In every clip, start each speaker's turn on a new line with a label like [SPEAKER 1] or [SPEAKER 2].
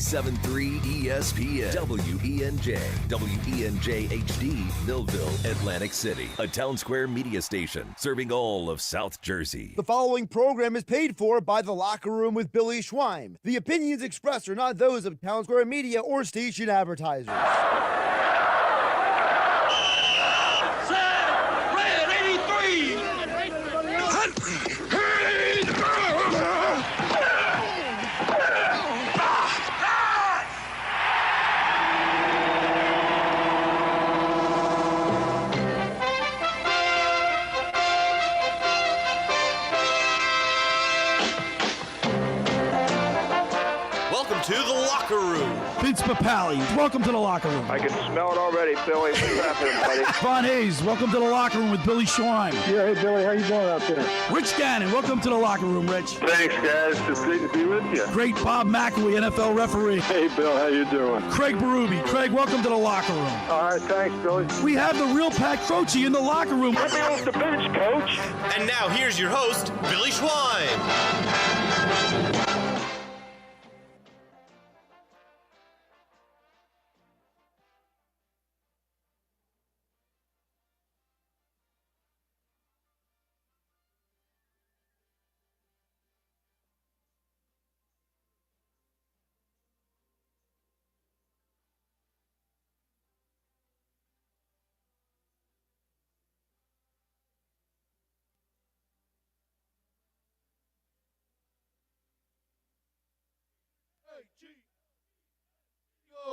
[SPEAKER 1] 97.3 ESPN, WENJ, WENJ HD, Millville, Atlantic City, a Town Square media station serving all of South Jersey.
[SPEAKER 2] The following program is paid for by The Locker Room with Billy Schweim. The opinions expressed are not those of Town Square Media or station advertisers.
[SPEAKER 3] Set, red 83!
[SPEAKER 4] To the locker room.
[SPEAKER 5] Vince Papali, welcome to the locker room.
[SPEAKER 6] I can smell it already, Billy. What's happening, buddy?
[SPEAKER 5] Von Hayes, welcome to the locker room with Billy Schweim.
[SPEAKER 6] Yeah, hey, Billy, how you doing out there?
[SPEAKER 5] Rich Gannon, welcome to the locker room, Rich.
[SPEAKER 6] Thanks, guys. It's great to be with you.
[SPEAKER 5] Great Bob McElwee, NFL referee.
[SPEAKER 6] Hey, Bill, how you doing?
[SPEAKER 5] Craig Berube. Craig, welcome to the locker room.
[SPEAKER 6] All right, thanks, Billy.
[SPEAKER 5] We have the real Pat Croce in the locker room.
[SPEAKER 6] Let me off the bench, Coach.
[SPEAKER 4] And now here's your host, Billy Schweim.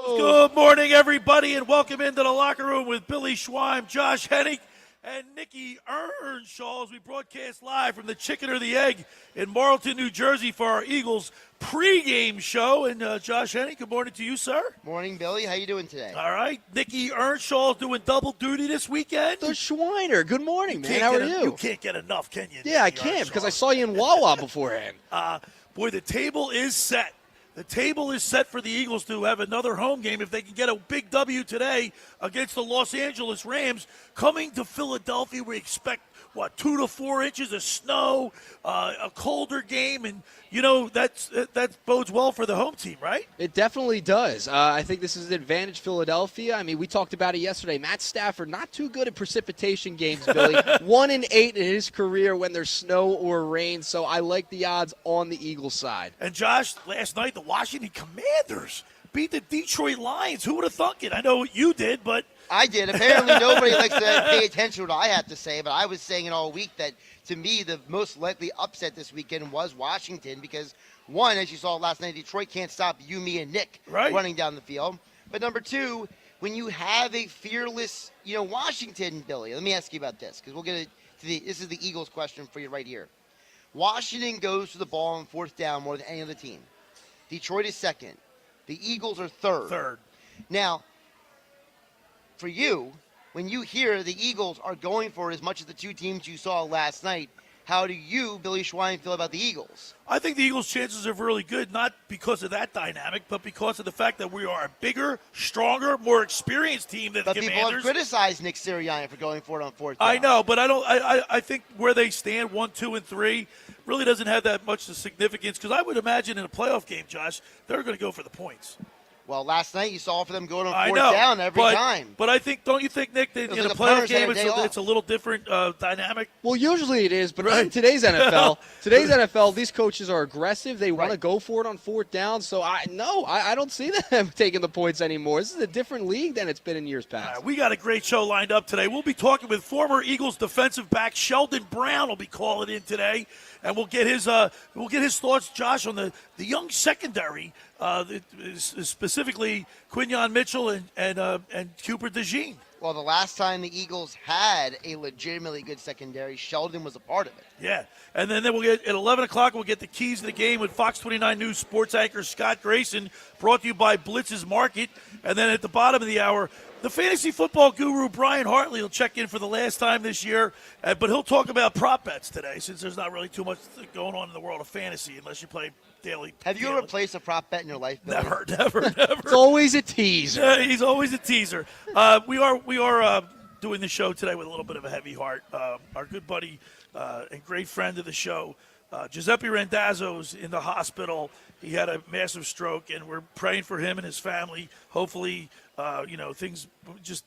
[SPEAKER 5] Good morning, everybody, and welcome into the locker room with Billy Schweim, Josh Hennig, and Nikki Earnshaw as we broadcast live from the Chicken or the Egg in Marlton, New Jersey for our Eagles pregame show. And Josh Hennig, good morning to you, sir.
[SPEAKER 7] Morning, Billy. How you doing today?
[SPEAKER 5] All right. Nikki Earnshaw doing double duty this weekend.
[SPEAKER 8] The Schweiner. Good morning, man. How are you?
[SPEAKER 5] You can't get enough, can you?
[SPEAKER 8] Yeah, I can because I saw you in Wawa beforehand.
[SPEAKER 5] Boy, the table is set. The table is set for the Eagles to have another home game if they can get a big W today against the Los Angeles Rams. Coming to Philadelphia, we expect, 2 to 4 inches of snow, a colder game, and, that bodes well for the home team, right?
[SPEAKER 8] It definitely does. I think this is an advantage Philadelphia. I mean, we talked about it yesterday. Matt Stafford, not too good at precipitation games, Billy. 1-8 in his career when there's snow or rain, so I like the odds on the Eagles side.
[SPEAKER 5] And, Josh, last night the Washington Commanders beat the Detroit Lions. Who would have thunk it? I know you did, but
[SPEAKER 7] I did. Apparently nobody likes to pay attention to what I have to say, but I was saying it all week that, to me, the most likely upset this weekend was Washington because, one, as you saw last night, Detroit can't stop you, me, and Nick running down the field. But number two, when you have a fearless, Washington, Billy, let me ask you about this because we'll get to this is the Eagles question for you right here. Washington goes to the ball on fourth down more than any other team. Detroit is second. The Eagles are third. Now, for you, when you hear the Eagles are going for it as much as the two teams you saw last night, how do you, Billy Schwein, feel about the Eagles?
[SPEAKER 5] I think the Eagles' chances are really good, not because of that dynamic, but because of the fact that we are a bigger, stronger, more experienced team than the Commanders.
[SPEAKER 7] But people have criticized Nick Sirianni for going for it on fourth down.
[SPEAKER 5] I know, but I think where they stand, 1, 2, and 3, really doesn't have that much significance because I would imagine in a playoff game, Josh, they're going to go for the points.
[SPEAKER 7] Well, last night you saw for them going on fourth down every time.
[SPEAKER 5] But don't you think, Nick, that in a playoff game it's a little different dynamic?
[SPEAKER 8] Well, usually it is, but in today's NFL, these coaches are aggressive. They want to go for it on fourth down. So I don't see them taking the points anymore. This is a different league than it's been in years past.
[SPEAKER 5] We got a great show lined up today. We'll be talking with former Eagles defensive back Sheldon Brown. Will be calling in today. And we'll get his thoughts, Josh, on the young secondary, specifically Quinyon Mitchell and Cooper DeJean.
[SPEAKER 7] Well, the last time the Eagles had a legitimately good secondary, Sheldon was a part of it.
[SPEAKER 5] Yeah, and then we'll get at 11 o'clock. We'll get the keys to the game with Fox 29 News sports anchor Scott Grayson, brought to you by Blitz's Market. And then at the bottom of the hour, the fantasy football guru Brian Hartley will check in for the last time this year, but he'll talk about prop bets today since there's not really too much going on in the world of fantasy unless you play daily.
[SPEAKER 7] Have you ever placed a prop bet in your life, Billy?
[SPEAKER 5] Never.
[SPEAKER 8] It's always a teaser.
[SPEAKER 5] Yeah, he's always a teaser. We are doing the show today with a little bit of a heavy heart. Our good buddy and great friend of the show, Giuseppe Randazzo's in the hospital. he had a massive stroke, and we're praying for him and his family. Hopefully, things just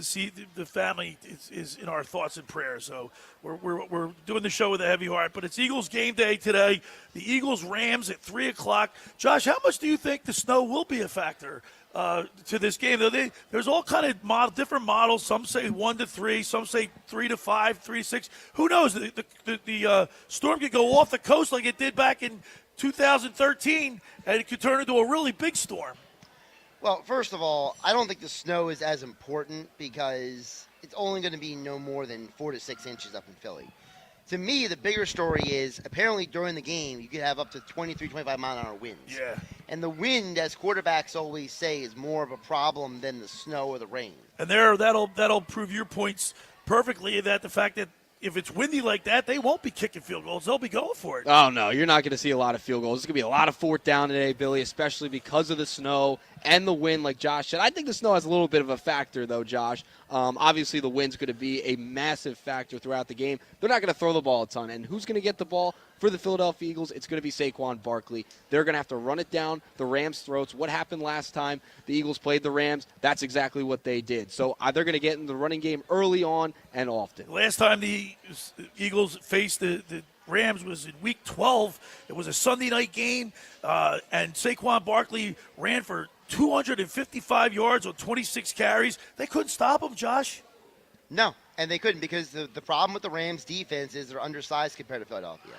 [SPEAKER 5] see the family is in our thoughts and prayers. So we're doing the show with a heavy heart. But it's Eagles game day today. The Eagles-Rams at 3:00. Josh, how much do you think the snow will be a factor to this game? There's all kind of different models. Some say 1 to 3. Some say 3 to 5, 3 to 6. Who knows? The storm could go off the coast like it did back in 2013, and it could turn into a really big storm.
[SPEAKER 7] Well, first of all, I don't think the snow is as important because it's only going to be no more than 4 to 6 inches up in Philly. To me, the bigger story is apparently during the game, you could have up to 23, 25 mile-an-hour winds.
[SPEAKER 5] Yeah.
[SPEAKER 7] And the wind, as quarterbacks always say, is more of a problem than the snow or the rain.
[SPEAKER 5] And that'll prove your points perfectly, that the fact that if it's windy like that, they won't be kicking field goals. They'll be going for it.
[SPEAKER 8] Oh, no, you're not going to see a lot of field goals. There's going to be a lot of fourth down today, Billy, especially because of the snow and the wind, like Josh said. I think the snow has a little bit of a factor, though, Josh. Obviously, the wind's going to be a massive factor throughout the game. They're not going to throw the ball a ton. And who's going to get the ball for the Philadelphia Eagles? It's going to be Saquon Barkley. They're going to have to run it down the Rams' throats. What happened last time the Eagles played the Rams? That's exactly what they did. So they're going to get in the running game early on and often.
[SPEAKER 5] Last time the Eagles faced the Rams was in Week 12. It was a Sunday night game, and Saquon Barkley ran for 255 yards on 26 carries. They couldn't stop him, Josh.
[SPEAKER 7] No, and they couldn't because the problem with the Rams' defense is they're undersized compared to Philadelphia.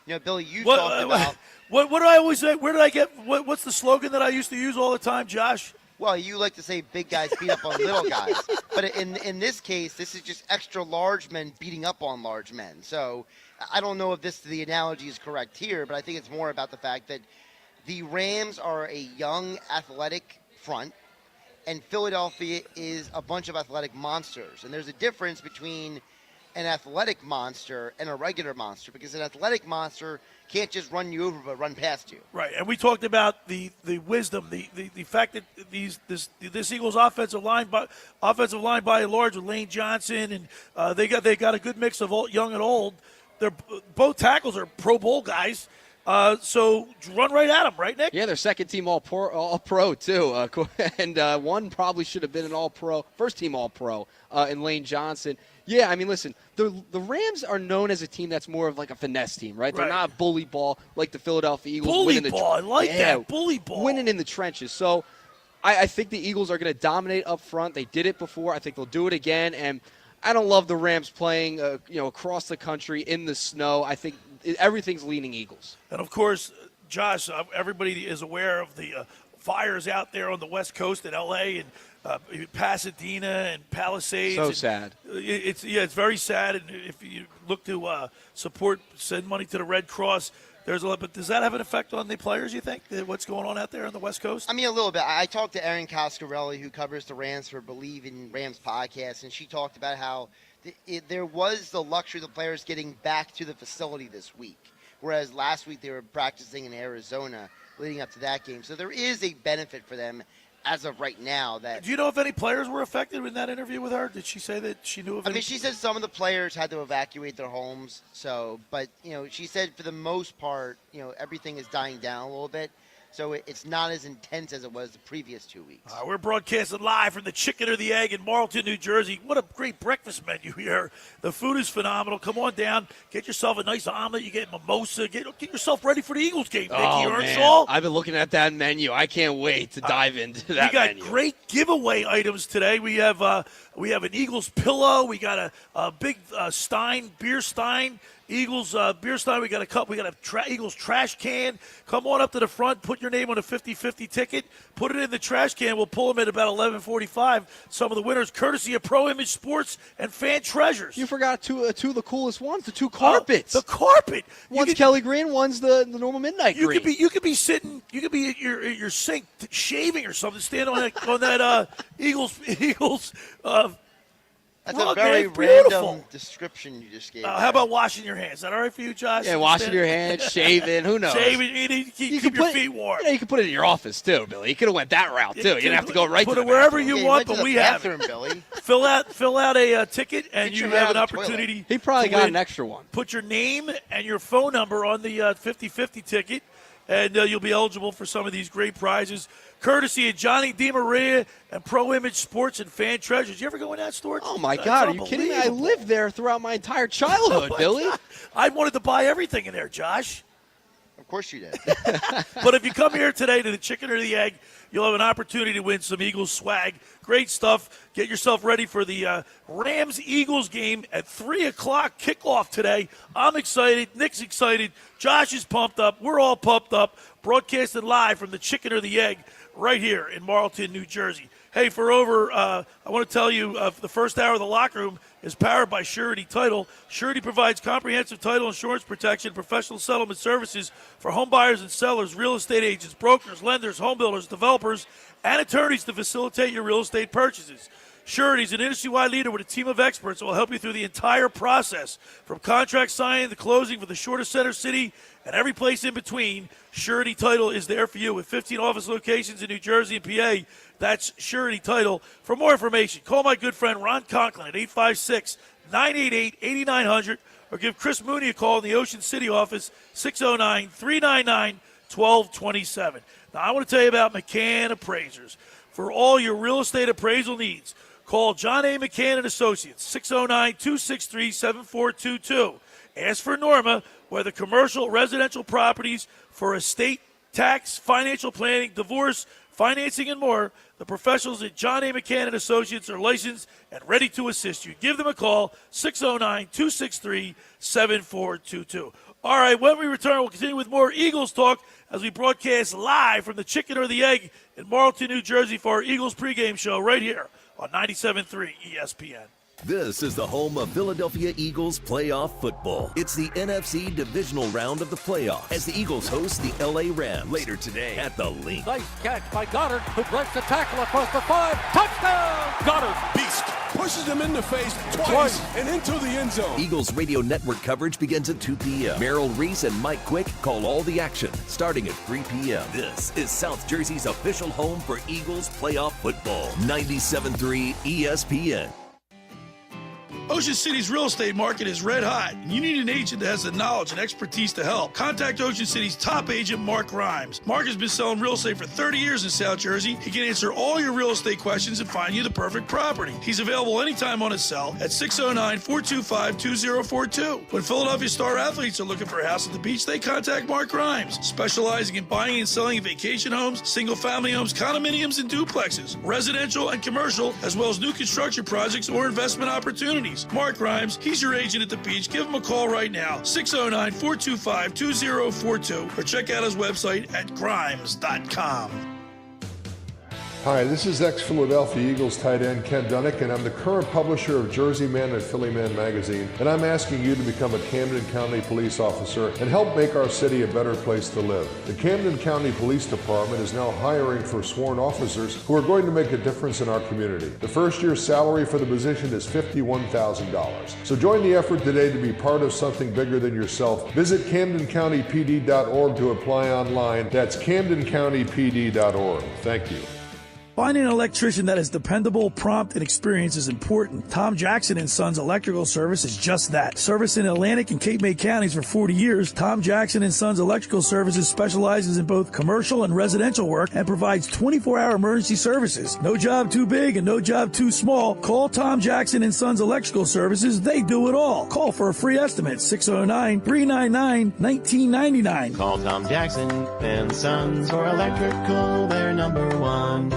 [SPEAKER 7] You know, Billy, you talked about...
[SPEAKER 5] What do I always say? Where did I get... What's the slogan that I used to use all the time, Josh?
[SPEAKER 7] Well, you like to say big guys beat up on little guys. But in this case, this is just extra large men beating up on large men. So I don't know if the analogy is correct here, but I think it's more about the fact that the Rams are a young, athletic front, and Philadelphia is a bunch of athletic monsters. And there's a difference between an athletic monster and a regular monster, because an athletic monster can't just run you over but run past you.
[SPEAKER 5] Right, and we talked about the wisdom, the fact that this Eagles offensive line by and large with Lane Johnson, and they got a good mix of young and old. Both tackles are Pro Bowl guys. So run right at them, right, Nick?
[SPEAKER 8] Yeah, they're second-team All-Pro, too. And one probably should have been an All-Pro, first-team All-Pro in Lane Johnson. Yeah, I mean, listen, the Rams are known as a team that's more of like a finesse team, right? They're not bully ball like the Philadelphia Eagles.
[SPEAKER 5] Bully ball, I like that, bully ball.
[SPEAKER 8] Winning in the trenches. So I think the Eagles are going to dominate up front. They did it before. I think they'll do it again. And I don't love the Rams playing, across the country in the snow. I think everything's leaning Eagles.
[SPEAKER 5] And, of course, Josh, everybody is aware of the fires out there on the West Coast in L.A. and Pasadena and Palisades.
[SPEAKER 8] So sad.
[SPEAKER 5] It's very sad. And if you look to send money to the Red Cross, there's a lot. But does that have an effect on the players, you think, what's going on out there on the West Coast?
[SPEAKER 7] I mean, a little bit. I talked to Erin Coscarelli, who covers the Rams for Believe in Rams podcast, and she talked about how there was the luxury of the players getting back to the facility this week, whereas last week they were practicing in Arizona leading up to that game. So there is a benefit for them as of right now.
[SPEAKER 5] Do you know if any players were affected in that interview with her? Did she say that she knew of any?
[SPEAKER 7] I mean, she said some of the players had to evacuate their homes. But she said for the most part, everything is dying down a little bit. So it's not as intense as it was the previous 2 weeks.
[SPEAKER 5] We're broadcasting live from the Chicken or the Egg in Marlton, New Jersey. What a great breakfast menu here. The food is phenomenal. Come on down. Get yourself a nice omelet. You get mimosa. Get yourself ready for the Eagles game, Nicky Earnshaw.
[SPEAKER 8] I've been looking at that menu. I can't wait to dive into that menu.
[SPEAKER 5] We got great giveaway items today. We have an Eagles pillow. We got a big beer stein. Eagles beer stein. We got a cup. We got a Eagles trash can. Come on up to the front. Put your name on a 50-50 ticket. Put it in the trash can. We'll pull them at about 11:45. Some of the winners, courtesy of Pro Image Sports and Fan Treasures.
[SPEAKER 8] You forgot two of the coolest ones. The two carpets.
[SPEAKER 5] The carpet.
[SPEAKER 8] One's Kelly Green. One's the normal midnight green.
[SPEAKER 5] You could be sitting. You could be at your sink shaving or something. Stand on that Eagles.
[SPEAKER 7] That's a very random description you just gave.
[SPEAKER 5] How about washing your hands? Is that all right for you, Josh?
[SPEAKER 8] Yeah, washing your hands, shaving, who knows?
[SPEAKER 5] Shaving, keep your feet warm.
[SPEAKER 8] You can put it in your office, too, Billy. You could have went that route, too. You didn't have to go right to the
[SPEAKER 5] bathroom. Put it wherever
[SPEAKER 8] bathroom.
[SPEAKER 5] you want, but we have it.
[SPEAKER 7] Billy.
[SPEAKER 5] Fill out a ticket, and you have an opportunity.
[SPEAKER 8] He probably got an extra one.
[SPEAKER 5] Put your name and your phone number on the 50-50 ticket. and you'll be eligible for some of these great prizes, courtesy of Johnny DiMaria and Pro Image Sports and Fan Treasures. You ever go in that store?
[SPEAKER 8] Oh, my God. Are you kidding me? I lived there throughout my entire childhood, Billy.
[SPEAKER 5] God. I wanted to buy everything in there, Josh.
[SPEAKER 7] Of course you did.
[SPEAKER 5] But if you come here today to the Chicken or the Egg, you'll have an opportunity to win some Eagles swag. Great stuff. Get yourself ready for the Rams-Eagles game at 3 o'clock kickoff today. I'm excited. Nick's excited. Josh is pumped up. We're all pumped up. Broadcasted live from the Chicken or the Egg right here in Marlton, New Jersey. Hey, I want to tell you, the first hour of the Locker Room is powered by Surety Title. Surety provides comprehensive title insurance protection, professional settlement services for home buyers and sellers, real estate agents, brokers, lenders, home builders, developers, and attorneys to facilitate your real estate purchases. Surety is an industry-wide leader with a team of experts that will help you through the entire process, from contract signing to closing for the shortest center city and every place in between. Surety Title is there for you with 15 office locations in New Jersey and PA. That's Surety Title. For more information, call my good friend Ron Conklin at 856-988-8900 or give Chris Mooney a call in the Ocean City office, 609-399-1227. Now, I want to tell you about McCann Appraisers. For all your real estate appraisal needs, call John A. McCann and Associates, 609-263-7422. Ask for Norma, whether commercial, residential properties, for estate, tax, financial planning, divorce, financing, and more. The professionals at John A. McCann and Associates are licensed and ready to assist you. Give them a call, 609-263-7422. All right, when we return, we'll continue with more Eagles talk as we broadcast live from the Chicken or the Egg in Marlton, New Jersey for our Eagles pregame show right here on 97.3 ESPN.
[SPEAKER 1] This is the home of Philadelphia Eagles playoff football. It's the NFC divisional round of the playoffs as the Eagles host the LA Rams later today at the Link.
[SPEAKER 3] Nice catch by Goddard, who breaks the tackle across the 5. Touchdown! Goddard, beast.
[SPEAKER 9] Pushes him in the face twice and into the end zone.
[SPEAKER 1] Eagles radio network coverage begins at 2 p.m. Merrill Reese and Mike Quick call all the action starting at 3 p.m. This is South Jersey's official home for Eagles playoff football. 97.3 ESPN.
[SPEAKER 5] Ocean City's real estate market is red hot, and you need an agent that has the knowledge and expertise to help. Contact Ocean City's top agent, Mark Grimes. Mark has been selling real estate for 30 years in South Jersey. He can answer all your real estate questions and find you the perfect property. He's available anytime on his cell at 609-425-2042. When Philadelphia star athletes are looking for a house at the beach, they contact Mark Grimes, specializing in buying and selling vacation homes, single-family homes, condominiums, and duplexes, residential and commercial, as well as new construction projects or investment opportunities. Mark Grimes, he's your agent at the beach. Give him a call right now, 609-425-2042, or check out his website at grimes.com.
[SPEAKER 10] Hi, this is ex-Philadelphia Eagles tight end Ken Dunnick, and I'm the current publisher of Jersey Man and Philly Man magazine, and I'm asking you to become a Camden County police officer and help make our city a better place to live. The Camden County Police Department is now hiring for sworn officers who are going to make a difference in our community. The first year's salary for the position is $51,000. So join the effort today to be part of something bigger than yourself. Visit CamdenCountyPD.org to apply online. That's CamdenCountyPD.org. Thank you.
[SPEAKER 5] Finding an electrician that is dependable, prompt, and experienced is important. Tom Jackson & Sons Electrical Service is just that. Service in Atlantic and Cape May counties for 40 years, Tom Jackson & Sons Electrical Services specializes in both commercial and residential work and provides 24-hour emergency services. No job too big and no job too small. Call Tom Jackson & Sons Electrical Services. They do it all. Call for a free estimate, 609-399-1999.
[SPEAKER 11] Call Tom Jackson & Sons for electrical. They're number one.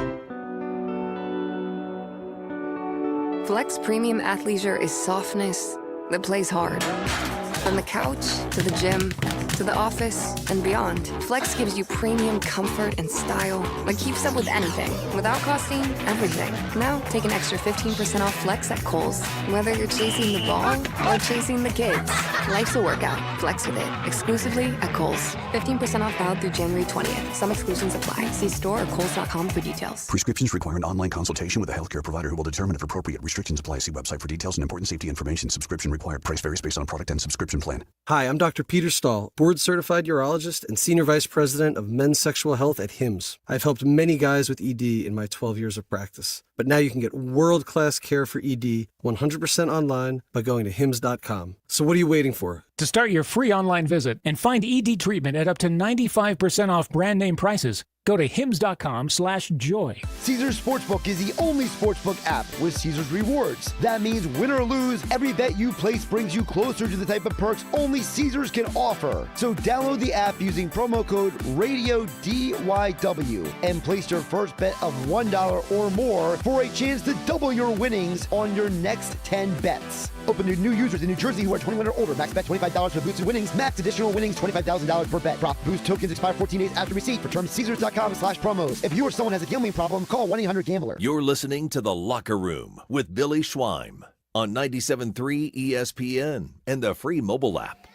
[SPEAKER 12] Flex Premium Athleisure is softness that plays hard. From the couch to the gym to the office and beyond, Flex gives you premium comfort and style that keeps up with anything without costing everything. Now take an extra 15% off Flex at Kohl's. Whether you're chasing the ball or chasing the kids, life's a workout. Flex with it exclusively at Kohl's. 15% off valid through January 20th. Some exclusions apply. See store or kohls.com for details.
[SPEAKER 13] Prescriptions require an online consultation with a healthcare provider who will determine if appropriate. Restrictions apply. See website for details and important safety information. Subscription required. Price varies based on product and subscription Suspension Plan.
[SPEAKER 14] Hi, I'm Dr. Peter Stahl, board-certified urologist and senior vice president of men's sexual health at HIMSS. I've helped many guys with ED in my 12 years of practice. But now you can get world-class care for ED 100% online by going to hims.com. So what are you waiting for?
[SPEAKER 15] To start your free online visit and find ED treatment at up to 95% off brand name prices, go to hims.com/joy.
[SPEAKER 2] Caesars Sportsbook is the only sportsbook app with Caesars Rewards. That means win or lose, every bet you place brings you closer to the type of perks only Caesars can offer. So download the app using promo code RADIODYW and place your first bet of $1 or more for a chance to double your winnings on your next 10 bets. Open to new users in New Jersey who are 21 or older. Max bet $25 for boosted winnings. Max additional winnings $25,000 per bet. Prop boost tokens expire 14 days after receipt. For terms, Caesars.com/promos. If you or someone has a gambling problem, call 1-800-GAMBLER.
[SPEAKER 1] You're listening to The Locker Room with Billy Schweim on 97.3 ESPN and the free mobile app.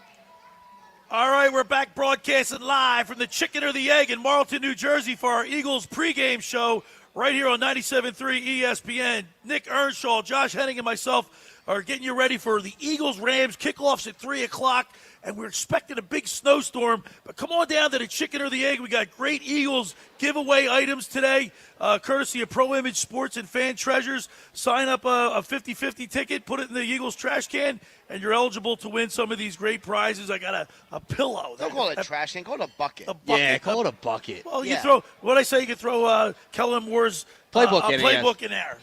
[SPEAKER 5] All right, we're back broadcasting live from the Chicken or the Egg in Marlton, New Jersey for our Eagles pregame show right here on 97.3 ESPN. Nick Earnshaw, Josh Hennig, and myself are getting you ready for the Eagles-Rams kickoffs at 3 o'clock, and we're expecting a big snowstorm. But come on down to the Chicken or the Egg. We got great Eagles giveaway items today, courtesy of Pro Image Sports and Fan Treasures. Sign up a 50-50 ticket, put it in the Eagles trash can, and you're eligible to win some of these great prizes. I got a pillow.
[SPEAKER 7] Don't call it a trash can. Call it a bucket.
[SPEAKER 8] Yeah, call it a bucket.
[SPEAKER 5] Well, you throw – what I say, you can throw Kellen Moore's playbook in there.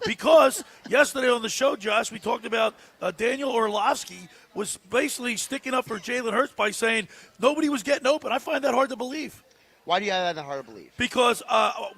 [SPEAKER 5] Because yesterday on the show, Josh, we talked about Daniel Orlovsky was basically sticking up for Jalen Hurts by saying nobody was getting open. I find that hard to believe.
[SPEAKER 7] Why do you have that hard to believe?
[SPEAKER 5] Because I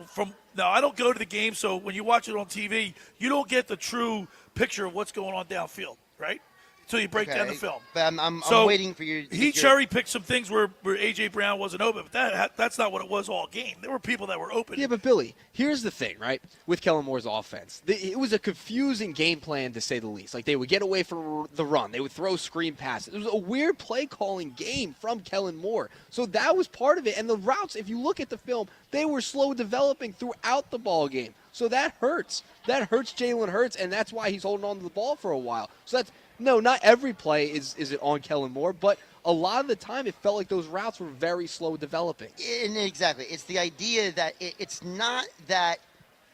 [SPEAKER 5] don't go to the game, so when you watch it on TV, you don't get the true picture of what's going on downfield, right? Until you break down the film.
[SPEAKER 7] But I'm waiting for you.
[SPEAKER 5] He cherry-picked some things where A.J. Brown wasn't open, but that's not what it was all game. There were people that were open.
[SPEAKER 8] Yeah, but Billy, here's the thing, right, with Kellen Moore's offense. It was a confusing game plan, to say the least. Like, they would get away from the run. They would throw screen passes. It was a weird play-calling game from Kellen Moore. So that was part of it. And the routes, if you look at the film, they were slow developing throughout the ball game. So that hurts. That hurts Jalen Hurts, and that's why he's holding on to the ball for a while. So that's – no, not every play is it on Kellen Moore, but a lot of the time it felt like those routes were very slow developing.
[SPEAKER 7] And exactly. It's the idea that it's not that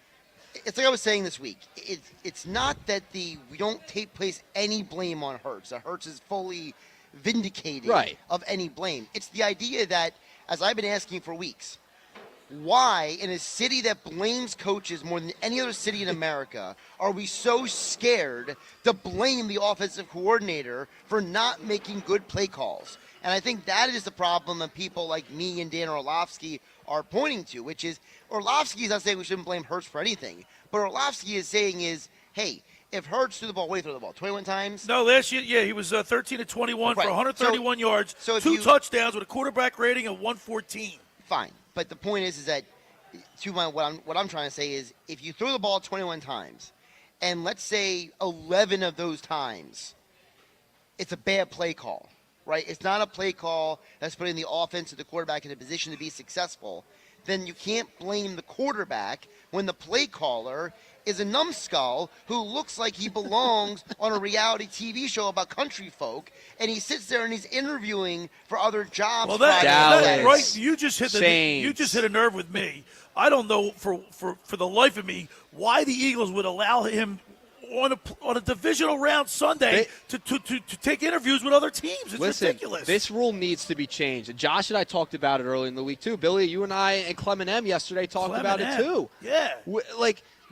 [SPEAKER 7] – it's like I was saying this week. It's not that we don't place any blame on Hurts. That Hurts is fully vindicated of any blame. It's the idea that, as I've been asking for weeks, why, in a city that blames coaches more than any other city in America, are we so scared to blame the offensive coordinator for not making good play calls? And I think that is the problem that people like me and Dan Orlovsky are pointing to, which is Orlovsky is not saying we shouldn't blame Hurts for anything, but Orlovsky is saying is, hey, if Hurts threw the ball, 21 times?
[SPEAKER 5] No, last year, he was 13 to 21 for 131 yards,
[SPEAKER 7] so
[SPEAKER 5] 2 touchdowns with a quarterback rating of 114.
[SPEAKER 7] Fine. But the point is that what I'm trying to say is if you throw the ball 21 times, and let's say 11 of those times, it's a bad play call, right? It's not a play call that's putting the offense or the quarterback in a position to be successful, then you can't blame the quarterback when the play caller is a numbskull who looks like he belongs on a reality TV show about country folk, and he sits there and he's interviewing for other jobs.
[SPEAKER 5] Well, that right? You just hit a nerve with me. I don't know for the life of me why the Eagles would allow him on a divisional round Sunday to take interviews with other teams. It's ridiculous.
[SPEAKER 8] This rule needs to be changed. Josh and I talked about it early in the week too. Billy, you and I and Clement M yesterday talked about it too.
[SPEAKER 5] Yeah.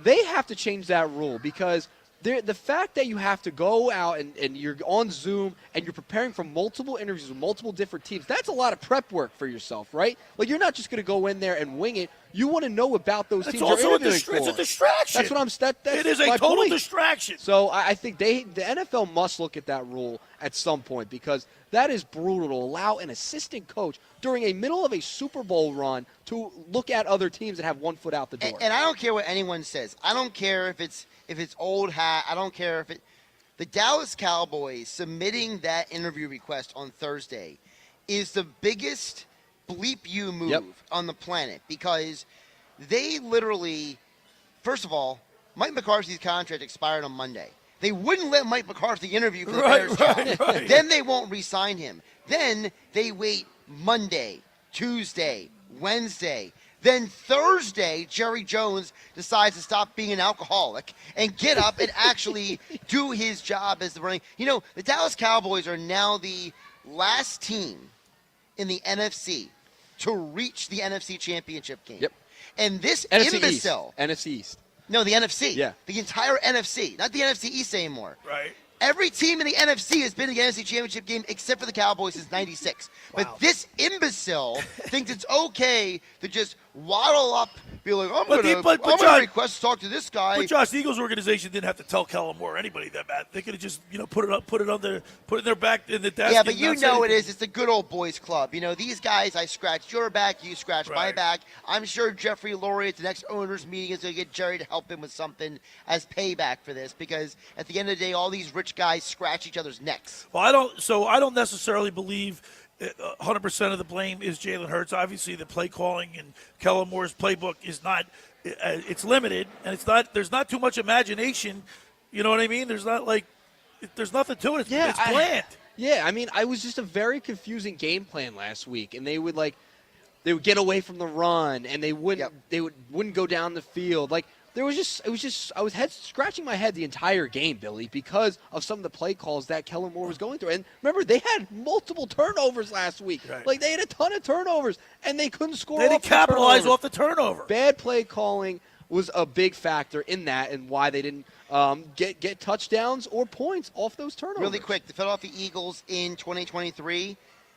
[SPEAKER 8] They have to change that rule because the fact that you have to go out and you're on Zoom and you're preparing for multiple interviews with multiple different teams, that's a lot of prep work for yourself, right? Like, you're not just going to go in there and wing it. You want to know about those teams you're interviewing for.
[SPEAKER 5] It's a distraction.
[SPEAKER 8] That's what I'm
[SPEAKER 5] It is a total distraction.
[SPEAKER 8] So I think the NFL must look at that rule at some point because that is brutal to allow an assistant coach during a middle of a Super Bowl run to look at other teams and have one foot out the door.
[SPEAKER 7] And I don't care what anyone says. I don't care if it's old hat. I don't care if the Dallas Cowboys submitting that interview request on Thursday is the biggest bleep you move on the planet because they literally, first of all, Mike McCarthy's contract expired on Monday. They wouldn't let Mike McCarthy interview for the Bears job. Then they won't re-sign him. Then they wait Monday, Tuesday, Wednesday. Then Thursday, Jerry Jones decides to stop being an alcoholic and get up and actually do his job as the running. You know, the Dallas Cowboys are now the last team in the NFC to reach the NFC Championship game.
[SPEAKER 8] Yep.
[SPEAKER 7] And this
[SPEAKER 8] NFC
[SPEAKER 7] imbecile.
[SPEAKER 8] NFC East.
[SPEAKER 7] No, the NFC.
[SPEAKER 8] Yeah.
[SPEAKER 7] The entire NFC, not the NFC East anymore.
[SPEAKER 5] Right.
[SPEAKER 7] Every team in the NFC has been in the NFC Championship game except for the Cowboys since '96.
[SPEAKER 5] Wow.
[SPEAKER 7] But this imbecile thinks it's okay to just waddle up, be like, I'm going to request to talk to this guy.
[SPEAKER 5] But Josh, the Eagles organization didn't have to tell Kellen Moore or anybody that bad. They could have just, put it in their back in the desk.
[SPEAKER 7] Yeah, but you know it is. It's the good old boys club. You know, these guys, I scratched your back, you scratched my back. I'm sure Jeffrey Lurie at the next owners meeting is going to get Jerry to help him with something as payback for this, because at the end of the day, all these rich guys scratch each other's necks.
[SPEAKER 5] Well, I don't necessarily believe 100% of the blame is Jalen Hurts. Obviously, the play calling and Kellen Moore's playbook is not. It's limited, and it's not. There's not too much imagination. You know what I mean? There's nothing to it. It's bland.
[SPEAKER 8] I mean, I was just a very confusing game plan last week, and they would get away from the run, and they wouldn't go down the field. Like, I was scratching my head the entire game, Billy, because of some of the play calls that Kellen Moore was going through. And remember, they had multiple turnovers last week. Right. Like, they had a ton of turnovers, and they couldn't score.
[SPEAKER 5] They didn't capitalize off the turnover.
[SPEAKER 8] Bad play calling was a big factor in that, and why they didn't get touchdowns or points off those turnovers.
[SPEAKER 7] Really quick, the Philadelphia Eagles in 2023,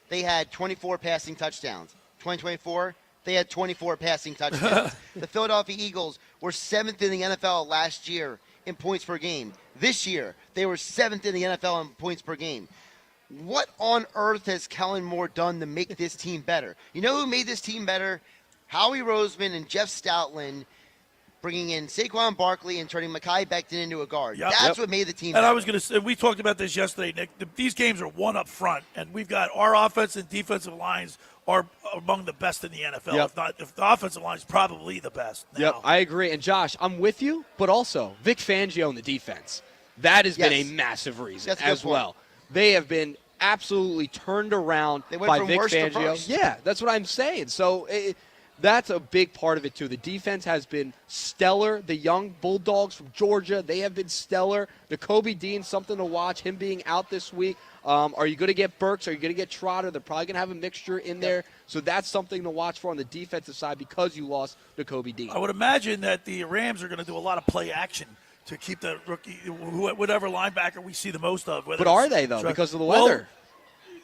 [SPEAKER 7] they had 24 passing touchdowns. 2024, they had 24 passing touchdowns. The Philadelphia Eagles were 7th in the NFL last year in points per game. This year, they were 7th in the NFL in points per game. What on earth has Kellen Moore done to make this team better? You know who made this team better? Howie Roseman and Jeff Stoutland bringing in Saquon Barkley and turning Mekhi Becton into a guard. That's what made the team better.
[SPEAKER 5] And I was going to say, we talked about this yesterday, Nick. These games are one up front, and we've got our offense and defensive lines are among the best in the NFL. If the offensive line is probably the best now.
[SPEAKER 8] Yep, I agree. And Josh, I'm with you, but also Vic Fangio in the defense. That has been a massive reason as well. They have been absolutely turned around by Vic Fangio. Yeah, that's what I'm saying. So that's a big part of it, too. The defense has been stellar. The young Bulldogs from Georgia, they have been stellar. Nakobe Dean, something to watch, him being out this week. Are you going to get Burks? Are you going to get Trotter? They're probably going to have a mixture in there. So that's something to watch for on the defensive side because you lost Nakobe Dean.
[SPEAKER 5] I would imagine that the Rams are going to do a lot of play action to keep the rookie, whatever linebacker we see the most of.
[SPEAKER 8] But are they, though, because of the weather?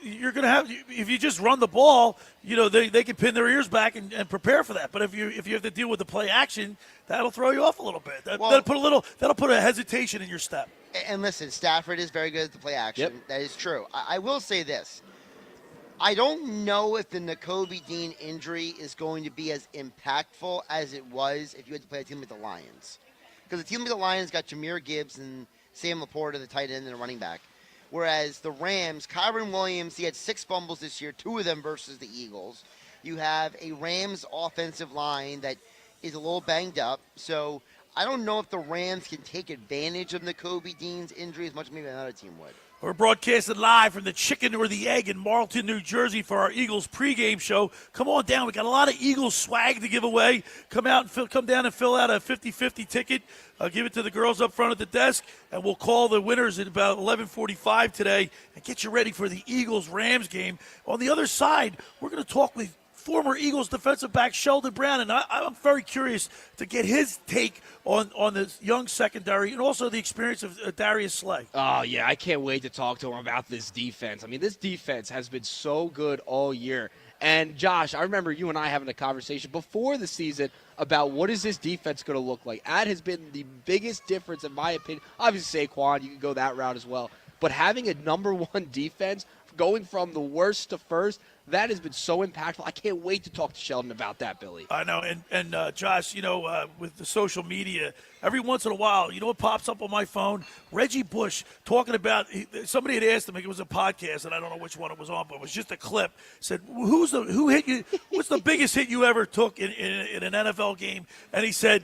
[SPEAKER 5] You're going to have, if you just run the ball, they can pin their ears back and prepare for that. But if you have to deal with the play action, that'll throw you off a little bit. That'll put a hesitation in your step.
[SPEAKER 7] And listen, Stafford is very good at the play action. Yep. That is true. I will say this. I don't know if the Nakobe Dean injury is going to be as impactful as it was if you had to play a team like the Lions. Because the team like the Lions got Jahmyr Gibbs and Sam Laporta, the tight end and the running back. Whereas the Rams, Kyron Williams, he had 6 fumbles this year, 2 of them versus the Eagles. You have a Rams offensive line that is a little banged up. So I don't know if the Rams can take advantage of Nakobe Dean's injury as much as maybe another team would.
[SPEAKER 5] We're broadcasting live from the Chicken or the Egg in Marlton, New Jersey for our Eagles pregame show. Come on down. We got a lot of Eagles swag to give away. Come down and fill out a 50-50 ticket. Give it to the girls up front at the desk, and we'll call the winners at about 11:45 today and get you ready for the Eagles-Rams game. On the other side, we're going to talk with former Eagles defensive back Sheldon Brown, and I'm very curious to get his take on this young secondary and also the experience of Darius Slay.
[SPEAKER 8] Oh, yeah, I can't wait to talk to him about this defense. I mean, this defense has been so good all year. And, Josh, I remember you and I having a conversation before the season about what is this defense going to look like. That has been the biggest difference, in my opinion. Obviously, Saquon, you can go that route as well. But having a number one defense, going from the worst to first, That has been so impactful. I can't wait to talk to Sheldon about that, Billy.
[SPEAKER 5] I know, and Josh, with the social media, every once in a while, you know what pops up on my phone? Reggie Bush talking about, somebody had asked him, it was a podcast, and I don't know which one it was on, but it was just a clip, said, who hit you, what's the biggest hit you ever took in an NFL game? And he said,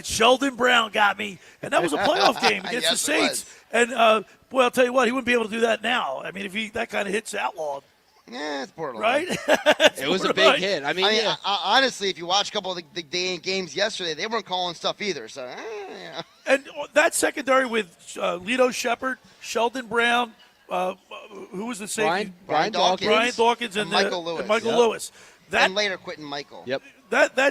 [SPEAKER 5] Sheldon Brown got me, and that was a playoff game against the Saints. And, boy, I'll tell you what, he wouldn't be able to do that now. I mean, if that kind of hit's outlawed.
[SPEAKER 7] Yeah, it's borderline.
[SPEAKER 5] Right?
[SPEAKER 8] It was a big hit. I mean,
[SPEAKER 7] honestly, if you watch a couple of the games yesterday, they weren't calling stuff either. So, yeah.
[SPEAKER 5] And that secondary with Lito Shepard, Sheldon Brown, who was the safety?
[SPEAKER 7] Brian Dawkins.
[SPEAKER 5] Brian Dawkins and
[SPEAKER 7] Michael Lewis.
[SPEAKER 5] And Michael Lewis.
[SPEAKER 7] And later Quentin Michael.
[SPEAKER 8] Yep.
[SPEAKER 5] If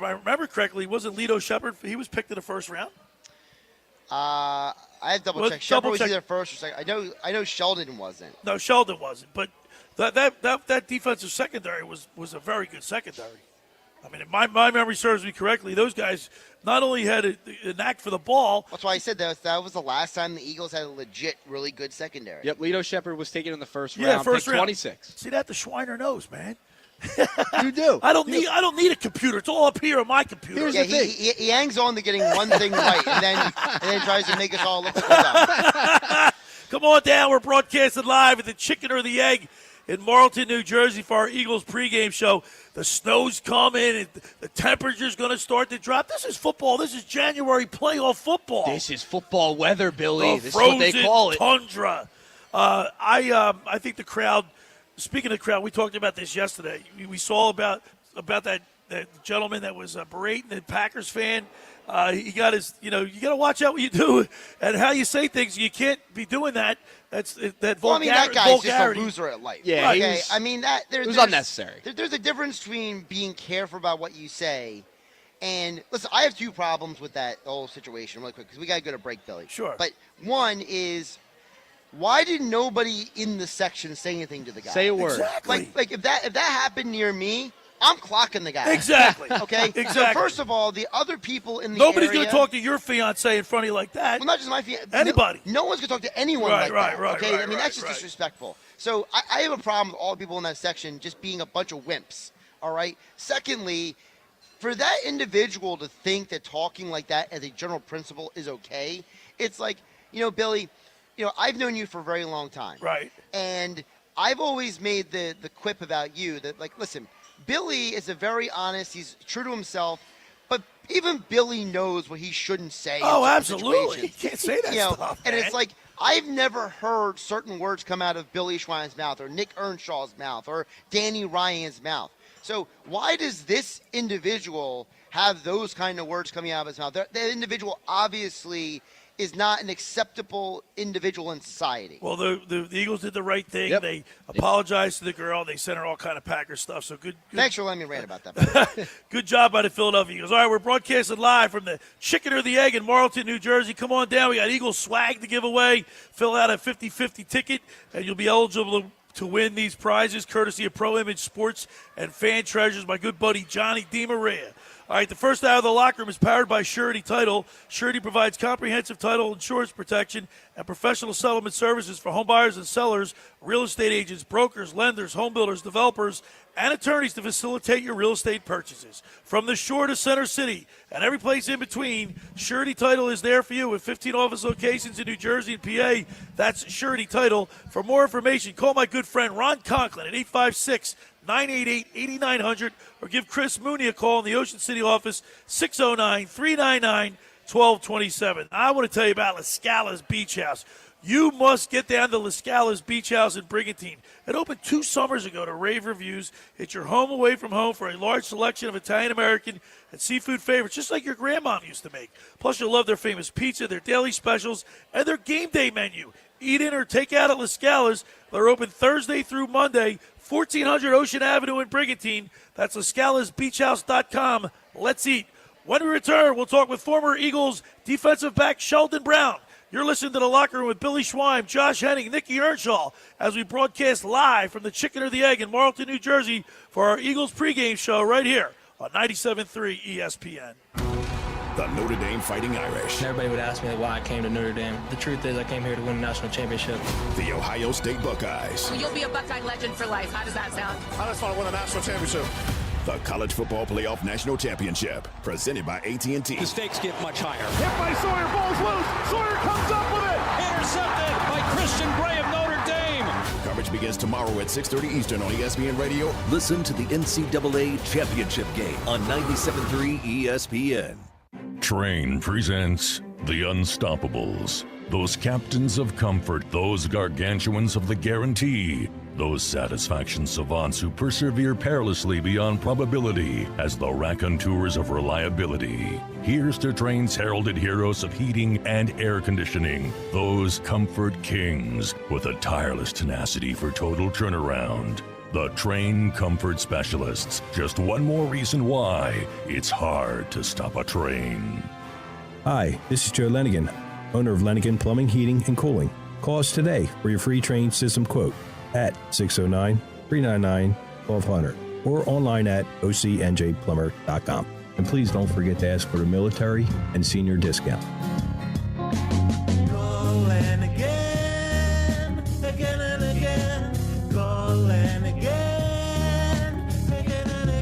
[SPEAKER 5] I remember correctly, wasn't Lito Shepard? He was picked in the first round.
[SPEAKER 7] I have to double check. Shepard was either first or second. I know Sheldon wasn't.
[SPEAKER 5] No, Sheldon wasn't. But that defensive secondary was a very good secondary. I mean, if my memory serves me correctly, those guys not only had a knack for the ball.
[SPEAKER 7] That's why I said that was the last time the Eagles had a legit, really good secondary.
[SPEAKER 8] Yep, Lito Shepard was taken in the first
[SPEAKER 5] round.
[SPEAKER 8] Yeah, first round. 26.
[SPEAKER 5] See that the Schweiner knows, man.
[SPEAKER 8] You do.
[SPEAKER 5] I don't need a computer. It's all up here on my computer.
[SPEAKER 7] Here's the thing. He hangs on to getting one thing right, and then tries to make us all look dumb.
[SPEAKER 5] Come on down. We're broadcasting live at the Chicken or the Egg in Marlton, New Jersey for our Eagles pregame show. The snow's coming, and the temperature's going to start to drop. This is football. This is January playoff football.
[SPEAKER 8] This is football weather, Billy.
[SPEAKER 5] This
[SPEAKER 8] is what they call it.
[SPEAKER 5] Tundra. I think the crowd. Speaking of the crowd, we talked about this yesterday. We saw about that gentleman that was berating the Packers fan. He got his, you got to watch out what you do and how you say things. You can't be doing that. That's that vulgarity.
[SPEAKER 7] Well, I mean, that guy's just a loser at life.
[SPEAKER 8] Yeah,
[SPEAKER 7] okay. I mean,
[SPEAKER 8] it was unnecessary.
[SPEAKER 7] There's a difference between being careful about what you say and listen. I have two problems with that whole situation, really quick, because we got to go to break, Billy.
[SPEAKER 5] Sure.
[SPEAKER 7] But one is, why did nobody in the section say anything to the guy?
[SPEAKER 8] Say a word.
[SPEAKER 5] Exactly.
[SPEAKER 7] Like if that happened near me, I'm clocking the guy.
[SPEAKER 5] Exactly.
[SPEAKER 7] Okay?
[SPEAKER 5] Exactly.
[SPEAKER 7] So first of all, the other people in the
[SPEAKER 5] Nobody's
[SPEAKER 7] area.
[SPEAKER 5] going to talk to your fiancé in front of you like that.
[SPEAKER 7] Well, not just my fiancé.
[SPEAKER 5] Anybody.
[SPEAKER 7] No one's going to talk to anyone like that. Okay? I mean, that's just disrespectful. So I have a problem with all the people in that section just being a bunch of wimps. All right? Secondly, for that individual to think that talking like that as a general principle is okay, it's like, Billy, I've known you for a very long time.
[SPEAKER 5] Right.
[SPEAKER 7] And I've always made the quip about you that, like, listen, Billy is a very honest, he's true to himself, but even Billy knows what he shouldn't say.
[SPEAKER 5] Oh,
[SPEAKER 7] in
[SPEAKER 5] absolutely.
[SPEAKER 7] situations.
[SPEAKER 5] He can't say that stuff,
[SPEAKER 7] And
[SPEAKER 5] man.
[SPEAKER 7] it's like, I've never heard certain words come out of Billy Schwein's mouth or Nick Earnshaw's mouth or Danny Ryan's mouth. So why does this individual have those kind of words coming out of his mouth? The individual obviously is not an acceptable individual in society.
[SPEAKER 5] Well, the Eagles did the right thing.
[SPEAKER 8] Yep.
[SPEAKER 5] They apologized to the girl. They sent her all kind of Packers stuff. So good.
[SPEAKER 7] Thanks for letting me rant about that.
[SPEAKER 5] Good job by the Philadelphia Eagles. All right, we're broadcasting live from the Chicken or the Egg in Marlton, New Jersey. Come on down. We got Eagles swag to give away. Fill out a 50-50 ticket, and you'll be eligible to win these prizes, courtesy of Pro Image Sports and Fan Treasures, my good buddy Johnny DiMaria. All right, the first hour of the locker room is powered by Surety Title. Surety provides comprehensive title insurance protection and professional settlement services for home buyers and sellers, real estate agents, brokers, lenders, home builders, developers, and attorneys to facilitate your real estate purchases. From the shore to Center City and every place in between, Surety Title is there for you with 15 office locations in New Jersey and PA. That's Surety Title. For more information, call my good friend Ron Conklin at 856-988-8900 or give Chris Mooney a call in the Ocean City office, 609-399-1227. I want to tell you about La Scala's Beach House. You must get down to La Scala's Beach House in Brigantine. It opened 2 summers ago to rave reviews. It's your home away from home for a large selection of Italian-American and seafood favorites, just like your grandmom used to make. Plus, you'll love their famous pizza, their daily specials, and their game day menu. Eat in or take out at La Scala's. They're open Thursday through Monday, 1400 Ocean Avenue in Brigantine. That's LaScalasBeachHouse.com. Let's eat. When we return, we'll talk with former Eagles defensive back Sheldon Brown. You're listening to The Locker Room with Billy Schwein, Josh Hennig, Nicky Earnshaw as we broadcast live from the Chicken or the Egg in Marlton, New Jersey for our Eagles pregame show right here on 97.3 ESPN.
[SPEAKER 16] the Notre Dame Fighting Irish.
[SPEAKER 17] Everybody would ask me why I came to Notre Dame. The truth is I came here to win a national championship.
[SPEAKER 16] The Ohio State Buckeyes.
[SPEAKER 18] You'll be a Buckeye legend for life. How does that sound?
[SPEAKER 9] I just want to win a national championship.
[SPEAKER 16] The College Football Playoff National Championship, presented by AT&T.
[SPEAKER 3] The stakes get much higher.
[SPEAKER 9] Hit by Sawyer, ball's loose. Sawyer comes up with it.
[SPEAKER 3] Intercepted by Christian Gray of Notre Dame.
[SPEAKER 16] Coverage begins tomorrow at 6:30 Eastern on ESPN Radio.
[SPEAKER 1] Listen to the NCAA Championship game on 97.3 ESPN.
[SPEAKER 19] Train presents The Unstoppables. Those captains of comfort, those gargantuans of the guarantee, those satisfaction savants who persevere perilously beyond probability as the raconteurs of reliability. Here's to Train's heralded heroes of heating and air conditioning, those comfort kings with a tireless tenacity for total turnaround. The Train Comfort Specialists. Just one more reason why it's hard to stop a train.
[SPEAKER 20] Hi, this is Joe Lenigan, owner of Lenigan Plumbing, Heating, and Cooling. Call us today for your free Train system quote at 609-399-1200 or online at ocnjplumber.com. And please don't forget to ask for the military and senior discount.
[SPEAKER 11] Call and again, again and again. Call and again, again and again.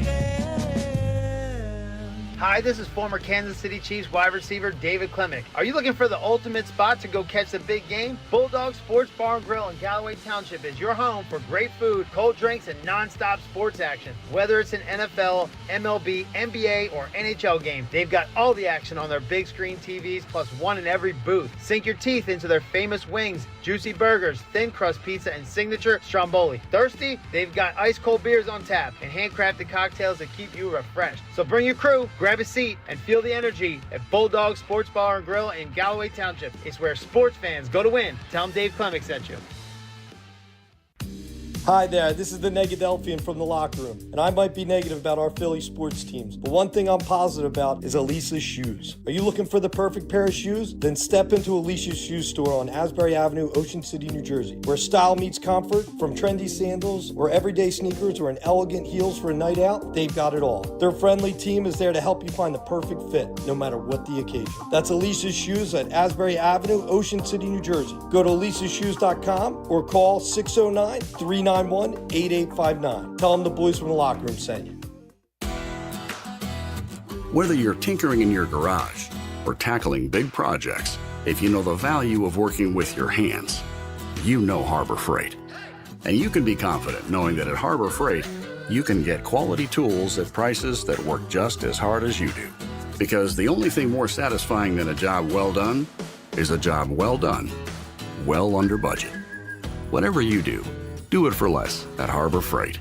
[SPEAKER 21] Hi, this is former Kansas City Chiefs wide receiver David Klemick. Are you looking for the ultimate spot to go catch the big game? Bulldog Sports Bar and Grill in Galloway Township is your home for great food, cold drinks, and non-stop sports action. Whether it's an NFL, MLB, NBA, or NHL game, they've got all the action on their big screen TVs, plus one in every booth. Sink your teeth into their famous wings, juicy burgers, thin crust pizza, and signature stromboli. Thirsty? They've got ice cold beers on tap and handcrafted cocktails that keep you refreshed. So bring your crew, grab a seat, and feel the energy at Bulldog Sports Bar and Grill in Galloway Township. It's where sports fans go to win. Tell them Dave Klemick sent you.
[SPEAKER 22] Hi there, this is the Negadelphian from the locker room, and I might be negative about our Philly sports teams, but one thing I'm positive about is Elisa's shoes. Are you looking for the perfect pair of shoes? Then step into Elisa's shoe store on Asbury Avenue, Ocean City, New Jersey, where style meets comfort. From trendy sandals or everyday sneakers or an elegant heels for a night out, they've got it all. Their friendly team is there to help you find the perfect fit, no matter what the occasion. That's Elisa's Shoes at Asbury Avenue, Ocean City, New Jersey. Go to elisashoes.com or call 609-391-8859. Tell them the boys from the locker room sent you.
[SPEAKER 23] Whether you're tinkering in your garage or tackling big projects, if you know the value of working with your hands, you know Harbor Freight. And you can be confident knowing that at Harbor Freight, you can get quality tools at prices that work just as hard as you do. Because the only thing more satisfying than a job well done is a job well done, well under budget. Whatever you do it for less at Harbor Freight.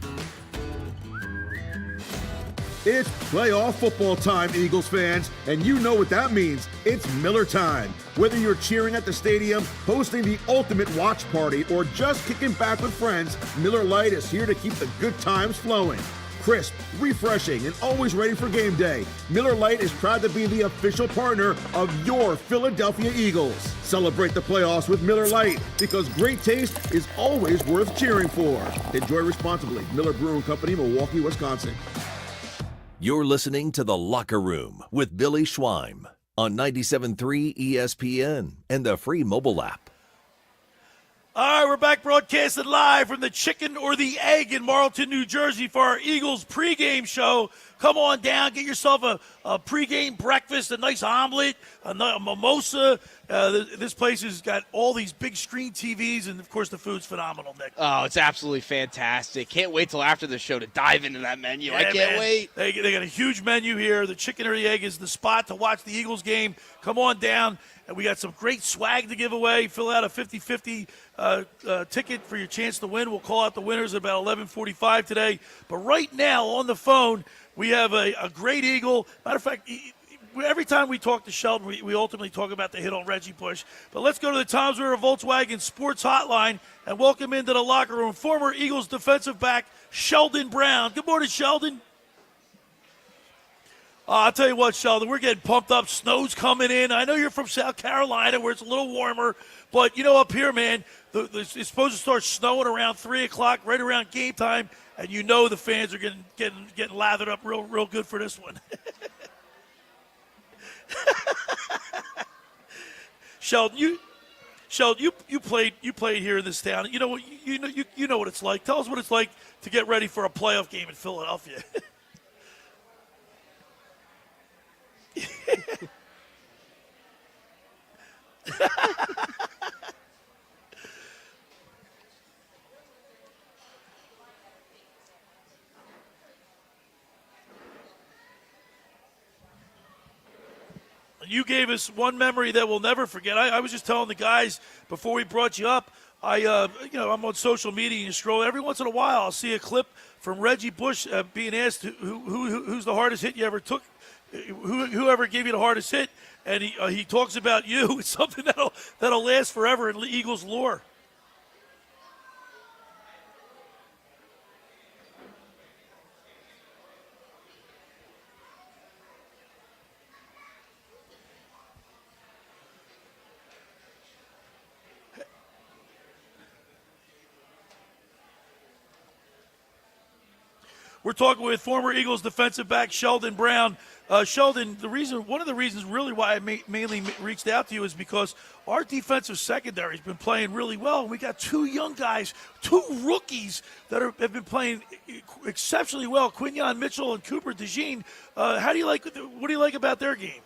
[SPEAKER 24] It's playoff football time, Eagles fans, and you know what that means. It's Miller time. Whether you're cheering at the stadium, hosting the ultimate watch party, or just kicking back with friends, Miller Lite is here to keep the good times flowing. Crisp, refreshing, and always ready for game day, Miller Lite is proud to be the official partner of your Philadelphia Eagles. Celebrate the playoffs with Miller Lite, because great taste is always worth cheering for. Enjoy responsibly. Miller Brewing Company, Milwaukee, Wisconsin.
[SPEAKER 1] You're listening to The Locker Room with Billy Schweim on 97.3 ESPN and the free mobile app.
[SPEAKER 5] All right, we're back broadcasting live from the Chicken or the Egg in Marlton, New Jersey for our Eagles pregame show. Come on down, get yourself a pregame breakfast, a nice omelet, a mimosa. This place has got all these big screen TVs, and, of course, the food's phenomenal, Nick.
[SPEAKER 8] Oh, it's absolutely fantastic. Can't wait till after the show to dive into that menu.
[SPEAKER 5] Yeah,
[SPEAKER 8] I can't wait.
[SPEAKER 5] They got a huge menu here. The Chicken or the Egg is the spot to watch the Eagles game. Come on down. And we got some great swag to give away. Fill out a 50-50 ticket for your chance to win. We'll call out the winners at about 11:45 today. But right now on the phone, we have a great Eagle. Matter of fact, every time we talk to Sheldon, we ultimately talk about the hit on Reggie Bush. But let's go to the Tom's River Volkswagen Sports Hotline and welcome into the locker room former Eagles defensive back Sheldon Brown. Good morning, Sheldon. I'll tell you what, Sheldon, we're getting pumped up. Snow's coming in. I know you're from South Carolina where it's a little warmer, but, up here, man, it's supposed to start snowing around 3 o'clock, right around game time, and the fans are getting lathered up real good for this one. Sheldon, you played here in this town. You know you know what it's like. Tell us what it's like to get ready for a playoff game in Philadelphia. You gave us one memory that we'll never forget. I was just telling the guys before we brought you up, I'm on social media and you scroll. Every once in a while, I'll see a clip from Reggie Bush being asked who's the hardest hit you ever took, whoever gave you the hardest hit, and he talks about you. It's something that'll last forever in Eagles lore. We're talking with former Eagles defensive back Sheldon Brown. Sheldon, one of the reasons really why I mainly reached out to you is because our defensive secondary has been playing really well. And we got two young guys, two rookies that have been playing exceptionally well, Quinyon Mitchell and Cooper DeJean. What do you like about their game?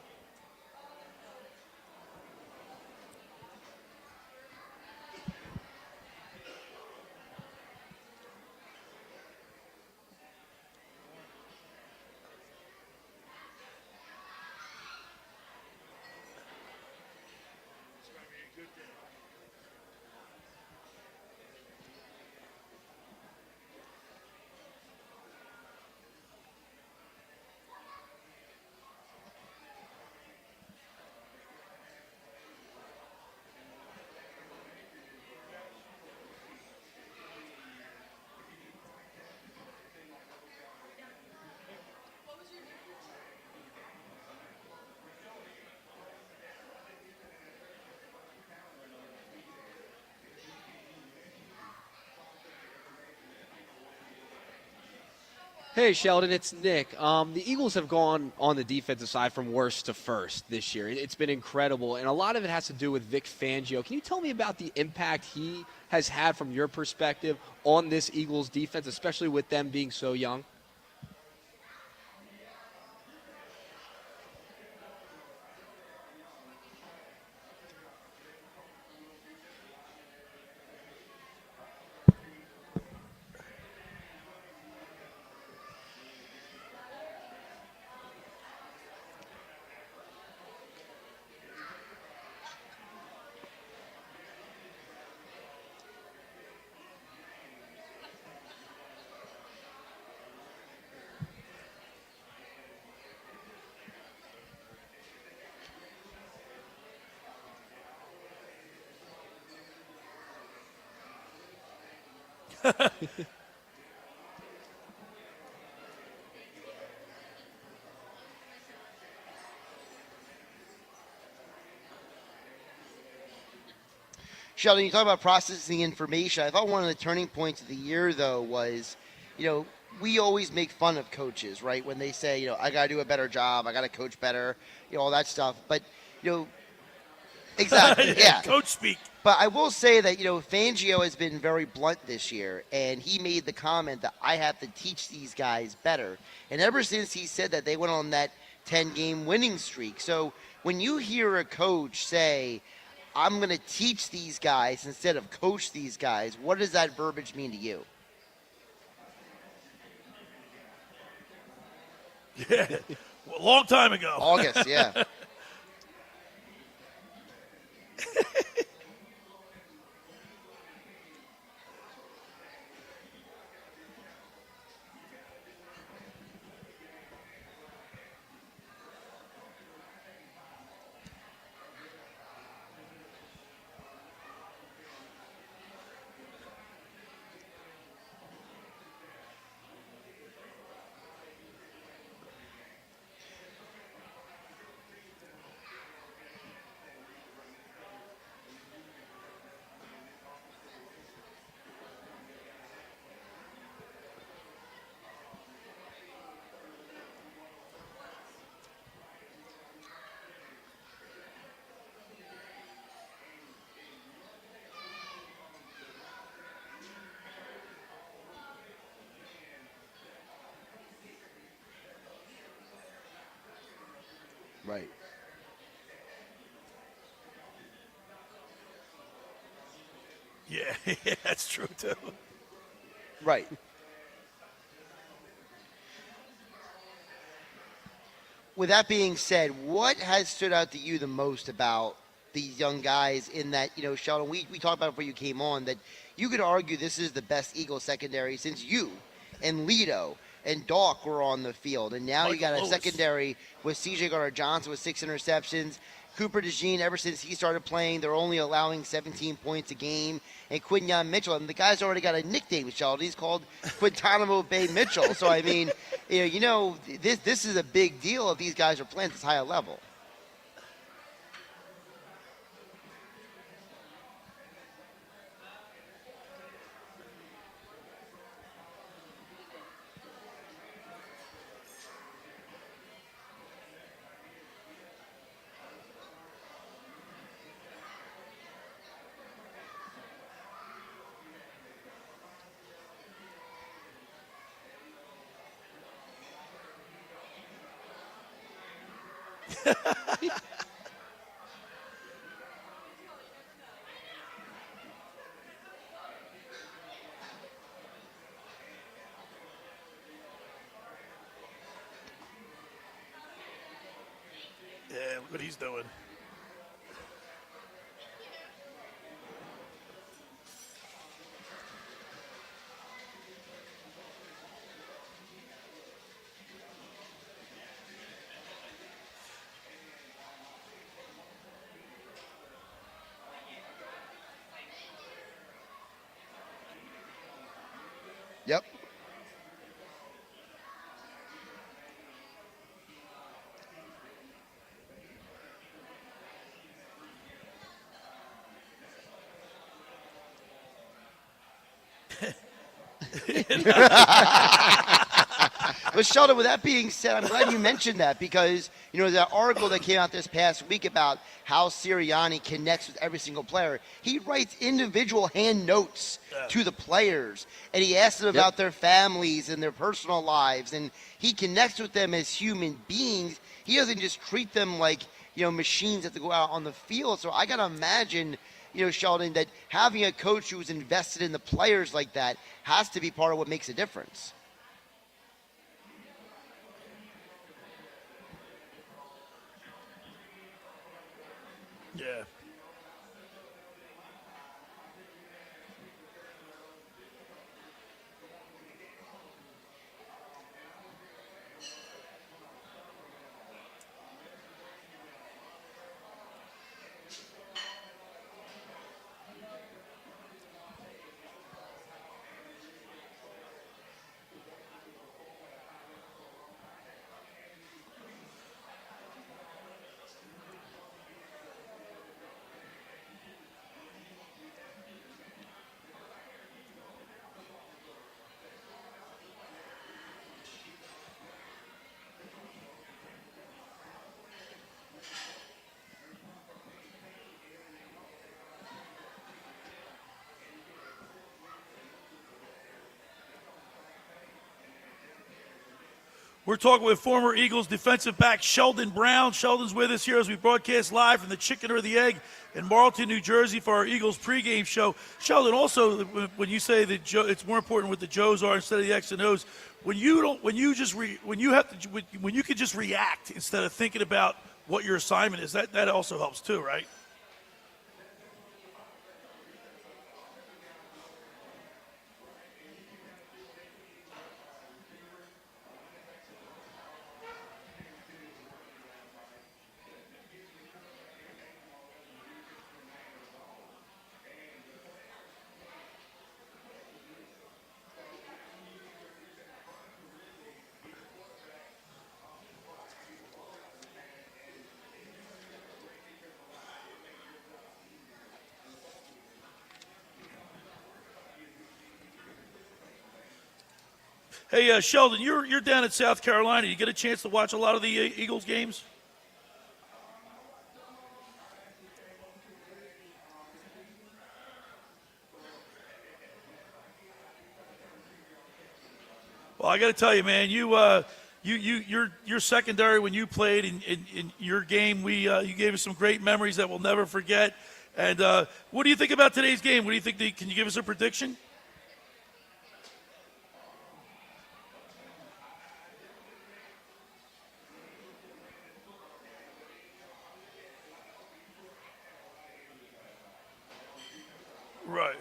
[SPEAKER 8] Hey, Sheldon, it's Nick. The Eagles have gone on the defensive side from worst to first this year. It's been incredible, and a lot of it has to do with Vic Fangio. Can you tell me about the impact he has had from your perspective on this Eagles defense, especially with them being so young?
[SPEAKER 7] Sheldon, you talk about processing information. I thought one of the turning points of the year, though, was, we always make fun of coaches, right? When they say, I got to do a better job, I got to coach better, all that stuff. But, exactly, yeah.
[SPEAKER 5] Coach speak.
[SPEAKER 7] But I will say that, Fangio has been very blunt this year, and he made the comment that I have to teach these guys better. And ever since he said that, they went on that 10-game winning streak. So when you hear a coach say, I'm going to teach these guys instead of coach these guys, what does that verbiage mean to you?
[SPEAKER 5] Yeah, a long time ago.
[SPEAKER 7] August, yeah. Right.
[SPEAKER 5] Yeah, that's true too.
[SPEAKER 7] Right. With that being said, what has stood out to you the most about these young guys in that, Sheldon, we talked about it before you came on, that you could argue this is the best Eagles secondary since you and Lito and Doc were on the field. And now you got a secondary with C.J. Gardner-Johnson with 6 interceptions. Cooper DeJean, ever since he started playing, they're only allowing 17 points a game. And Quinyon Mitchell, and the guy's already got a nickname, Sheldon. He's called Guantanamo Bay Mitchell. So, I mean, this is a big deal if these guys are playing at this higher level.
[SPEAKER 5] Yeah, look what he's doing.
[SPEAKER 7] Yep. But Sheldon, with that being said, I'm glad you mentioned that because, that article that came out this past week about how Sirianni connects with every single player, he writes individual hand notes to the players, and he asks them about their families and their personal lives, and he connects with them as human beings. He doesn't just treat them like, machines that have to go out on the field. So I got to imagine, Sheldon, that having a coach who's invested in the players like that has to be part of what makes a difference.
[SPEAKER 5] Yeah. We're talking with former Eagles defensive back Sheldon Brown. Sheldon's with us here as we broadcast live from the Chicken or the Egg in Marlton, New Jersey for our Eagles pregame show. Sheldon, also, when you say that it's more important what the Joes are instead of the X and O's, when you can just react instead of thinking about what your assignment is, that also helps too, right? Hey, Sheldon, you're down in South Carolina. You get a chance to watch a lot of the Eagles games? Well, I got to tell you, man, you your secondary when you played in your game, you gave us some great memories that we'll never forget. And what do you think about today's game? What do you think? Can you give us a prediction? Right.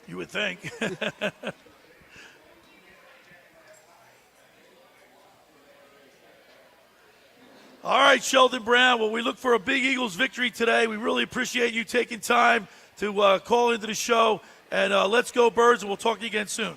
[SPEAKER 5] You would think. All right, Sheldon Brown. Well, we look for a big Eagles victory today. We really appreciate you taking time to call into the show. And let's go, Birds, and we'll talk to you again soon.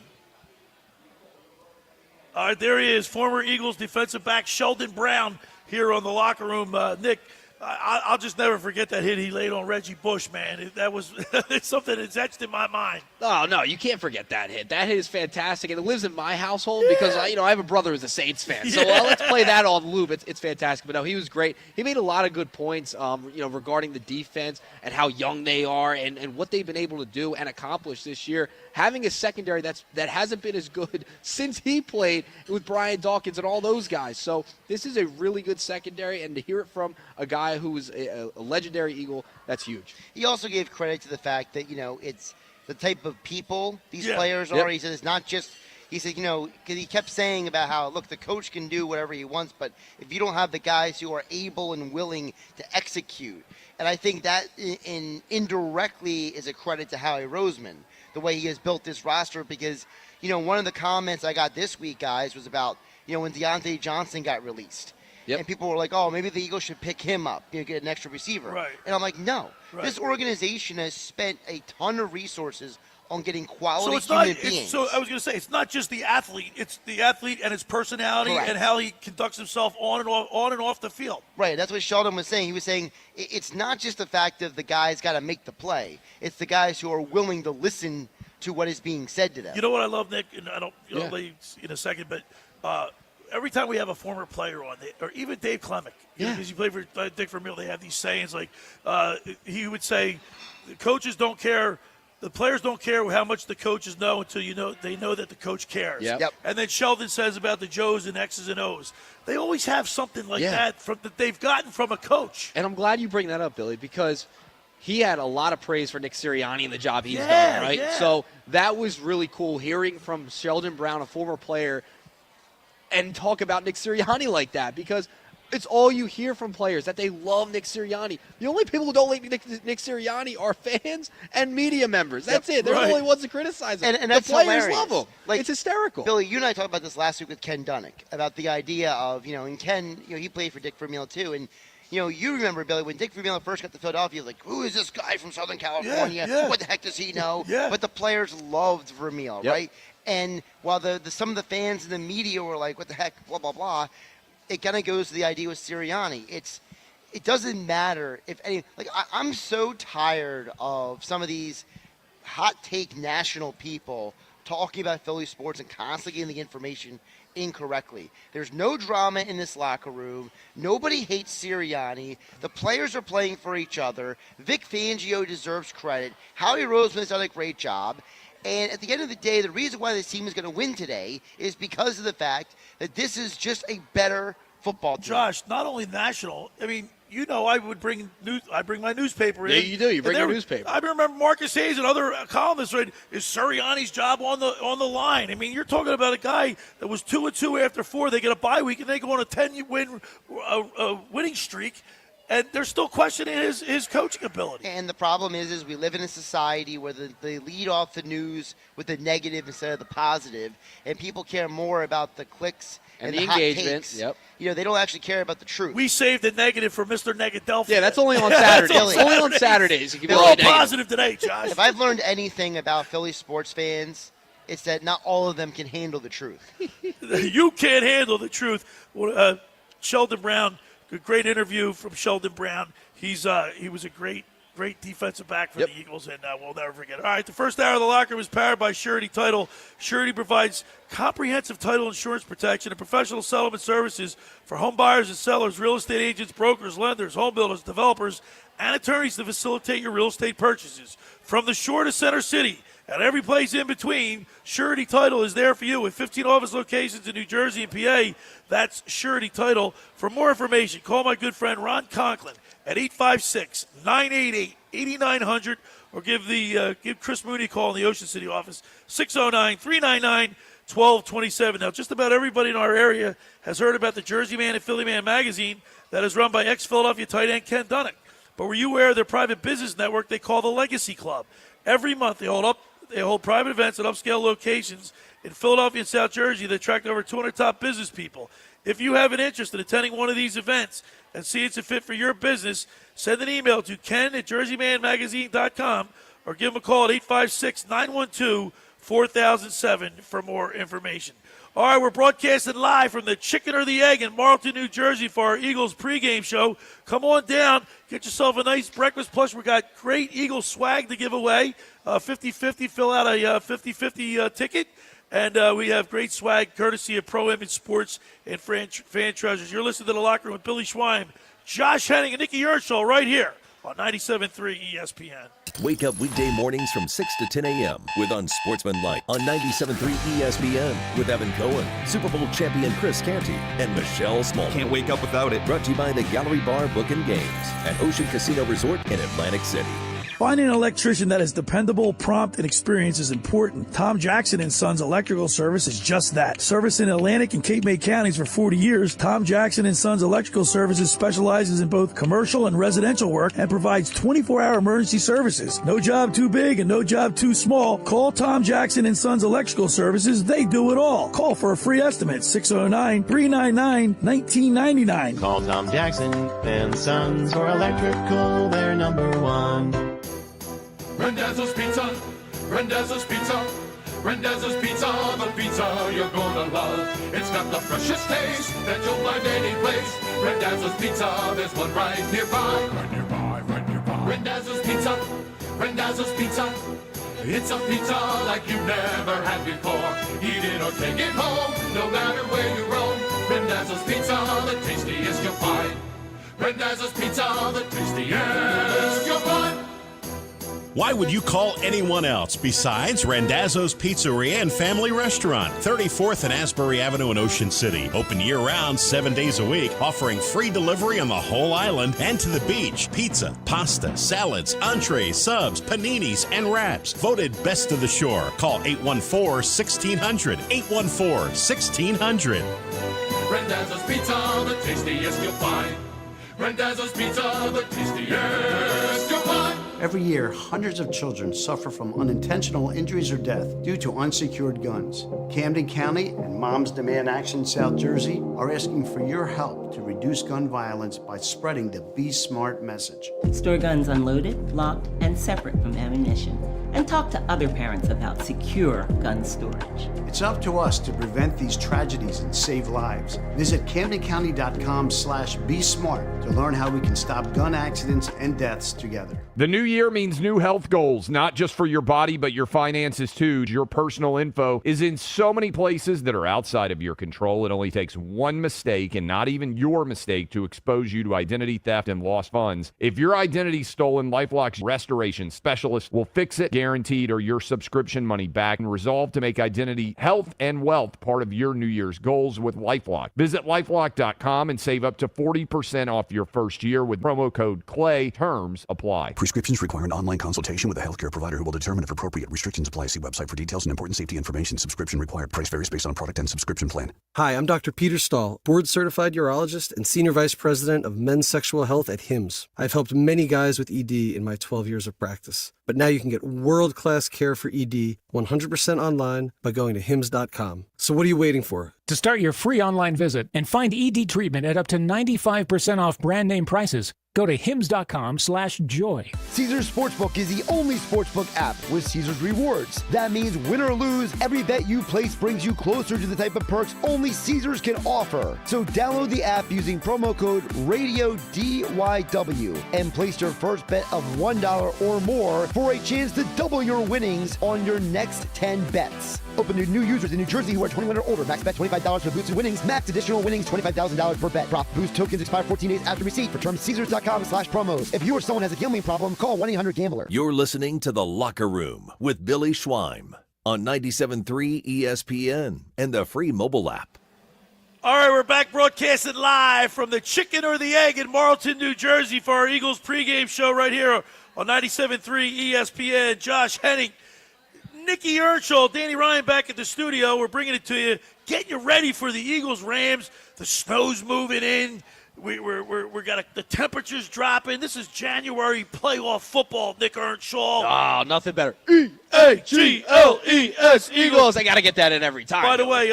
[SPEAKER 5] All right, there he is, former Eagles defensive back Sheldon Brown here on the locker room. Nick, I'll just never forget that hit he laid on Reggie Bush, man. That was it's something that's etched in my mind.
[SPEAKER 8] Oh, no, you can't forget that hit. That hit is fantastic, and it lives in my household because I have a brother who's a Saints fan. So let's play that on loop. It's fantastic. But no, he was great. He made a lot of good points, regarding the defense and how young they are and what they've been able to do and accomplish this year. Having a secondary that hasn't been as good since he played with Brian Dawkins and all those guys. So this is a really good secondary, and to hear it from a guy who is a legendary Eagle, that's huge.
[SPEAKER 7] He also gave credit to the fact that, it's the type of people these players are. He said it's not just – he said, because he kept saying about how, look, the coach can do whatever he wants, but if you don't have the guys who are able and willing to execute. And I think that indirectly is a credit to Howie Roseman, the way he has built this roster, because, one of the comments I got this week, guys, was about, when Deontay Johnson got released. Yep. And people were like, oh, maybe the Eagles should pick him up, get an extra receiver.
[SPEAKER 5] Right.
[SPEAKER 7] And I'm like, no.
[SPEAKER 5] Right.
[SPEAKER 7] This organization has spent a ton of resources on getting quality human beings.
[SPEAKER 5] So I was going to say, it's not just the athlete. It's the athlete and his personality and how he conducts himself on and off the field.
[SPEAKER 7] Right. That's what Sheldon was saying. He was saying it's not just the fact of the guys got to make the play. It's the guys who are willing to listen to what is being said to them.
[SPEAKER 5] You know what I love, Nick? And I'll let you in a second, but every time we have a former player on, or even Dave Clemick, because you play for Dick Vermeil, they have these sayings like he would say, the coaches don't care. The players don't care how much the coaches know until they know that the coach cares.
[SPEAKER 7] Yep.
[SPEAKER 5] And then Sheldon says about the Joes and X's and O's. They always have something like that that they've gotten from a coach.
[SPEAKER 8] And I'm glad you bring that up, Billy, because he had a lot of praise for Nick Sirianni and the job he's done, right?
[SPEAKER 5] Yeah.
[SPEAKER 8] So that was really cool hearing from Sheldon Brown, a former player, and talk about Nick Sirianni like that, because it's all you hear from players, that they love Nick Sirianni. The only people who don't like Nick Sirianni are fans and media members. That's it. They're the only ones that criticize him.
[SPEAKER 7] And that's
[SPEAKER 8] the players
[SPEAKER 7] hilarious.
[SPEAKER 8] love him. It's hysterical.
[SPEAKER 7] Billy, you and I talked about this last week with Ken Dunnick about the idea of, and Ken, he played for Dick Vermeil too. And, you remember, Billy, when Dick Vermeil first got to Philadelphia, he was like, who is this guy from Southern California?
[SPEAKER 5] Yeah.
[SPEAKER 7] What the heck does he know?
[SPEAKER 5] Yeah.
[SPEAKER 7] But the players loved Vermeil, right? And while some of the fans and the media were like, what the heck, blah, blah, blah, it kind of goes to the idea with Sirianni. It doesn't matter if any – I'm so tired of some of these hot take national people talking about Philly sports and constantly getting the information incorrectly. There's no drama in this locker room. Nobody hates Sirianni. The players are playing for each other. Vic Fangio deserves credit. Howie Roseman has done a great job. And at the end of the day, the reason why this team is going to win today is because of the fact that this is just a better football team.
[SPEAKER 5] Josh, not only national. I mean, I would bring my newspaper in.
[SPEAKER 8] Yeah, you do. You bring your newspaper.
[SPEAKER 5] I remember Marcus Hayes and other columnists said, is Sirianni's job on the line? I mean, you're talking about a guy that was 2-2 after 4. They get a bye week and they go on a 10-win winning streak. And they're still questioning his coaching ability.
[SPEAKER 7] And the problem is we live in a society where they lead off the news with the negative instead of the positive, and people care more about the clicks and the
[SPEAKER 8] engagement.
[SPEAKER 7] Hot takes.
[SPEAKER 8] Yep.
[SPEAKER 7] They don't actually care about the truth.
[SPEAKER 5] We saved the negative for Mr. Negadelphia.
[SPEAKER 8] Yeah, that's only on Saturdays. It's only on Saturdays.
[SPEAKER 5] We're all positive today, Josh.
[SPEAKER 7] If I've learned anything about Philly sports fans, it's that not all of them can handle the truth.
[SPEAKER 5] You can't handle the truth. Sheldon Brown. Great interview from Sheldon Brown. He was a great great defensive back for the Eagles, and we'll never forget it. All right, the first hour of the locker room is powered by Surety Title. Surety provides comprehensive title insurance protection and professional settlement services for home buyers and sellers, real estate agents, brokers, lenders, home builders, developers, and attorneys to facilitate your real estate purchases. From the shore to Center City and every place in between, Surety Title is there for you with 15 office locations in New Jersey and PA. That's Surety Title. For more information, call my good friend Ron Conklin at 856-988-8900 or give Chris Mooney a call in the Ocean City office, 609-399-1227. Now, just about everybody in our area has heard about the Jersey Man and Philly Man magazine that is run by ex-Philadelphia tight end Ken Dunnick. But were you aware of their private business network they call the Legacy Club? Every month they hold private events at upscale locations in Philadelphia and South Jersey that attract over 200 top business people. If you have an interest in attending one of these events and see it's a fit for your business, send an email to ken@jerseymanmagazine.com or give them a call at 856-912-4007 for more information. All right, we're broadcasting live from the Chicken or the Egg in Marlton, New Jersey for our Eagles pregame show. Come on down, get yourself a nice breakfast. Plus, we got great Eagles swag to give away. 50-50, fill out a 50-50 ticket. And we have great swag courtesy of Pro Image Sports and Fan Treasures. You're listening to The Locker Room with Billy Schwein, Josh Hennig, and Nikki Earnshaw right here on 97.3 ESPN.
[SPEAKER 1] Wake up weekday mornings from 6 to 10 a.m. with Unsportsmanlike on 97.3 ESPN with Evan Cohen, Super Bowl champion Chris Canty, and Michelle Small.
[SPEAKER 4] Can't wake up without it.
[SPEAKER 1] Brought to you by the Gallery Bar Book and Games at Ocean Casino Resort in Atlantic City.
[SPEAKER 5] Finding an electrician that is dependable, prompt, and experienced is important. Tom Jackson & Sons Electrical Service is just that. Service in Atlantic and Cape May counties for 40 years, Tom Jackson & Sons Electrical Services specializes in both commercial and residential work and provides 24-hour emergency services. No job too big and no job too small. Call Tom Jackson & Sons Electrical Services. They do it all. Call for a free estimate, 609-399-1999.
[SPEAKER 11] Call Tom Jackson and Sons for electrical, they're number one.
[SPEAKER 6] Rendezvous Pizza, Rendezvous Pizza, Rendezvous Pizza, the pizza you're gonna love. It's got the freshest taste that you'll find any place. Rendezvous Pizza, there's one right nearby. Right nearby. Rendezvous Pizza, Rendezvous Pizza. It's a pizza like you've never had before. Eat it or take it home, no matter where you roam. Rendezvous Pizza, the tastiest you'll find. Rendezvous Pizza, the tastiest you'll find.
[SPEAKER 10] Why would you call anyone else besides Randazzo's Pizzeria and Family Restaurant, 34th and Asbury Avenue in Ocean City. Open year-round, 7 days a week, offering free delivery on the whole island and to the beach. Pizza, pasta, salads, entrees, subs, paninis, and wraps. Voted best of the shore. Call 814-1600. 814-1600.
[SPEAKER 6] Randazzo's Pizza, the tastiest you'll find. Randazzo's Pizza, the tastiest you'll find.
[SPEAKER 12] Every year, hundreds of children suffer from unintentional injuries or death due to unsecured guns. Camden County and Moms Demand Action South Jersey are asking for your help to reduce gun violence by spreading the Be Smart message.
[SPEAKER 25] Store guns unloaded, locked, and separate from ammunition. And talk to other parents about secure gun storage.
[SPEAKER 12] It's up to us to prevent these tragedies and save lives. Visit CamdenCounty.com/BeSmart to learn how we can stop gun accidents and deaths together.
[SPEAKER 26] The new year means new health goals, not just for your body, but your finances too. Your personal info is in so many places that are outside of your control. It only takes one mistake, and not even your mistake, to expose you to identity theft and lost funds. If your identity's stolen, LifeLock's restoration specialist will fix it, guaranteed, or your subscription money back, and resolve to make identity, health, and wealth part of your New Year's goals with LifeLock. Visit LifeLock.com and save up to 40% off your first year with promo code CLAY. Terms apply.
[SPEAKER 13] Prescriptions require an online consultation with a healthcare provider who will determine if appropriate. Restrictions apply. See website for details and important safety information. Subscription required. Price varies based on product and subscription plan.
[SPEAKER 14] Hi, I'm Dr. Peter Stahl, board-certified urologist and senior vice president of men's sexual health at HIMSS. I've helped many guys with ED in my 12 years of practice. But now you can get world-class care for ED 100% online by going to hims.com. So what are you waiting for?
[SPEAKER 2] To start your free online visit and find ED treatment at up to 95% off brand name prices, go to hims.com/joy.
[SPEAKER 4] Caesars Sportsbook is the only sportsbook app with Caesars Rewards. That means win or lose, every bet you place brings you closer to the type of perks only Caesars can offer. So download the app using promo code RADIODYW and place your first bet of $1 or more for a chance to double your winnings on your next 10 bets. Open to new users in New Jersey who are 21 or older. Max bet $25 for boosted winnings. Max additional winnings $25,000 per bet. Prop boost tokens expire 14 days after receipt. For terms, Caesars.com/promos. If you or someone has a gambling problem, call 1-800-GAMBLER.
[SPEAKER 1] You're listening to The Locker Room with Billy Schweim on 97.3 ESPN and the free mobile app.
[SPEAKER 5] All right, we're back broadcasting live from the Chicken or the Egg in Marlton, New Jersey for our Eagles pregame show right here on 97.3 ESPN. Josh Hennig, Nikki Earnshaw, Danny Ryan back at the studio. We're bringing it to you, getting you ready for the Eagles-Rams. The snow's moving in. We got the temperatures dropping. This is January playoff football, Nick Earnshaw.
[SPEAKER 8] Oh, nothing better.
[SPEAKER 5] E-A-G-L-E-S,
[SPEAKER 8] Eagles. I got to get that in every time.
[SPEAKER 5] By the way,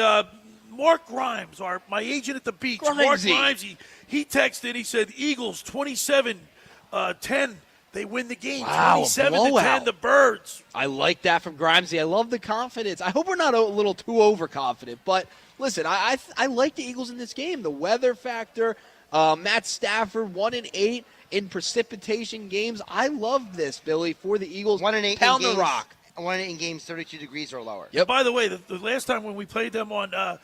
[SPEAKER 5] Mark Grimes, my agent at the beach, Mark Grimes, he texted, he said, Eagles 27-10. They win the game,
[SPEAKER 8] wow,
[SPEAKER 5] 27-10, the Birds.
[SPEAKER 8] I like that from Grimesy. I love the confidence. I hope we're not a little too overconfident. But, listen, I like the Eagles in this game. The weather factor, Matt Stafford, 1-8 in precipitation games. I love this, Billy, for the Eagles.
[SPEAKER 7] 1-8
[SPEAKER 8] Pound
[SPEAKER 7] in
[SPEAKER 8] the rock.
[SPEAKER 7] 1-8 in games 32 degrees or lower.
[SPEAKER 5] Yep. By the way, the last time when we played them on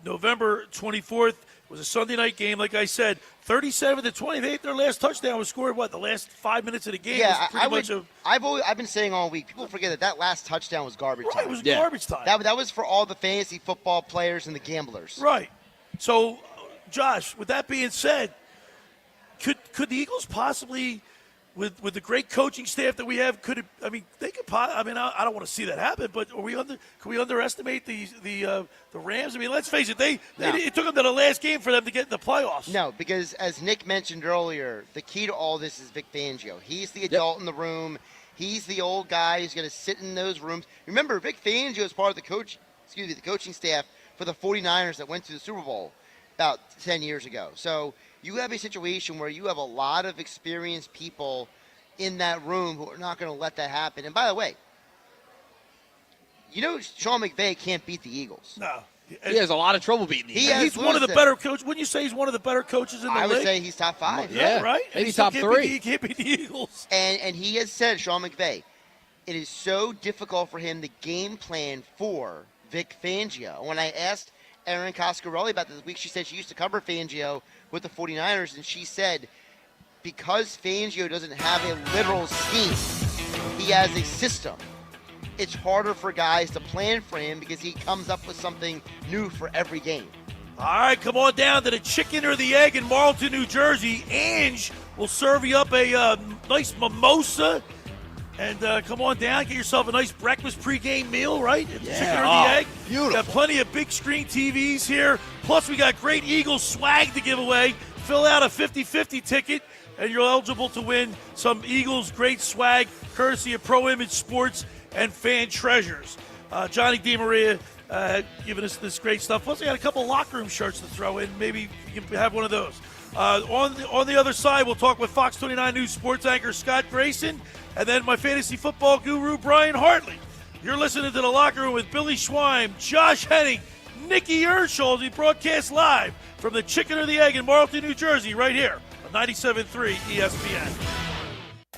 [SPEAKER 5] November 24th, it was a Sunday night game, like I said, 37-20. Their last touchdown was scored, the last 5 minutes of the game?
[SPEAKER 7] Yeah,
[SPEAKER 5] I've
[SPEAKER 7] been saying all week, people forget that last touchdown was garbage time.
[SPEAKER 5] Right, it was garbage time.
[SPEAKER 7] That was for all the fantasy football players and the gamblers.
[SPEAKER 5] Right. So, Josh, with that being said, could the Eagles possibly, with the great coaching staff that we have, they could. I don't want to see that happen, but can we underestimate the Rams? I mean, let's face it, it took them to the last game for them to get in the playoffs.
[SPEAKER 7] No, because as Nick mentioned earlier, the key to all this is Vic Fangio. He's the adult in the room. He's the old guy who's going to sit in those rooms. Remember, Vic Fangio is part of the coaching staff for the 49ers that went to the Super Bowl about 10 years ago. So you have a situation where you have a lot of experienced people in that room who are not going to let that happen. And by the way, Sean McVay can't beat the Eagles.
[SPEAKER 5] No.
[SPEAKER 8] He has a lot of trouble beating the Eagles.
[SPEAKER 5] He's one of the better coaches. Wouldn't you say he's one of the better coaches in the league?
[SPEAKER 7] I would say he's top 5.
[SPEAKER 5] Yeah, right?
[SPEAKER 8] Maybe top 3.
[SPEAKER 5] He can't beat the Eagles.
[SPEAKER 7] And he has said, Sean McVay, it is so difficult for him to game plan for Vic Fangio. When I asked Erin Coscarelli about this week, she said she used to cover Fangio with the 49ers, and she said because Fangio doesn't have a literal scheme, he has a system. It's harder for guys to plan for him because he comes up with something new for every game.
[SPEAKER 5] All right, come on down to the Chicken or the Egg in Marlton, New Jersey. Ange will serve you up a nice mimosa. And come on down, get yourself a nice breakfast pregame meal, right? Chicken or the Egg.
[SPEAKER 8] Beautiful.
[SPEAKER 5] Got plenty of big screen TVs here. Plus, we got great Eagles swag to give away. Fill out a 50-50 ticket, and you're eligible to win some Eagles great swag, courtesy of Pro Image Sports and Fan Treasures. Johnny DiMaria giving us this great stuff. Plus, I got a couple locker room shirts to throw in. Maybe you can have one of those. On the other side, we'll talk with Fox 29 News sports anchor Scott Grayson, and then my fantasy football guru, Brian Hartley. You're listening to The Locker Room with Billy Schweim, Josh Hennig, Nikki Earnshaw, as we broadcast live from the Chicken or the Egg in Marlton, New Jersey, right here on 97.3 ESPN.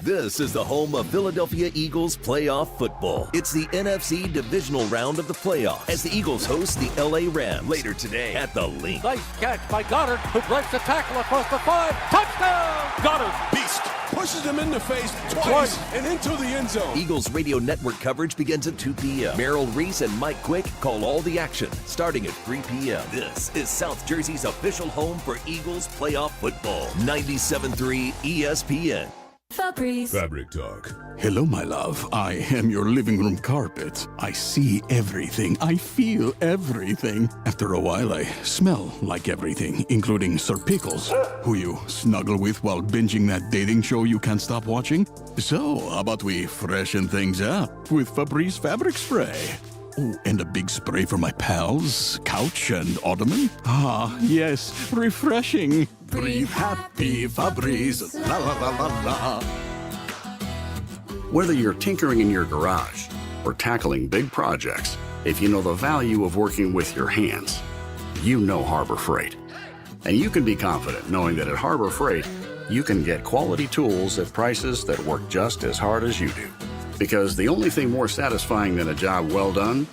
[SPEAKER 1] This is the home of Philadelphia Eagles playoff football. It's the NFC divisional round of the playoffs as the Eagles host the LA Rams later today at the Link.
[SPEAKER 3] Nice catch by Goddard, who breaks the tackle across the 5. Touchdown! Goddard.
[SPEAKER 6] Beast pushes him in the face twice and into the end zone.
[SPEAKER 1] Eagles radio network coverage begins at 2 p.m. Merrill Reese and Mike Quick call all the action starting at 3 p.m. This is South Jersey's official home for Eagles playoff football. 97.3 ESPN.
[SPEAKER 9] Fabric Talk.
[SPEAKER 23] Hello, my love. I am your living room carpet. I see everything. I feel everything. After a while, I smell like everything, including Sir Pickles, who you snuggle with while binging that dating show you can't stop watching. So, how about we freshen things up with Febreze Fabric Spray?
[SPEAKER 15] Oh, and a big spray for my pals, couch and ottoman. Ah, yes, refreshing. Breathe happy, Febreze, la la la la la.
[SPEAKER 23] Whether you're tinkering in your garage or tackling big projects, if you know the value of working with your hands, you know Harbor Freight. And you can be confident knowing that at Harbor Freight, you can get quality tools at prices that work just as hard as you do. Because the only thing more satisfying than a job well done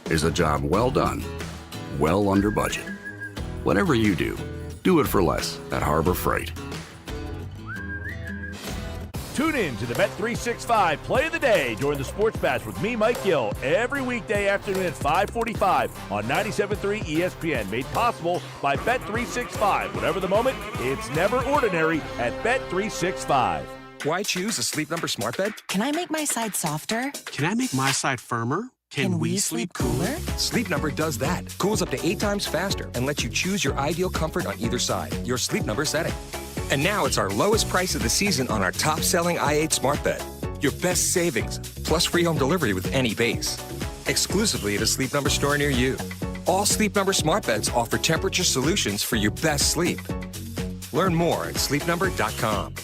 [SPEAKER 23] is a job well done, well under budget. Whatever you do it for less at Harbor Freight.
[SPEAKER 16] Tune in to the Bet365 Play of the Day during the Sports Bash with me, Mike Gill, every weekday afternoon at 5:45 on 97.3 ESPN. Made possible by Bet365. Whatever the moment, it's never ordinary at Bet365.
[SPEAKER 17] Why choose a Sleep Number smart bed?
[SPEAKER 18] Can I make my side softer?
[SPEAKER 17] Can I make my side firmer? Can we sleep cooler? Sleep Number does that. Cools up to 8 times faster and lets you choose your ideal comfort on either side. Your Sleep Number setting. And now it's our lowest price of the season on our top-selling i8 smart bed. Your best savings, plus free home delivery with any base. Exclusively at a Sleep Number store near you. All Sleep Number smart beds offer temperature solutions for your best sleep. Learn more at sleepnumber.com.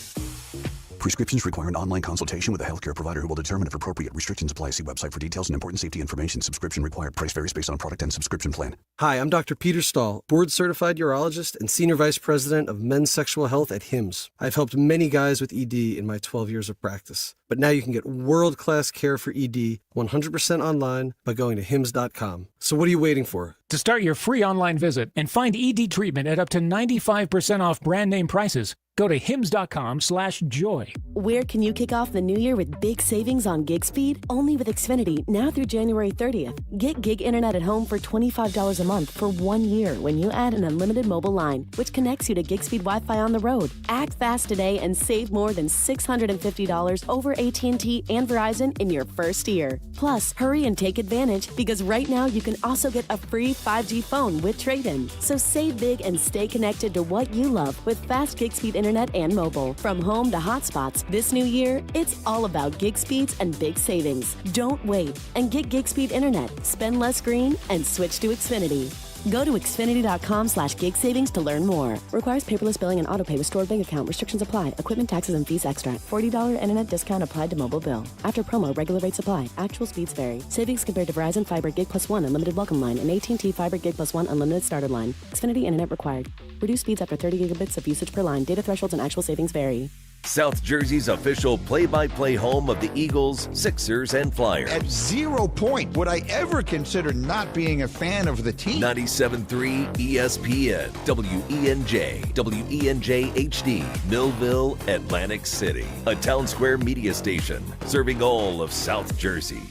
[SPEAKER 13] Prescriptions require an online consultation with a healthcare provider who will determine if appropriate. Restrictions apply. See website for details and important safety information. Subscription required. Price varies based on product and subscription plan.
[SPEAKER 14] Hi, I'm Dr. Peter Stahl, board-certified urologist and senior vice president of men's sexual health at HIMSS. I've helped many guys with ED in my 12 years of practice. But now you can get world-class care for ED 100% online by going to hims.com. So what are you waiting for?
[SPEAKER 2] To start your free online visit and find ED treatment at up to 95% off brand name prices, go to hims.com/joy.
[SPEAKER 19] Where can you kick off the new year with big savings on gig speed? Only with Xfinity, now through January 30th. Get gig internet at home for $25 a month for 1 year when you add an unlimited mobile line, which connects you to gig speed Wi-Fi on the road. Act fast today and save more than $650 over AT&T and Verizon in your first year. Plus, hurry and take advantage because right now you can also get a free 5G phone with trade-in. So save big and stay connected to what you love with fast gig speed internet and mobile. From home to hotspots, this new year, it's all about gig speeds and big savings. Don't wait and get gig speed internet. Spend less green and switch to Xfinity. Go to Xfinity.com/gig savings to learn more. Requires paperless billing and autopay with stored bank account. Restrictions apply. Equipment, taxes, and fees extra. $40 internet discount applied to mobile bill. After promo, regular rates apply. Actual speeds vary. Savings compared to Verizon Fiber Gig Plus 1 Unlimited Welcome Line and AT&T Fiber Gig Plus 1 Unlimited Starter Line. Xfinity internet required. Reduced speeds after 30 gigabits of usage per line. Data thresholds and actual savings vary.
[SPEAKER 1] South Jersey's official play-by-play home of the Eagles, Sixers, and Flyers.
[SPEAKER 20] At 0 point would I ever consider not being a fan of the team.
[SPEAKER 1] 97.3 ESPN, WENJ, WENJ HD, Millville, Atlantic City. A Town Square media station serving all of South Jersey.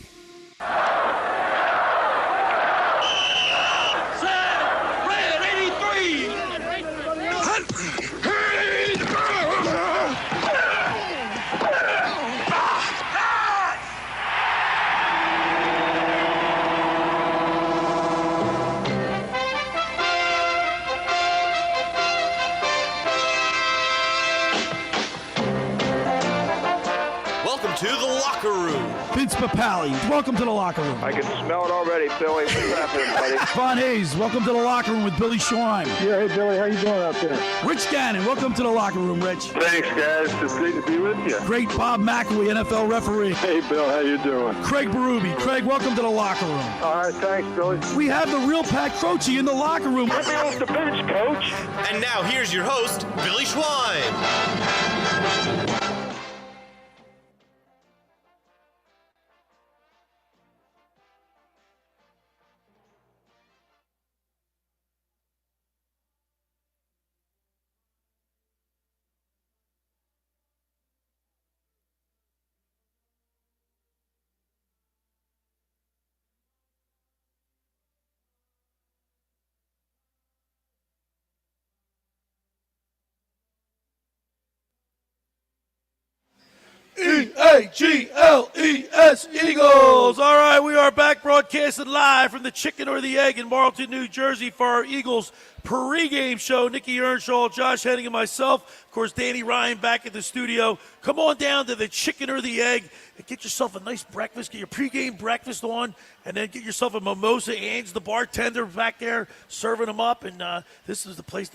[SPEAKER 27] To the locker room.
[SPEAKER 28] Vince Papali, welcome to the locker room.
[SPEAKER 29] I can smell it already, Billy. What's happening, buddy?
[SPEAKER 28] Von Hayes, welcome to the locker room with Billy Schwein.
[SPEAKER 29] Yeah, hey, Billy, how you doing out there?
[SPEAKER 28] Rich Gannon, welcome to the locker room, Rich.
[SPEAKER 29] Thanks, guys. It's great to be with you.
[SPEAKER 28] Great Bob McElwee, NFL referee.
[SPEAKER 29] Hey, Bill, how you doing?
[SPEAKER 28] Craig Berube. Craig, welcome to the locker room.
[SPEAKER 29] All right, thanks, Billy.
[SPEAKER 28] We have the real Pat Croce in the locker room.
[SPEAKER 29] Let me off the bench, Coach.
[SPEAKER 27] And now here's your host, Billy Schwein.
[SPEAKER 5] E-A-G-L-E-S, Eagles. All right, we are back broadcasting live from the Chicken or the Egg in Marlton, New Jersey for our Eagles pregame show. Nikki Earnshaw, Josh Hennig, and myself. Of course, Danny Ryan back at the studio. Come on down to the Chicken or the Egg and get yourself a nice breakfast. Get your pregame breakfast on and then get yourself a mimosa. Ange, the bartender, back there serving them up, and this is the place.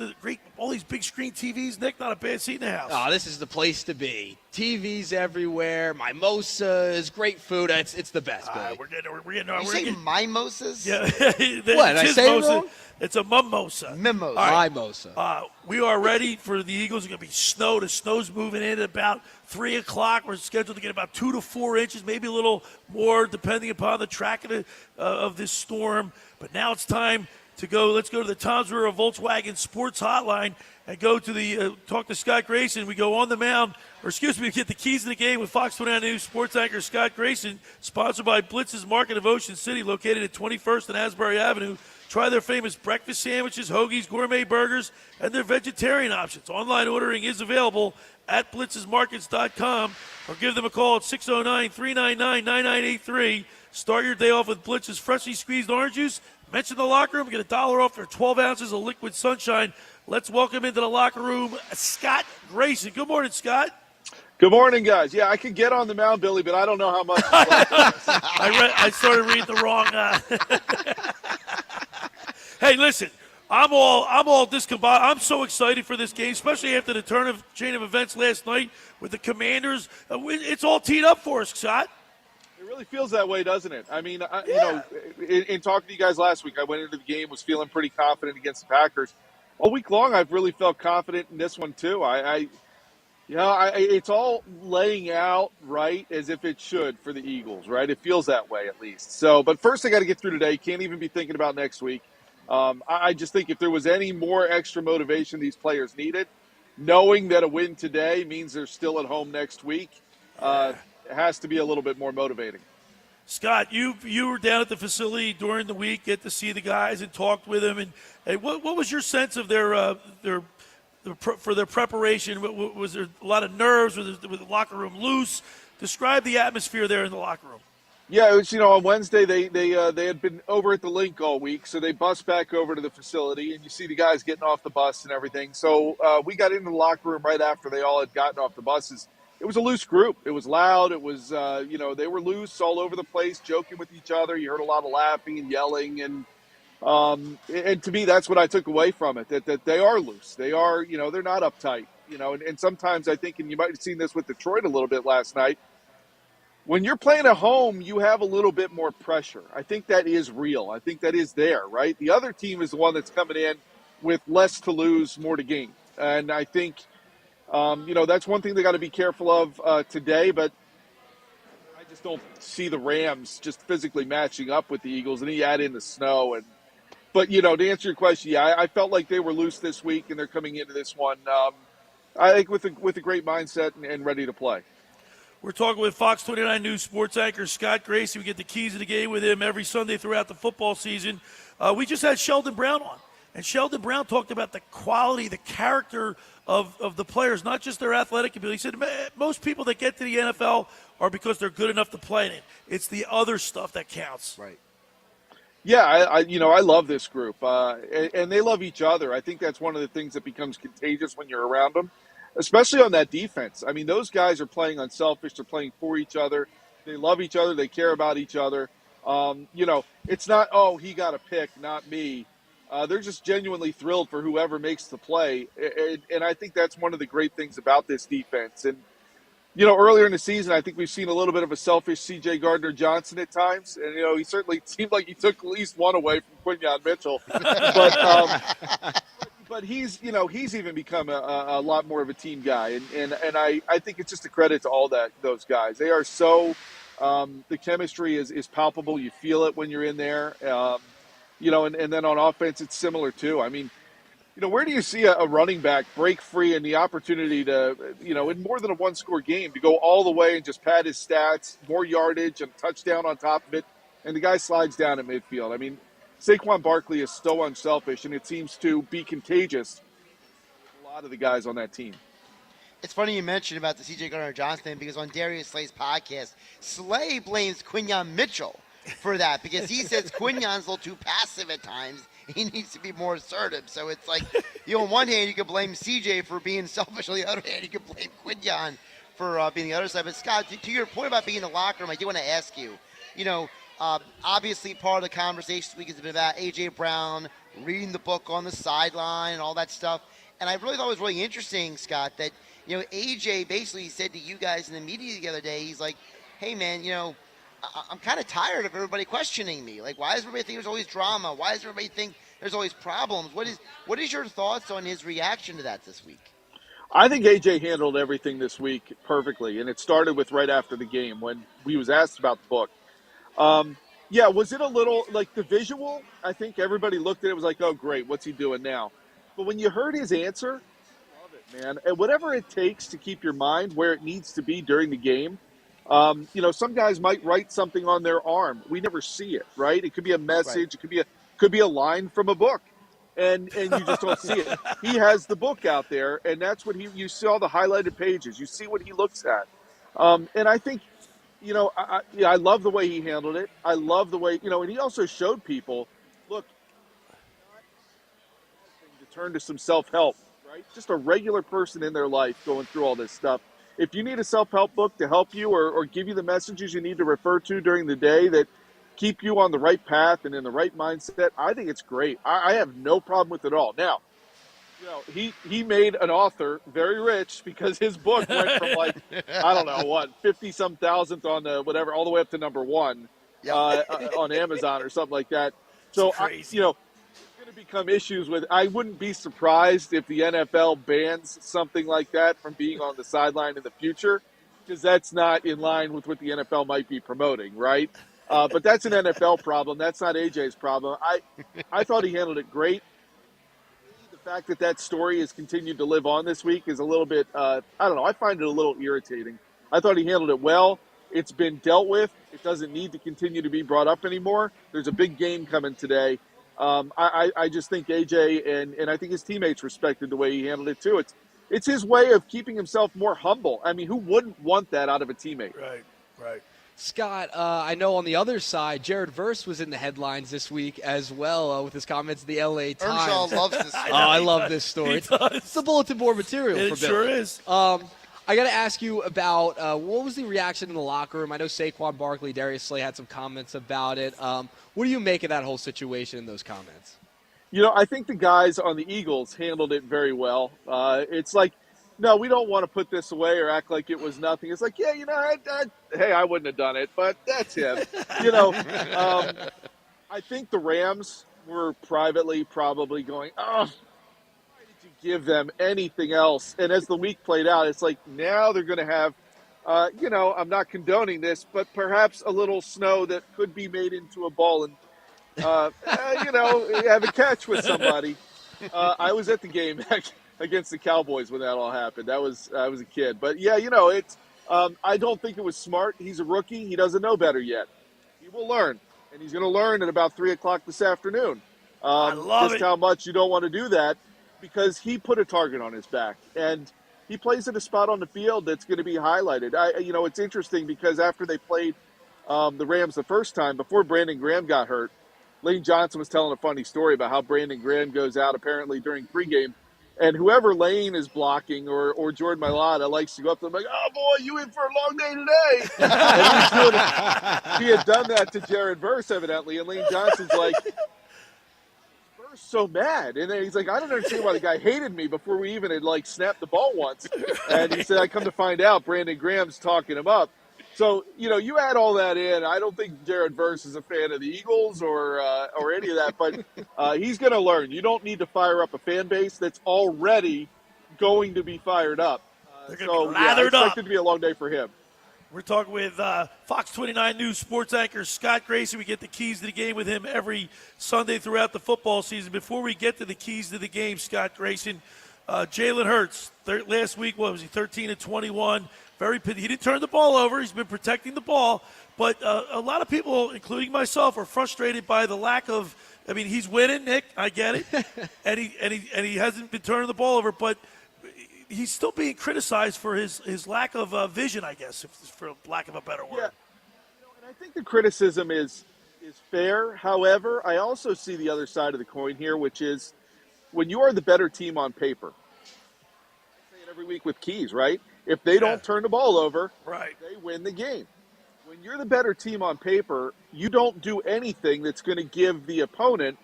[SPEAKER 5] All these big screen TVs, Nick, not a bad seat in the house.
[SPEAKER 8] Oh, this is the place to be. TVs everywhere, mimosas, great food. It's the best, Billy.
[SPEAKER 5] We're getting.
[SPEAKER 7] You say mimosas?
[SPEAKER 5] Yeah.
[SPEAKER 8] What, did I say it wrong?
[SPEAKER 5] It's a mimosa.
[SPEAKER 7] Mimosa.
[SPEAKER 5] Right.
[SPEAKER 8] Mimosa.
[SPEAKER 5] We are ready for the Eagles. It's going to be snow. The snow's moving in at about 3 o'clock. We're scheduled to get about 2 to 4 inches, maybe a little more, depending upon the track of this storm. But now it's time to go. Let's go to the Tom's River Volkswagen Sports Hotline and go to talk to Scott Grayson. We go on the mound, we get the keys to the game with Fox 29 News sports anchor Scott Grayson, sponsored by Blitz's Market of Ocean City, located at 21st and Asbury Avenue. Try their famous breakfast sandwiches, hoagies, gourmet burgers, and their vegetarian options. Online ordering is available at blitzesmarkets.com, or give them a call at 609-399-9983. Start your day off with Blitz's freshly squeezed orange juice. Mention the locker room, get $1 off for 12 ounces of liquid sunshine. Let's welcome into the locker room Scott Grayson. Good morning, Scott.
[SPEAKER 4] Good morning, guys. Yeah, I could get on the mound, Billy, but I don't know how much.
[SPEAKER 5] I started reading the wrong. Hey, listen, I'm all discombobulated. I'm so excited for this game, especially after the chain of events last night with the Commanders. It's all teed up for us, Scott.
[SPEAKER 4] It really feels that way, doesn't it? I mean, in talking to you guys last week, I went into the game, was feeling pretty confident against the Packers. All week long, I've really felt confident in this one too. It's all laying out right as if it should for the Eagles, right? It feels that way at least. So, but first I got to get through today. Can't even be thinking about next week. I just think if there was any more extra motivation these players needed, knowing that a win today means they're still at home next week, it has to be a little bit more motivating.
[SPEAKER 5] Scott, you were down at the facility during the week, get to see the guys and talked with them. And what was your sense of their preparation? Was there a lot of nerves? Was the locker room loose? Describe the atmosphere there in the locker room.
[SPEAKER 4] Yeah, it was, on Wednesday they had been over at the link all week, so they bus back over to the facility, and you see the guys getting off the bus and everything. So we got into the locker room right after they all had gotten off the buses. It was a loose group. It was loud. It was, they were loose all over the place, joking with each other. You heard a lot of laughing and yelling, and to me, that's what I took away from it, that they are loose. They are, they're not uptight, and sometimes I think, and you might have seen this with Detroit a little bit last night, when you're playing at home, you have a little bit more pressure. I think that is real. I think that is there, right? The other team is the one that's coming in with less to lose, more to gain. And I think, that's one thing they got to be careful of today. But I just don't see the Rams just physically matching up with the Eagles. And you add in the snow. But to answer your question, yeah, I felt like they were loose this week, and they're coming into this one, I think, with a great mindset and ready to play.
[SPEAKER 5] We're talking with Fox 29 News sports anchor Scott Grayson. We get the keys of the game with him every Sunday throughout the football season. We just had Sheldon Brown on, and Sheldon Brown talked about the quality, the character of the players, not just their athletic ability. He said most people that get to the NFL are because they're good enough to play in it. It's the other stuff that counts.
[SPEAKER 4] Right. Yeah, I love this group, and they love each other. I think that's one of the things that becomes contagious when you're around them. Especially on that defense. I mean, those guys are playing unselfish. They're playing for each other. They love each other. They care about each other. It's not, he got a pick, not me. They're just genuinely thrilled for whoever makes the play. And I think that's one of the great things about this defense. And, earlier in the season, I think we've seen a little bit of a selfish C.J. Gardner-Johnson at times. And, he certainly seemed like he took at least one away from Quinyon Mitchell. But he's even become a lot more of a team guy, and I think it's just a credit to all those guys. They are so the chemistry is palpable. You feel it when you're in there, and then on offense it's similar too. I mean, where do you see a running back break free and the opportunity to in more than a one-score game to go all the way and just pad his stats, more yardage and touchdown on top of it, and the guy slides down at midfield? I mean, Saquon Barkley is so unselfish, and it seems to be contagious. A lot of the guys on that team.
[SPEAKER 7] It's funny you mentioned about the C.J. Gardner-Johnson because on Darius Slay's podcast, Slay blames Quinyon Mitchell for that because he says Quinyon's a little too passive at times. He needs to be more assertive. So it's like, on one hand, you could blame C.J. for being selfish. On the other hand, you could blame Quinyon for being the other side. But, Scott, to your point about being in the locker room, I do want to ask you, Obviously, part of the conversation this week has been about A.J. Brown reading the book on the sideline and all that stuff. And I really thought it was really interesting, Scott, that, A.J. basically said to you guys in the media the other day, he's like, hey, man, I'm kind of tired of everybody questioning me. Like, why does everybody think there's always drama? Why does everybody think there's always problems? What is your thoughts on his reaction to that this week?
[SPEAKER 4] I think AJ handled everything this week perfectly, and it started with right after the game when he was asked about the book. Was it a little like the visual? I think everybody looked at it was like, oh, great, what's he doing now? But when you heard his answer, I love it, man. And whatever it takes to keep your mind where it needs to be during the game. Some guys might write something on their arm. We never see it, right? It could be a message. Right. It could be a line from a book. And you just don't see it. He has the book out there, and that's what you see all the highlighted pages. You see what he looks at. And I think, I love the way he handled it. I love the way, and he also showed people, look, to turn to some self-help, right? Just a regular person in their life going through all this stuff. If you need a self-help book to help you or give you the messages you need to refer to during the day that keep you on the right path and in the right mindset, I think it's great. I have no problem with it all. Now, he made an author very rich because his book went from 50-some thousandth on the whatever, all the way up to number one on Amazon or something like that. So, there's going to become issues with. I wouldn't be surprised if the NFL bans something like that from being on the sideline in the future, because that's not in line with what the NFL might be promoting, right? But that's an NFL problem. That's not AJ's problem. I thought he handled it great. The fact that story has continued to live on this week is a little bit, I don't know, I find it a little irritating. I thought he handled it well. It's been dealt with. It doesn't need to continue to be brought up anymore. There's a big game coming today. I just think AJ and I think his teammates respected the way he handled it too. It's his way of keeping himself more humble. I mean, who wouldn't want that out of a teammate?
[SPEAKER 5] Right.
[SPEAKER 8] Scott, I know on the other side, Jared Verse was in the headlines this week as well with his comments in the L.A. Times.
[SPEAKER 7] Earnshaw loves this story.
[SPEAKER 8] I love this story. It's the bulletin board material for Bill.
[SPEAKER 5] It sure is.
[SPEAKER 8] I got to ask you about what was the reaction in the locker room? I know Saquon Barkley, Darius Slay had some comments about it. What do you make of that whole situation and those comments?
[SPEAKER 4] I think the guys on the Eagles handled it very well. It's like, no, we don't want to put this away or act like it was nothing. It's like, yeah, hey, I wouldn't have done it, but that's him. I think the Rams were privately probably going, oh, why did you give them anything else? And as the week played out, it's like now they're going to have, I'm not condoning this, but perhaps a little snow that could be made into a ball and, have a catch with somebody. I was at the game against the Cowboys when that all happened. I was a kid. But, yeah, it's I don't think it was smart. He's a rookie. He doesn't know better yet. He will learn, and he's going to learn at about 3 o'clock this afternoon.
[SPEAKER 5] I love
[SPEAKER 4] just
[SPEAKER 5] it.
[SPEAKER 4] how much you don't want to do that because he put a target on his back. And he plays at a spot on the field that's going to be highlighted. It's interesting because after they played the Rams the first time, before Brandon Graham got hurt, Lane Johnson was telling a funny story about how Brandon Graham goes out apparently during pregame. And whoever Lane is blocking or Jordan Mailata likes to go up to him like, oh, boy, you in for a long day today. And he had done that to Jared Verse, evidently. And Lane Johnson's like, Verse so mad. And then he's like, I don't understand why the guy hated me before we even had, snapped the ball once. And he said, I come to find out Brandon Graham's talking him up. So, you add all that in. I don't think Jared Verse is a fan of the Eagles or any of that, but he's going to learn. You don't need to fire up a fan base that's already going to be fired up.
[SPEAKER 5] They're going to be lathered up.
[SPEAKER 4] I expect it to be a long day for him.
[SPEAKER 5] We're talking with Fox 29 News sports anchor Scott Grayson. We get the keys to the game with him every Sunday throughout the football season. Before we get to the keys to the game, Scott Grayson, Jalen Hurts, last week, what was he, 13-21? He didn't turn the ball over. He's been protecting the ball. But a lot of people, including myself, are frustrated by the lack of – I mean, he's winning, Nick. I get it. and he hasn't been turning the ball over. But he's still being criticized for his lack of vision, I guess, for lack of a better word.
[SPEAKER 4] Yeah. And I think the criticism is fair. However, I also see the other side of the coin here, which is when you are the better team on paper, I say it every week with Keys, right? If they don't turn the ball over,
[SPEAKER 5] right,
[SPEAKER 4] they win the game. When you're the better team on paper, you don't do anything that's going to give the opponent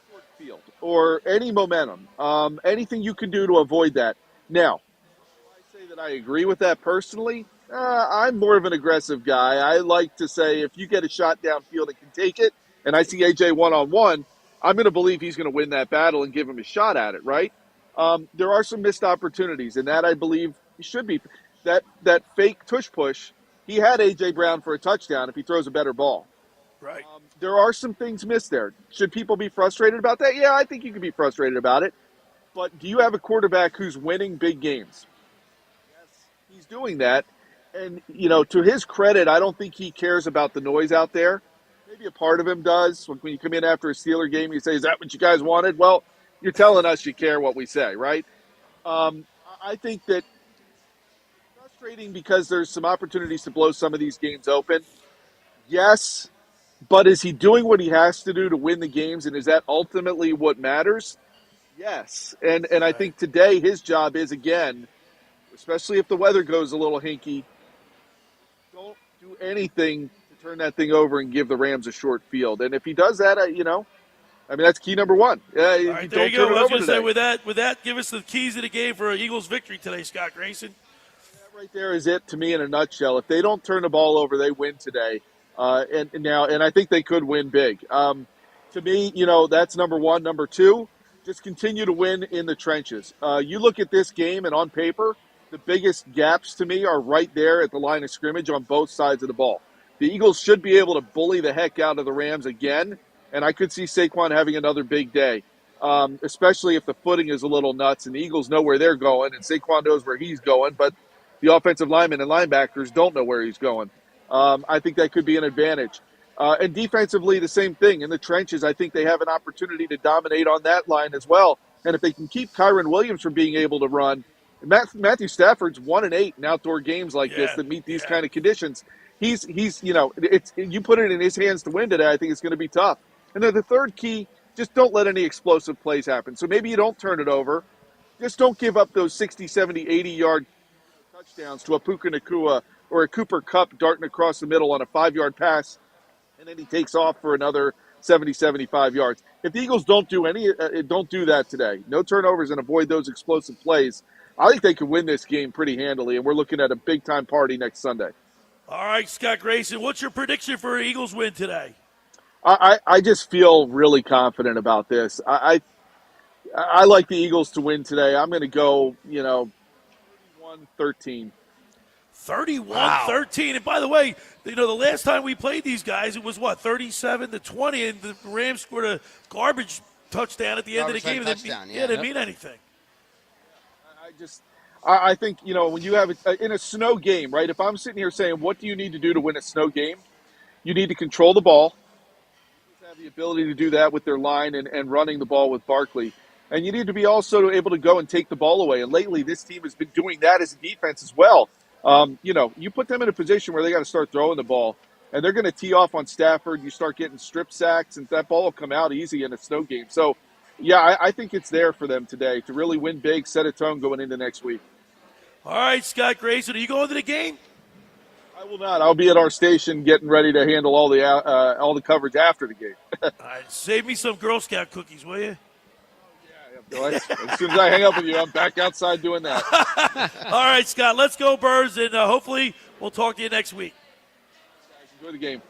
[SPEAKER 4] short field or any momentum. Anything you can do to avoid that. Now, I say that I agree with that personally. I'm more of an aggressive guy. I like to say if you get a shot downfield and can take it, and I see AJ one-on-one, I'm going to believe he's going to win that battle and give him a shot at it, right? There are some missed opportunities, and that I believe should be. That fake tush push, he had AJ Brown for a touchdown if he throws a better ball.
[SPEAKER 5] Right.
[SPEAKER 4] There are some things missed there. Should people be frustrated about that? Yeah, I think you can be frustrated about it. But do you have a quarterback who's winning big games? Yes, he's doing that. And, to his credit, I don't think he cares about the noise out there. Maybe a part of him does. When you come in after a Steeler game, you say, is that what you guys wanted? Well, you're telling us you care what we say, right? I think that it's frustrating because there's some opportunities to blow some of these games open. Yes, but is he doing what he has to do to win the games, and is that ultimately what matters? Yes. And I think today his job is, again, especially if the weather goes a little hinky, don't do anything to turn that thing over and give the Rams a short field. And if he does that, that's key number one.
[SPEAKER 5] All right, there you go. I was going to say, with that, give us the keys to the game for Eagles' victory today, Scott Grayson.
[SPEAKER 4] That right there is it to me in a nutshell. If they don't turn the ball over, they win today. And I think they could win big. To me, that's number one. Number two, just continue to win in the trenches. You look at this game, and on paper, the biggest gaps to me are right there at the line of scrimmage on both sides of the ball. The Eagles should be able to bully the heck out of the Rams again, and I could see Saquon having another big day, especially if the footing is a little nuts and the Eagles know where they're going and Saquon knows where he's going, but the offensive linemen and linebackers don't know where he's going. I think that could be an advantage. And defensively, the same thing. In the trenches, I think they have an opportunity to dominate on that line as well. And if they can keep Kyron Williams from being able to run, Matthew Stafford's 1-8 in outdoor games like this that meet these kind of conditions. He's you put it in his hands to win today, I think it's going to be tough. And then the third key, just don't let any explosive plays happen. So maybe you don't turn it over. Just don't give up those 60, 70, 80-yard touchdowns to a Puka Nacua or a Cooper Kupp darting across the middle on a 5-yard pass, and then he takes off for another 70, 75 yards. If the Eagles don't do that today, no turnovers and avoid those explosive plays, I think they could win this game pretty handily, and we're looking at a big-time party next Sunday.
[SPEAKER 5] All right, Scott Grayson, what's your prediction for an Eagles win today?
[SPEAKER 4] I just feel really confident about this. I like the Eagles to win today. I'm going to go, 31-13.
[SPEAKER 5] 31-13. And by the way, the last time we played these guys, it was 37-20, and the Rams scored a garbage touchdown at the end of the game. It didn't mean anything.
[SPEAKER 4] I think, when you have in a snow game, right? If I'm sitting here saying, what do you need to do to win a snow game? You need to control the ball. You have the ability to do that with their line and running the ball with Barkley. And you need to be also able to go and take the ball away. And lately, this team has been doing that as a defense as well. You put them in a position where they got to start throwing the ball, and they're going to tee off on Stafford. You start getting strip sacks, and that ball will come out easy in a snow game. So, I think it's there for them today to really win big, set a tone going into next week.
[SPEAKER 5] All right, Scott Grayson, are you going to the game?
[SPEAKER 4] I will not. I'll be at our station getting ready to handle all the coverage after the game.
[SPEAKER 5] All right, save me some Girl Scout cookies, will you?
[SPEAKER 4] As soon as I hang up with you, I'm back outside doing that.
[SPEAKER 5] All right, Scott, let's go Birds, and hopefully we'll talk to you next week.
[SPEAKER 4] Enjoy the game.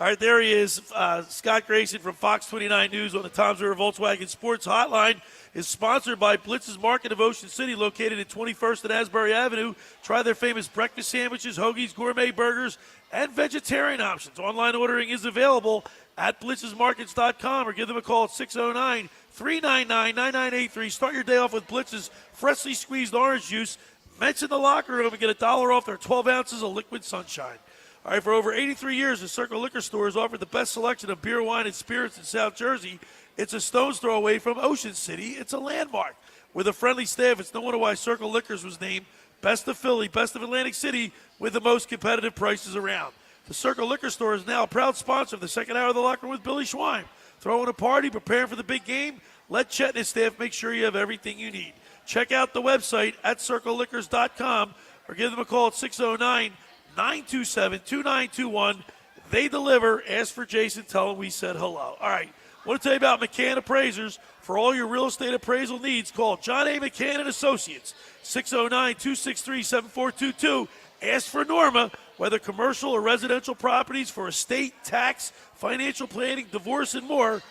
[SPEAKER 5] All right, there he is, Scott Grayson from Fox 29 News on the Tom's River Volkswagen Sports Hotline. Is sponsored by Blitz's Market of Ocean City, located at 21st and Asbury Avenue. Try their famous breakfast sandwiches, hoagies, gourmet burgers, and vegetarian options. Online ordering is available at blitzesmarkets.com or give them a call at 609-399-9983. Start your day off with Blitz's freshly squeezed orange juice. Mention the locker room and get $1 off their 12 ounces of liquid sunshine. All right, for over 83 years, the Circle Liquor Store has offered the best selection of beer, wine, and spirits in South Jersey. It's a stone's throw away from Ocean City. It's a landmark. With a friendly staff, it's no wonder why Circle Liquors was named Best of Philly, Best of Atlantic City, with the most competitive prices around. The Circle Liquor Store is now a proud sponsor of the second hour of the Locker Room with Billy Schwein. Throwing a party, preparing for the big game? Let Chet and his staff make sure you have everything you need. Check out the website at circleliquors.com or give them a call at 609 927-2921. They deliver. Ask for Jason. Tell him we said hello. All right. I want to tell you about McCann Appraisers. For all your real estate appraisal needs, call John A. McCann and Associates, 609-263-7422. Ask for Norma, whether commercial or residential properties for estate, tax, financial planning, divorce, and more.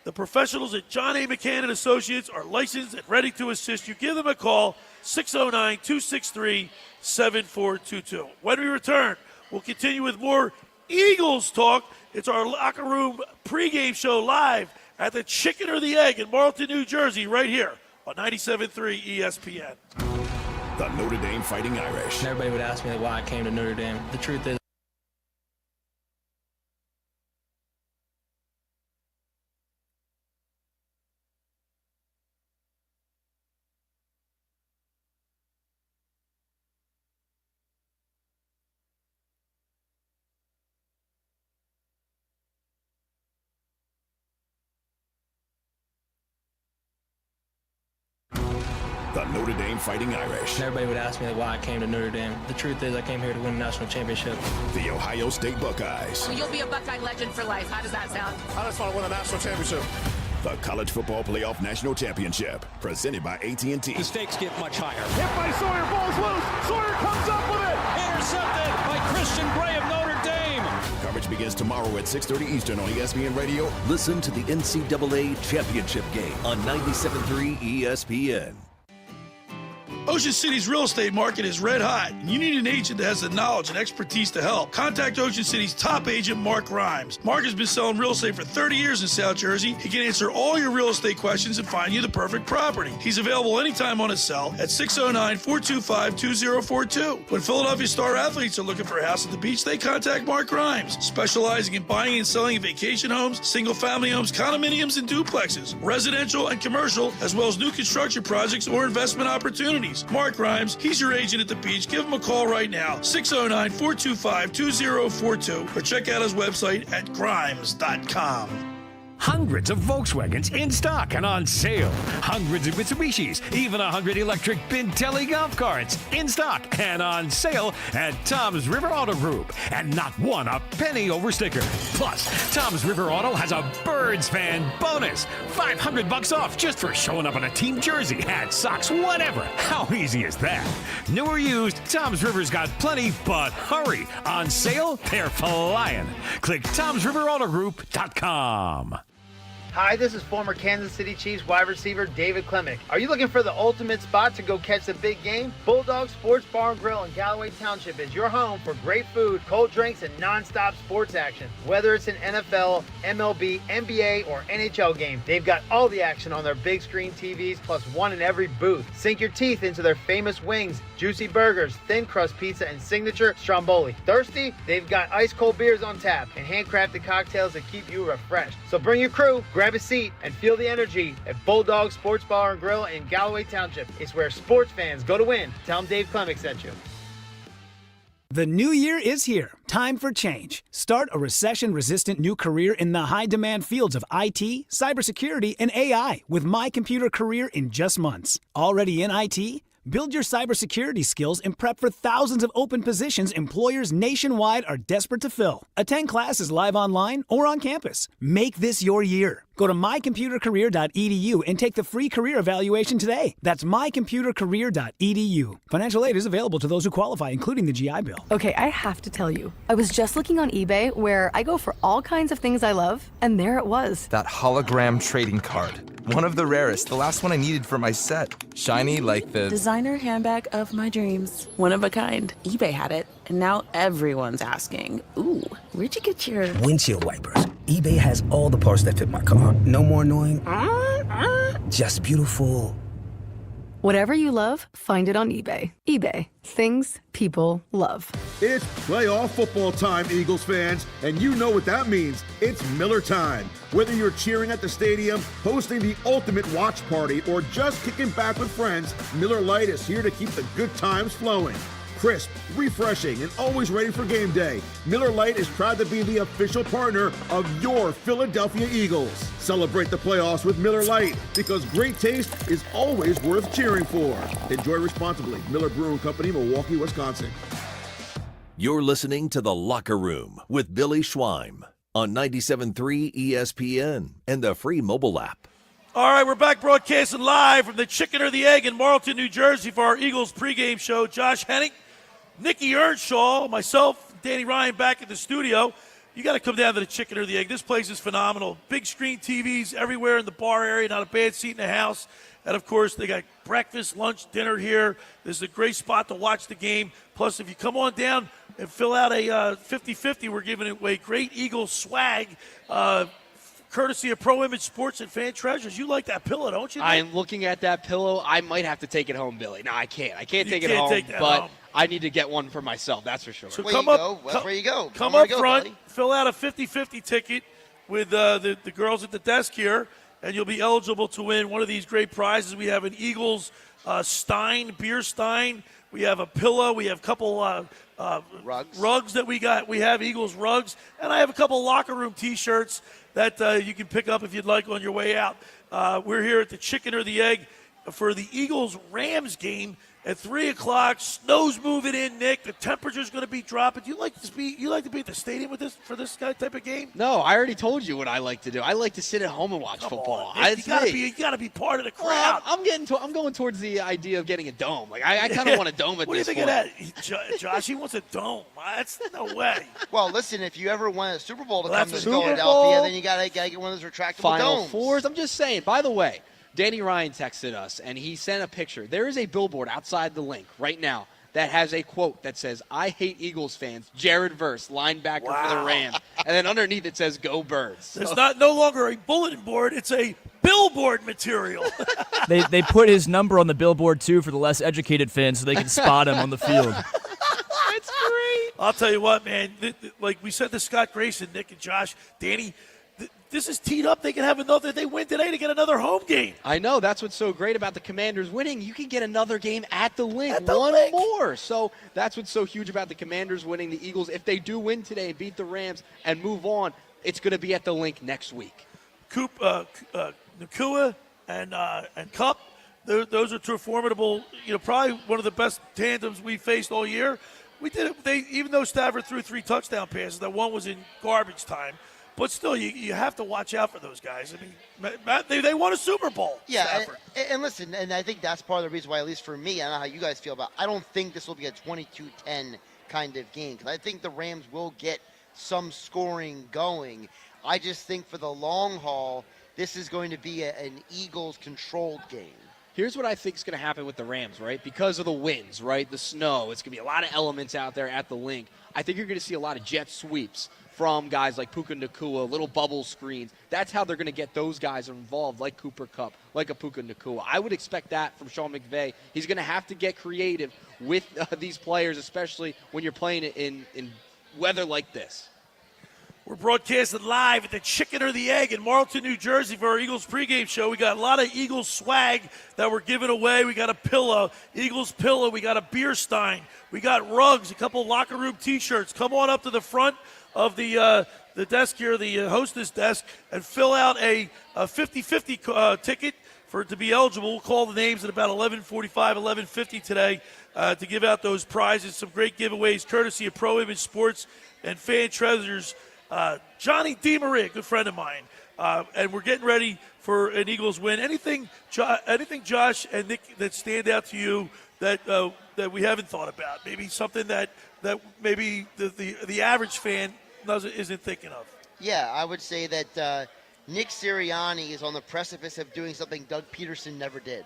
[SPEAKER 5] The professionals at John A. McCann and Associates are licensed and ready to assist you. Give them a call, 609-263-7422. When we return, we'll continue with more Eagles talk. It's our locker room pregame show live at the Chicken or the Egg in Marlton, New Jersey, right here on 97.3 ESPN.
[SPEAKER 1] The Notre Dame Fighting Irish.
[SPEAKER 3] Everybody would ask me why I came to Notre Dame. The truth is,
[SPEAKER 1] The Notre Dame Fighting Irish.
[SPEAKER 3] everybody would ask me why I came to Notre Dame. The truth is, I came here to win a national championship.
[SPEAKER 1] The Ohio State Buckeyes.
[SPEAKER 10] Well, you'll be a Buckeye legend for life. How does that sound?
[SPEAKER 11] I just want to win a national championship.
[SPEAKER 1] The College Football Playoff National Championship, presented by AT&T.
[SPEAKER 12] The stakes get much higher.
[SPEAKER 28] Hit by Sawyer, ball's loose. Sawyer comes up with it.
[SPEAKER 12] Intercepted by Christian Gray of Notre Dame.
[SPEAKER 1] Coverage begins tomorrow at 6:30 Eastern on ESPN Radio. Listen to the NCAA Championship game on 97.3 ESPN.
[SPEAKER 5] Ocean City's real estate market is red hot, and you need an agent that has the knowledge and expertise to help. Contact Ocean City's top agent, Mark Grimes. Mark has been selling real estate for 30 years in South Jersey. He can answer all your real estate questions and find you the perfect property. He's available anytime on his cell at 609-425-2042. When Philadelphia star athletes are looking for a house at the beach, they contact Mark Grimes, specializing in buying and selling vacation homes, single-family homes, condominiums, and duplexes, residential and commercial, as well as new construction projects or investment opportunities. Mark Grimes, he's your agent at the beach. Give him a call right now, 609-425-2042, or check out his website at grimes.com.
[SPEAKER 21] Hundreds of Volkswagens in stock and on sale. Hundreds of Mitsubishis, even 100 electric Bintelli golf carts in stock and on sale at Tom's River Auto Group. And not one a penny over sticker. Plus, Tom's River Auto has a Birds fan bonus. $500 off just for showing up in a team jersey, hat, socks, whatever. How easy is that? New or used, Tom's River's got plenty, but hurry. On sale, they're flying. Click Tom'sRiverAutoGroup.com.
[SPEAKER 22] Hi, this is former Kansas City Chiefs wide receiver David Klemick. Are you looking for the ultimate spot to go catch the big game? Bulldog Sports Bar and Grill in Galloway Township is your home for great food, cold drinks, and non-stop sports action. Whether it's an NFL, MLB, NBA, or NHL game, they've got all the action on their big screen TVs, plus one in every booth. Sink your teeth into their famous wings, juicy burgers, thin crust pizza, and signature stromboli. Thirsty? They've got ice cold beers on tap and handcrafted cocktails that keep you refreshed. So bring your crew, grab a seat, and feel the energy at Bulldog Sports Bar and Grill in Galloway Township. It's where sports fans go to win. Tell them Dave Klemick sent you.
[SPEAKER 24] The new year is here. Time for change. Start a recession-resistant new career in the high-demand fields of IT, cybersecurity, and AI with My Computer Career in just months. Already in IT? Build your cybersecurity skills and prep for thousands of open positions employers nationwide are desperate to fill. Attend classes live online or on campus. Make this your year. Go to mycomputercareer.edu and take the free career evaluation today. That's mycomputercareer.edu. Financial aid is available to those who qualify, including the GI Bill.
[SPEAKER 25] Okay, I have to tell you. I was just looking on eBay where I go for all kinds of things I love, and there it was.
[SPEAKER 26] That hologram trading card. One of the rarest. The last one I needed for my set. Shiny like the...
[SPEAKER 30] designer handbag of my dreams. One of a kind. eBay had it, and now everyone's asking, ooh, where'd you get your...
[SPEAKER 31] windshield wipers. eBay has all the parts that fit my car. No more annoying. Just beautiful.
[SPEAKER 25] Whatever you love, find it on eBay. eBay. Things people love.
[SPEAKER 32] It's playoff football time, Eagles fans, and you know what that means. It's Miller time. Whether you're cheering at the stadium, hosting the ultimate watch party, or just kicking back with friends, Miller Lite is here to keep the good times flowing. Crisp, refreshing, and always ready for game day, Miller Lite is proud to be the official partner of your Philadelphia Eagles. Celebrate the playoffs with Miller Lite, because great taste is always worth cheering for. Enjoy responsibly. Miller Brewing Company, Milwaukee, Wisconsin.
[SPEAKER 1] You're listening to The Locker Room with Billy Schweim on 97.3 ESPN and the free mobile app.
[SPEAKER 5] All right, we're back broadcasting live from the Chicken or the Egg in Marlton, New Jersey for our Eagles pregame show. Josh Hennig, Nikki Earnshaw, myself, Danny Ryan back at the studio. You got to come down to the Chicken or the Egg. This place is phenomenal. Big screen TVs everywhere in the bar area, not a bad seat in the house. And, of course, they got breakfast, lunch, dinner here. This is a great spot to watch the game. Plus, if you come on down and fill out a 50-50, we're giving away great Eagles swag, courtesy of Pro Image Sports and Fan Treasures. You like that pillow, don't you, Nick?
[SPEAKER 8] I'm looking at that pillow. I might have to take it home, Billy. No, I can't. I can't take it home,
[SPEAKER 5] take that
[SPEAKER 8] but
[SPEAKER 5] home.
[SPEAKER 8] I need to get one for myself, that's for sure.
[SPEAKER 5] So
[SPEAKER 7] Where
[SPEAKER 5] come
[SPEAKER 7] you
[SPEAKER 5] up,
[SPEAKER 7] go. That's where you go.
[SPEAKER 5] Come
[SPEAKER 7] Where
[SPEAKER 5] up
[SPEAKER 7] you go,
[SPEAKER 5] front,
[SPEAKER 7] buddy.
[SPEAKER 5] fill out a 50-50 ticket with the girls at the desk here, and you'll be eligible to win one of these great prizes. We have an Eagles Stein, beer Stein. We have a pillow. We have a couple rugs that we got. We have Eagles rugs. And I have a couple locker room T-shirts that you can pick up if you'd like on your way out. We're here at the Chicken or the Egg for the Eagles-Rams game at 3 o'clock. Snow's moving in, Nick. The temperature's going to be dropping. You like to be at the stadium with this for this type of game?
[SPEAKER 8] No, I already told you what I like to do. I like to sit at home and watch football.
[SPEAKER 5] On, Nick, you got to be part of the crowd.
[SPEAKER 8] Well, I'm going towards the idea of getting a dome. Like I kind of want a dome at
[SPEAKER 5] what
[SPEAKER 8] this point.
[SPEAKER 5] What do you think of that, Josh? He wants a dome. That's no way.
[SPEAKER 7] Well, listen, if you ever want a Super Bowl to
[SPEAKER 5] Well,
[SPEAKER 7] come to
[SPEAKER 5] that's a Super
[SPEAKER 7] Philadelphia,
[SPEAKER 8] Bowl.
[SPEAKER 7] then you gotta get one of those retractable
[SPEAKER 8] Final
[SPEAKER 7] domes.
[SPEAKER 8] Fours. I'm just saying. By the way, Danny Ryan texted us, and he sent a picture. There is a billboard outside the link right now that has a quote that says, "I hate Eagles fans, Jared Verse, linebacker for the Rams." And then underneath it says, "Go Birds."
[SPEAKER 5] It's no longer a bulletin board. It's a billboard material.
[SPEAKER 2] They put his number on the billboard, too, for the less educated fans so they can spot him on the field.
[SPEAKER 8] It's great.
[SPEAKER 5] I'll tell you what, man. Like we said to Scott Grayson, Nick and Josh, Danny, this is teed up. They can have another. They win today to get another home game.
[SPEAKER 8] I know. That's what's so great about the Commanders winning. You can get another game at the Link.
[SPEAKER 5] One
[SPEAKER 8] more. So that's what's so huge about the Commanders winning. The Eagles, if they do win today and beat the Rams and move on, it's going to be at the Link next week.
[SPEAKER 5] Nakua and Cup, those are two formidable, probably one of the best tandems we faced all year. We did it. Even though Stafford threw 3 touchdown passes, that one was in garbage time. But still, you have to watch out for those guys. I mean, they won a Super Bowl.
[SPEAKER 7] Yeah, and listen, and I think that's part of the reason why, at least for me, I don't know how you guys feel about it, I don't think this will be a 22-10 kind of game, because I think the Rams will get some scoring going. I just think for the long haul, this is going to be an Eagles-controlled game.
[SPEAKER 8] Here's what I think is going to happen with the Rams, right? Because of the winds, right? The snow. It's going to be a lot of elements out there at the Link. I think you're going to see a lot of jet sweeps from guys like Puka Nacua, little bubble screens. That's how they're going to get those guys involved, like Cooper Kupp, like a Puka Nacua. I would expect that from Sean McVay. He's going to have to get creative with these players, especially when you're playing it in weather like this.
[SPEAKER 5] We're broadcasting live at the Chicken or the Egg in Marlton, New Jersey for our Eagles pregame show. We got a lot of Eagles swag that we're giving away. We got a pillow, Eagles pillow. We got a beer stein. We got rugs, a couple locker room T-shirts. Come on up to the front of the desk here, the hostess desk, and fill out a 50-50 ticket to be eligible. We'll call the names at about 11:45, 11:50 today to give out those prizes. Some great giveaways courtesy of Pro Image Sports and Fan Treasures. Johnny DeMaria, good friend of mine, and we're getting ready for an Eagles win. Anything, Josh and Nick, that stand out to you that we haven't thought about? Maybe something that maybe the average fan isn't thinking of.
[SPEAKER 7] Yeah, I would say that Nick Sirianni is on the precipice of doing something Doug Peterson never did.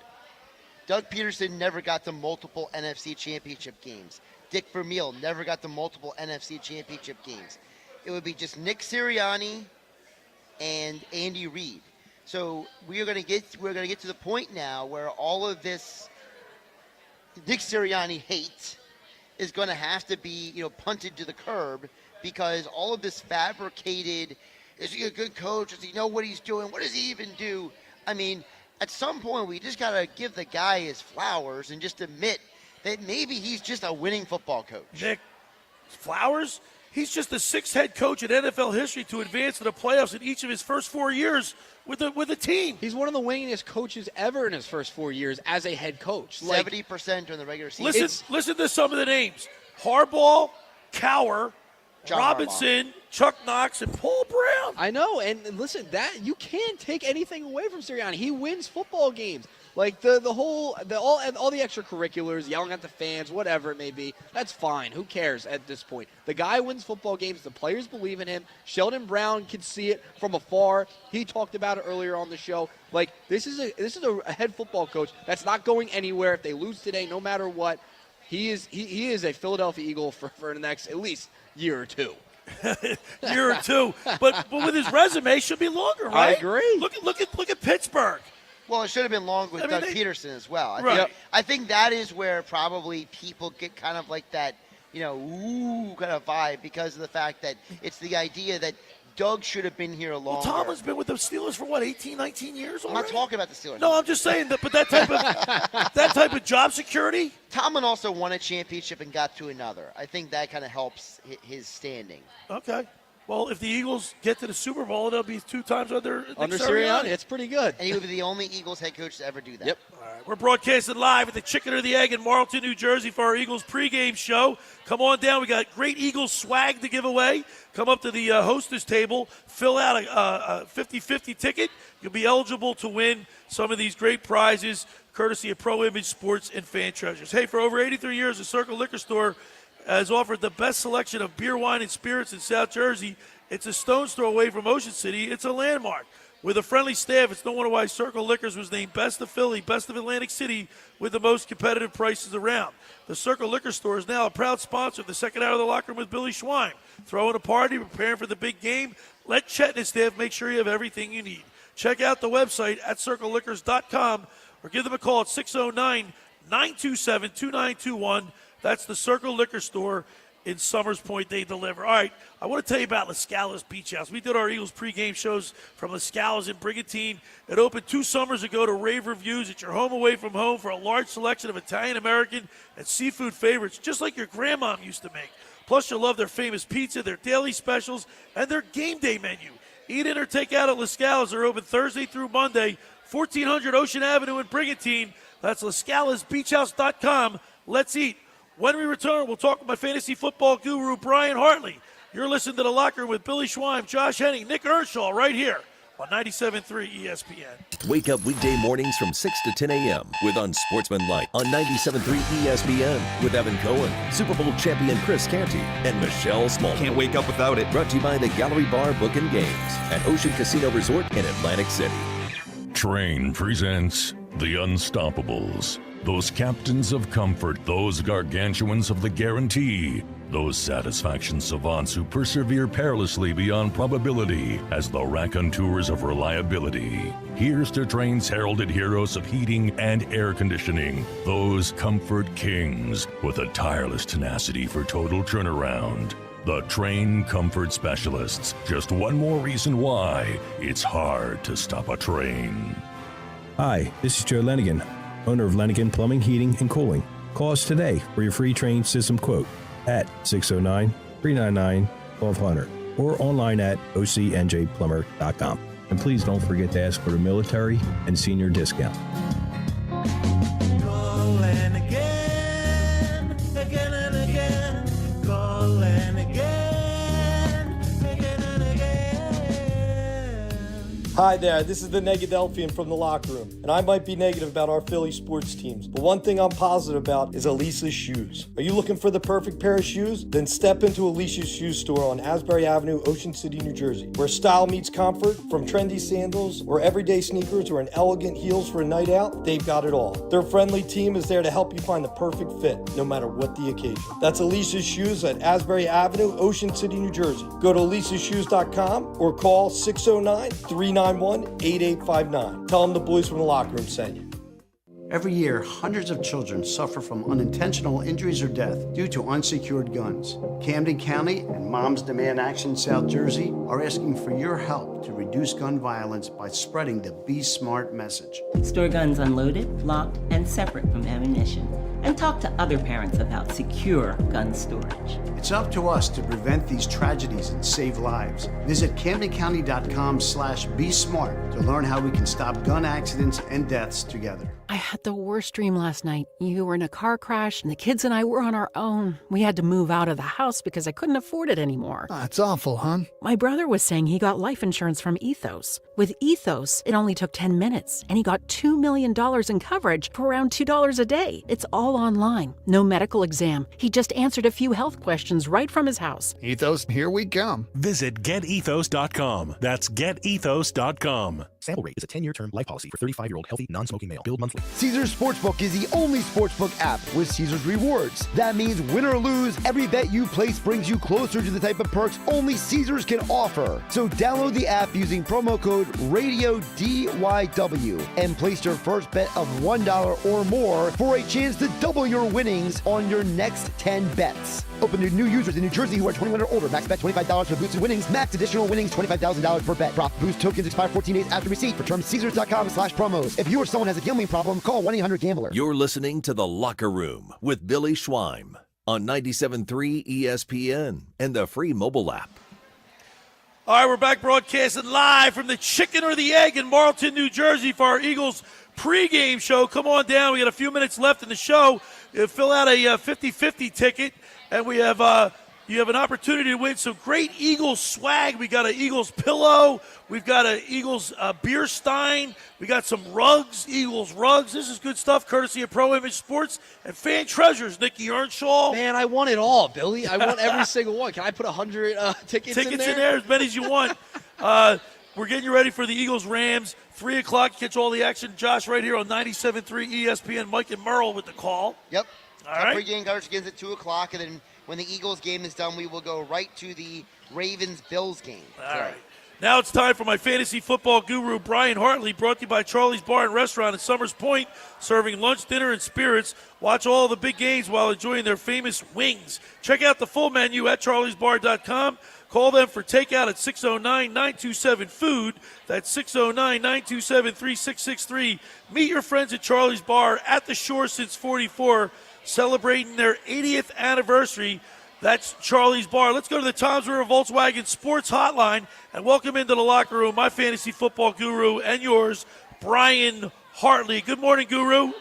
[SPEAKER 7] Doug Peterson never got to multiple NFC championship games. Dick Vermeil never got to multiple NFC championship games. It would be just Nick Sirianni and Andy Reid. So we're going to get to the point now where all of this Nick Sirianni hate is going to have to be, punted to the curb, because all of this fabricated, is he a good coach? Does he know what he's doing? What does he even do? I mean, at some point we just got to give the guy his flowers and just admit that maybe he's just a winning football coach.
[SPEAKER 5] Nick, flowers? He's just the 6th head coach in NFL history to advance to the playoffs in each of his first 4 years with a team.
[SPEAKER 8] He's one of the winningest coaches ever in his first 4 years as a head coach.
[SPEAKER 7] 70% during the regular season.
[SPEAKER 5] Listen to some of the names: Harbaugh, Cower,
[SPEAKER 7] John
[SPEAKER 5] Robinson, Chuck Knox, and Paul Brown.
[SPEAKER 8] I know, and listen, that you can't take anything away from Sirianni. He wins football games. Like all the extracurriculars, yelling at the fans, whatever it may be, that's fine. Who cares at this point? The guy wins football games. The players believe in him. Sheldon Brown can see it from afar. He talked about it earlier on the show. Like this is a head football coach that's not going anywhere. If they lose today, no matter what, he is a Philadelphia Eagle for the next at least year or two.
[SPEAKER 5] But with his resume, should be longer, right?
[SPEAKER 8] I agree.
[SPEAKER 5] Look at Pittsburgh.
[SPEAKER 7] Well, it should have been long with Doug Peterson as well.
[SPEAKER 5] I
[SPEAKER 7] think that is where probably people get kind of like that, ooh kind of vibe because of the fact that it's the idea that Doug should have been here longer.
[SPEAKER 5] Well, Tomlin's been with the Steelers for 18, 19 years already?
[SPEAKER 7] I'm not talking about the Steelers.
[SPEAKER 5] No, I'm just saying that. But that type of job security.
[SPEAKER 7] Tomlin also won a championship and got to another. I think that kind of helps his standing.
[SPEAKER 5] Okay. Well, if the Eagles get to the Super Bowl, it'll be 2 times under
[SPEAKER 8] Sirianni. It's pretty good.
[SPEAKER 7] And he would be the only Eagles head coach to ever do that.
[SPEAKER 8] Yep.
[SPEAKER 5] All right. We're broadcasting live at the Chicken or the Egg in Marlton, New Jersey for our Eagles pregame show. Come on down. We got great Eagles swag to give away. Come up to the hostess table, fill out a 50-50 ticket. You'll be eligible to win some of these great prizes, courtesy of Pro Image Sports and Fan Treasures. Hey, for over 83 years, the Circle Liquor Store has offered the best selection of beer, wine, and spirits in South Jersey. It's a stone's throw away from Ocean City. It's a landmark. With a friendly staff, it's no wonder why Circle Liquors was named Best of Philly, Best of Atlantic City, with the most competitive prices around. The Circle Liquor Store is now a proud sponsor of the second hour of the locker room with Billy Schwein. Throwing a party, preparing for the big game. Let Chet and his staff make sure you have everything you need. Check out the website at circleliquors.com or give them a call at 609-927-2921. That's the Circle Liquor Store in Summers Point. They deliver. All right, I want to tell you about La Scala's Beach House. We did our Eagles pregame shows from La Scala's in Brigantine. It opened 2 summers ago to rave reviews. It's your home away from home for a large selection of Italian, American, and seafood favorites, just like your grandmom used to make. Plus, you'll love their famous pizza, their daily specials, and their game day menu. Eat in or take out at La Scala's. They're open Thursday through Monday, 1400 Ocean Avenue in Brigantine. That's LaScalasBeachHouse.com. Let's eat. When we return, we'll talk with my fantasy football guru, Brian Hartley. You're listening to The Locker Room with Billy Schwein, Josh Hennig, Nick Earnshaw, right here on 97.3 ESPN.
[SPEAKER 1] Wake up weekday mornings from 6 to 10 a.m. with Unsportsmanlike on 97.3 ESPN with Evan Cohen, Super Bowl champion Chris Canty, and Michelle Small.
[SPEAKER 26] Can't wake up without it.
[SPEAKER 1] Brought to you by the Gallery Bar Book and Games at Ocean Casino Resort in Atlantic City.
[SPEAKER 6] Train presents The Unstoppables. Those captains of comfort, those gargantuans of the guarantee, those satisfaction savants who persevere perilously beyond probability as the raconteurs of reliability. Here's to Train's heralded heroes of heating and air conditioning, those comfort kings with a tireless tenacity for total turnaround. The Train Comfort Specialists. Just one more reason why it's hard to stop a train.
[SPEAKER 9] Hi, this is Joe Lenigan, owner of Lenigan Plumbing, Heating, and Cooling. Call us today for your free train system quote at 609-399-1200 or online at ocnjplumber.com. And please don't forget to ask for the military and senior discount.
[SPEAKER 13] Call and again, again and again. Call and again, again and again.
[SPEAKER 14] Hi there, this is the Negadelphian from The Locker Room, and I might be negative about our Philly sports teams, but one thing I'm positive about is Elisa's shoes. Are you looking for the perfect pair of shoes? Then step into Elisa's shoe store on Asbury Avenue, Ocean City, New Jersey, where style meets comfort. From trendy sandals or everyday sneakers or an elegant heels for a night out, they've got it all. Their friendly team is there to help you find the perfect fit, no matter what the occasion. That's Elisa's Shoes at Asbury Avenue, Ocean City, New Jersey. Go to elisashoes.com or call 609-391-8859. Tell them the boys from The Locker Room sent you.
[SPEAKER 15] Every year, hundreds of children suffer from unintentional injuries or death due to unsecured guns. Camden County and Moms Demand Action South Jersey are asking for your help to reduce gun violence by spreading the Be Smart message.
[SPEAKER 3] Store guns unloaded, locked, and separate from ammunition. And talk to other parents about secure gun storage.
[SPEAKER 15] It's up to us to prevent these tragedies and save lives. Visit CamdenCounty.com/BeSmart to learn how we can stop gun accidents and deaths together.
[SPEAKER 4] I had the worst dream last night. You were in a car crash, and the kids and I were on our own. We had to move out of the house because I couldn't afford it anymore.
[SPEAKER 10] That's awful, hon.
[SPEAKER 4] My brother was saying he got life insurance from Ethos. With Ethos, it only took 10 minutes, and he got $2 million in coverage for around $2 a day. It's all online. No medical exam. He just answered a few health questions right from his house.
[SPEAKER 10] Ethos, here we come.
[SPEAKER 21] Visit getethos.com. That's getethos.com.
[SPEAKER 11] Sample rate is a 10-year term life policy for 35-year-old healthy, non-smoking male. Billed monthly.
[SPEAKER 16] Caesars Sportsbook is the only sportsbook app with Caesars Rewards. That means win or lose, every bet you place brings you closer to the type of perks only Caesars can offer. So download the app using promo code RADIODYW and place your first bet of $1 or more for a chance to double your winnings on your next 10 bets. Open to new users in New Jersey who are 21 or older. Max bet $25 for boosted winnings. Max additional winnings $25,000 per bet. Prop boost tokens expire 14 days after receipt. For terms, Caesars.com/promos. If you or someone has a gambling problem, call 1-800-GAMBLER.
[SPEAKER 1] You're listening to The Locker Room with Billy Schweim on 97.3 ESPN and the free mobile app.
[SPEAKER 5] All right, we're back broadcasting live from the Chicken or the Egg in Marlton, New Jersey for our Eagles pregame show. Come on down. We got a few minutes left in the show. Fill out a 50-50 ticket, and we have you have an opportunity to win some great Eagles swag. We got an Eagles pillow. We've got an Eagles beer stein. We got some rugs, Eagles rugs. This is good stuff, courtesy of Pro Image Sports and Fan Treasures, Nikki Earnshaw.
[SPEAKER 8] Man, I want it all, Billy. I want every single one. Can I put 100 tickets in there?
[SPEAKER 5] Tickets in there, as many as you want. We're getting you ready for the Eagles-Rams. 3 o'clock, catch all the action. Josh right here on 97.3 ESPN. Mike and Merle with the call.
[SPEAKER 7] Yep.
[SPEAKER 5] All right.
[SPEAKER 7] Pregame coverage begins at 2 o'clock, and then when the Eagles game is done, we will go right to the Ravens-Bills game.
[SPEAKER 5] All right. Now it's time for my fantasy football guru, Brian Hartley, brought to you by Charlie's Bar and Restaurant in Summers Point, serving lunch, dinner, and spirits. Watch all the big games while enjoying their famous wings. Check out the full menu at charliesbar.com. Call them for takeout at 609-927-FOOD. That's 609-927-3663. Meet your friends at Charlie's Bar at the shore since 44, celebrating their 80th anniversary. That's Charlie's Bar. Let's go to the Toms River Volkswagen Sports Hotline and welcome into the locker room my fantasy football guru and yours, Brian Hartley. Good morning, Guru.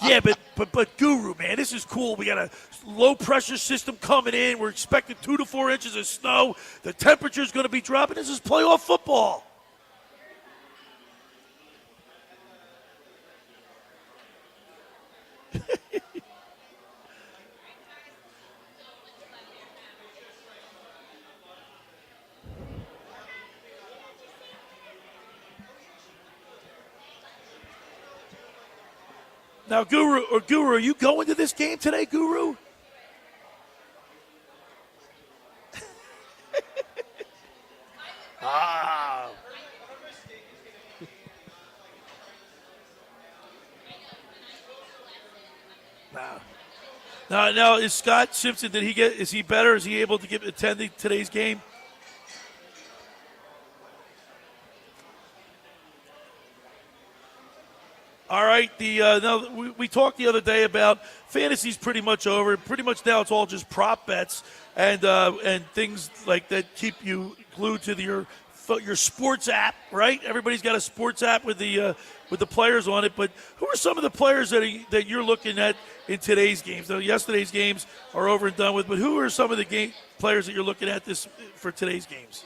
[SPEAKER 5] Yeah, but Guru, man, this is cool. We got a low-pressure system coming in. We're expecting 2 to 4 inches of snow. The temperature's going to be dropping. This is playoff football. Now, Guru, are you going to this game today, Guru? Ah. Now, is Scott Simpson, is he better? Is he able to attend today's game? All right. Now we talked the other day about fantasy's pretty much over. Pretty much now it's all just prop bets and things like that keep you glued to your sports app, right? Everybody's got a sports app with the players on it. But who are some of the players that you're looking at in today's games? Now, yesterday's games are over and done with, but who are some of the players that you're looking at for today's games?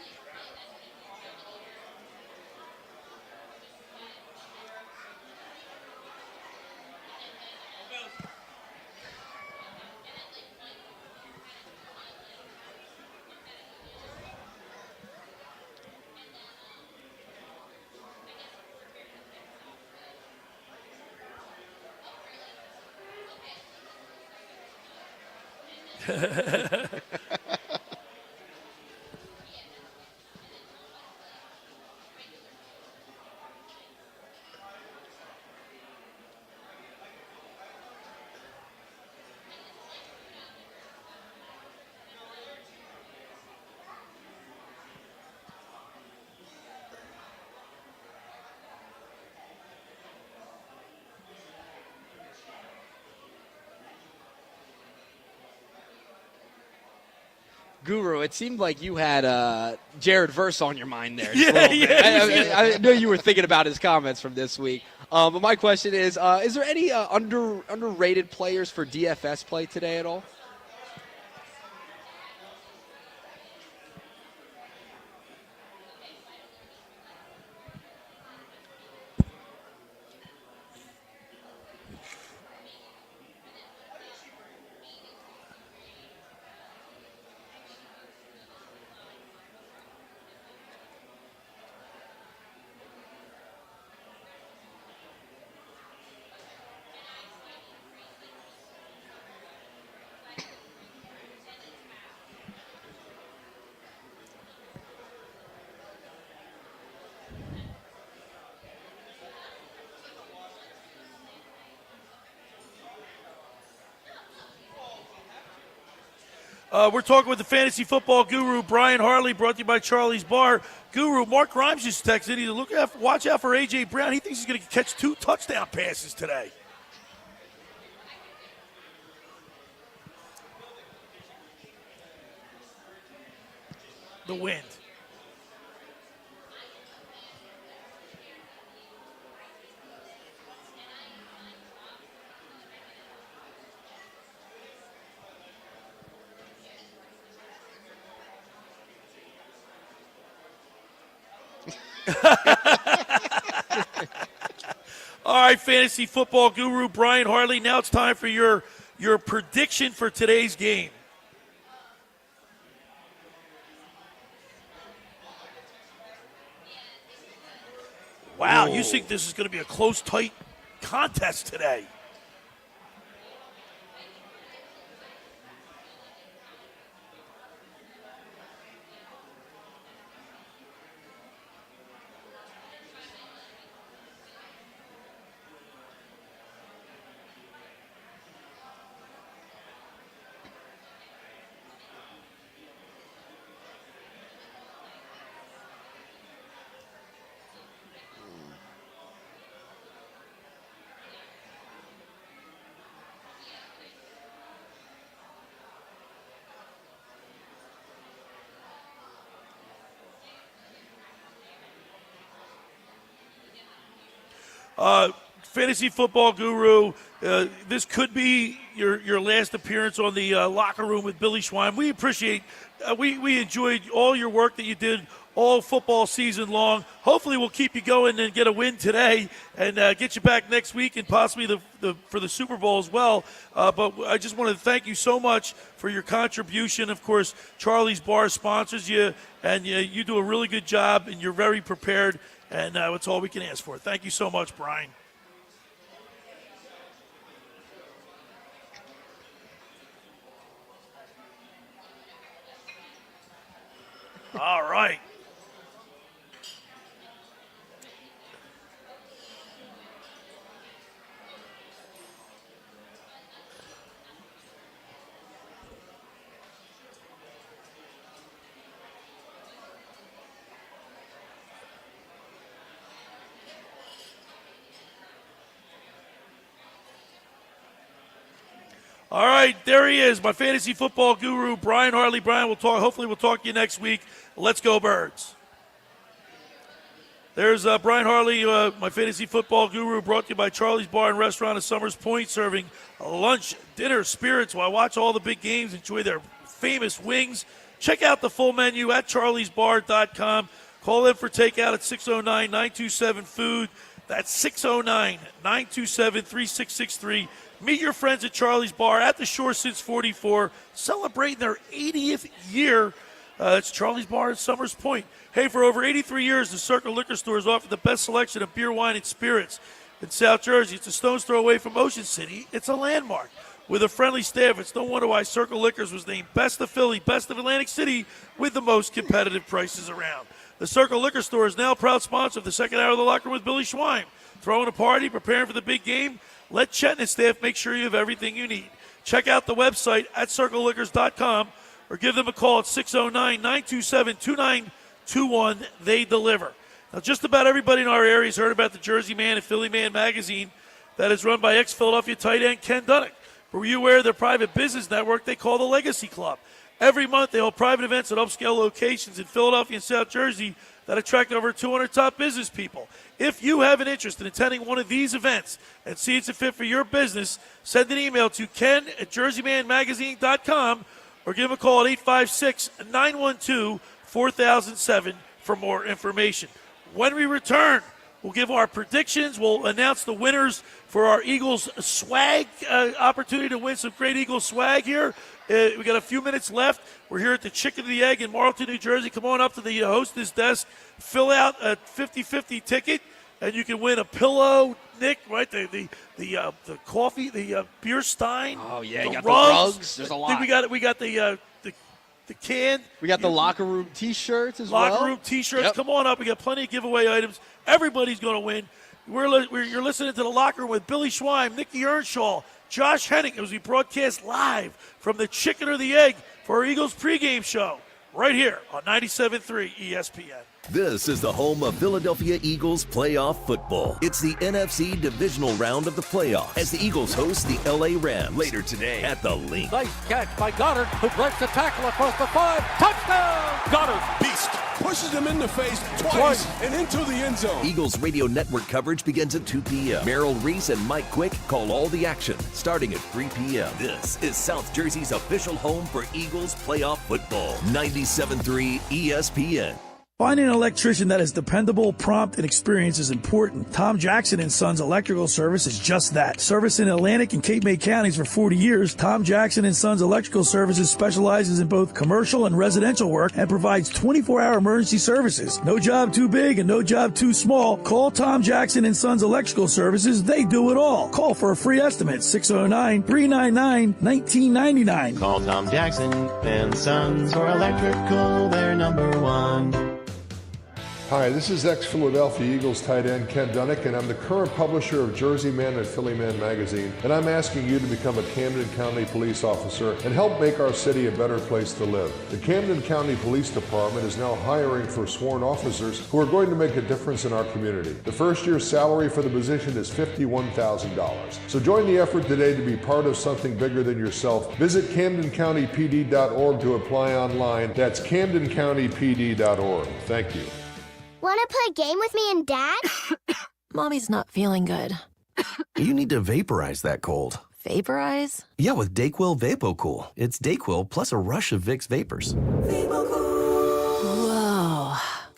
[SPEAKER 8] Guru, it seemed like you had Jared Verse on your mind there.
[SPEAKER 5] Yeah.
[SPEAKER 8] I know you were thinking about his comments from this week. But my question is there any underrated players for DFS play today at all?
[SPEAKER 5] We're talking with the fantasy football guru, Brian Hartley, brought to you by Charlie's Bar. Guru, Mark Grimes just texted. He's watch out for A.J. Brown. He thinks he's going to catch 2 touchdown passes today. The wind. All right, fantasy football guru Brian Hartley. Now it's time for your prediction for today's game. Wow, you think this is going to be a close, tight contest today? Fantasy football guru, this could be your last appearance on the locker room with Billy Schwein. We appreciate, we enjoyed all your work that you did all football season long. Hopefully we'll keep you going and get a win today and get you back next week and possibly for the Super Bowl as well. But I just want to thank you so much for your contribution. Of course, Charlie's Bar sponsors you, and you do a really good job, and you're very prepared, and that's all we can ask for. Thank you so much, Brian. All right. All right, there he is, my fantasy football guru, Brian Hartley. Brian, hopefully we'll talk to you next week. Let's go, Birds. There's Brian Hartley, my fantasy football guru, brought to you by Charlie's Bar and Restaurant at Summers Point, serving lunch, dinner, spirits while I watch all the big games, enjoy their famous wings. Check out the full menu at charliesbar.com. Call in for takeout at 609-927-FOOD. That's 609-927-3663. Meet your friends at Charlie's Bar at the Shore since 44, celebrating their 80th year. It's Charlie's Bar at Summers Point. Hey, for over 83 years, the Circle Liquor Store has offered the best selection of beer, wine, and spirits in South Jersey. It's a stone's throw away from Ocean City. It's a landmark. With a friendly staff, it's no wonder why Circle Liquors was named Best of Philly, Best of Atlantic City, with the most competitive prices around. The Circle Liquor Store is now a proud sponsor of the second hour of the Locker Room with Billy Schwein. Throwing a party, preparing for the big game? Let Chet and his staff make sure you have everything you need. Check out the website at circleliquors.com or give them a call at 609-927-2921. They deliver. Now, just about everybody in our area has heard about the Jersey Man and Philly Man magazine that is run by ex-Philadelphia tight end Ken Dunick. Were you aware of their private business network they call the Legacy Club? Every month, they hold private events at upscale locations in Philadelphia and South Jersey that attract over 200 top business people. If you have an interest in attending one of these events and see it's a fit for your business, send an email to ken@jerseymanmagazine.com or give him a call at 856-912-4007 for more information. When we return, we'll give our predictions. We'll announce the winners for our Eagles swag opportunity to win some great Eagles swag here. We got a few minutes left. We're here at the Chicken and the Egg in Marlton, New Jersey. Come on up to the hostess desk. Fill out a 50-50 ticket, and you can win a pillow, Nick, right? The coffee, the beer stein.
[SPEAKER 8] Oh, yeah, you got
[SPEAKER 5] rugs.
[SPEAKER 8] the rugs. There's a lot.
[SPEAKER 5] We got the can.
[SPEAKER 8] We got the locker room T-shirts as well.
[SPEAKER 5] Locker room T-shirts.
[SPEAKER 8] Yep.
[SPEAKER 5] Come on up. We got plenty of giveaway items. Everybody's going to win. You're listening to The Locker Room with Billy Schweim, Nikki Earnshaw, Josh Hennig, as we broadcast live from the Chicken or the Egg for our Eagles pregame show right here on 97.3 ESPN.
[SPEAKER 1] This is the home of Philadelphia Eagles playoff football. It's the NFC divisional round of the playoffs as the Eagles host the LA Rams later today at the Link.
[SPEAKER 12] Nice catch by Goddard, who breaks the tackle across the 5. Touchdown! Goddard, beast,
[SPEAKER 17] pushes him in the face twice and into the end zone.
[SPEAKER 1] Eagles radio network coverage begins at 2 p.m. Merrill Reese and Mike Quick call all the action starting at 3 p.m. This is South Jersey's official home for Eagles playoff football. 97.3 ESPN.
[SPEAKER 5] Finding an electrician that is dependable, prompt, and experienced is important. Tom Jackson & Sons Electrical Service is just that. Service in Atlantic and Cape May counties for 40 years, Tom Jackson & Sons Electrical Services specializes in both commercial and residential work and provides 24-hour emergency services. No job too big and no job too small. Call Tom Jackson & Sons Electrical Services. They do it all. Call for a free estimate, 609-399-1999.
[SPEAKER 18] Call Tom Jackson & Sons for electrical, they're number one.
[SPEAKER 19] Hi, this is ex-Philadelphia Eagles tight end Ken Dunnick, and I'm the current publisher of Jersey Man and Philly Man magazine, and I'm asking you to become a Camden County police officer and help make our city a better place to live. The Camden County Police Department is now hiring for sworn officers who are going to make a difference in our community. The first year's salary for the position is $51,000. So join the effort today to be part of something bigger than yourself. Visit CamdenCountyPD.org to apply online. That's CamdenCountyPD.org. Thank you.
[SPEAKER 20] Want to play a game with me and Dad?
[SPEAKER 22] Mommy's not feeling good.
[SPEAKER 11] You need to vaporize that cold.
[SPEAKER 22] Vaporize?
[SPEAKER 11] Yeah, with Dayquil VapoCool. It's Dayquil plus a rush of Vicks vapors.
[SPEAKER 22] Whoa.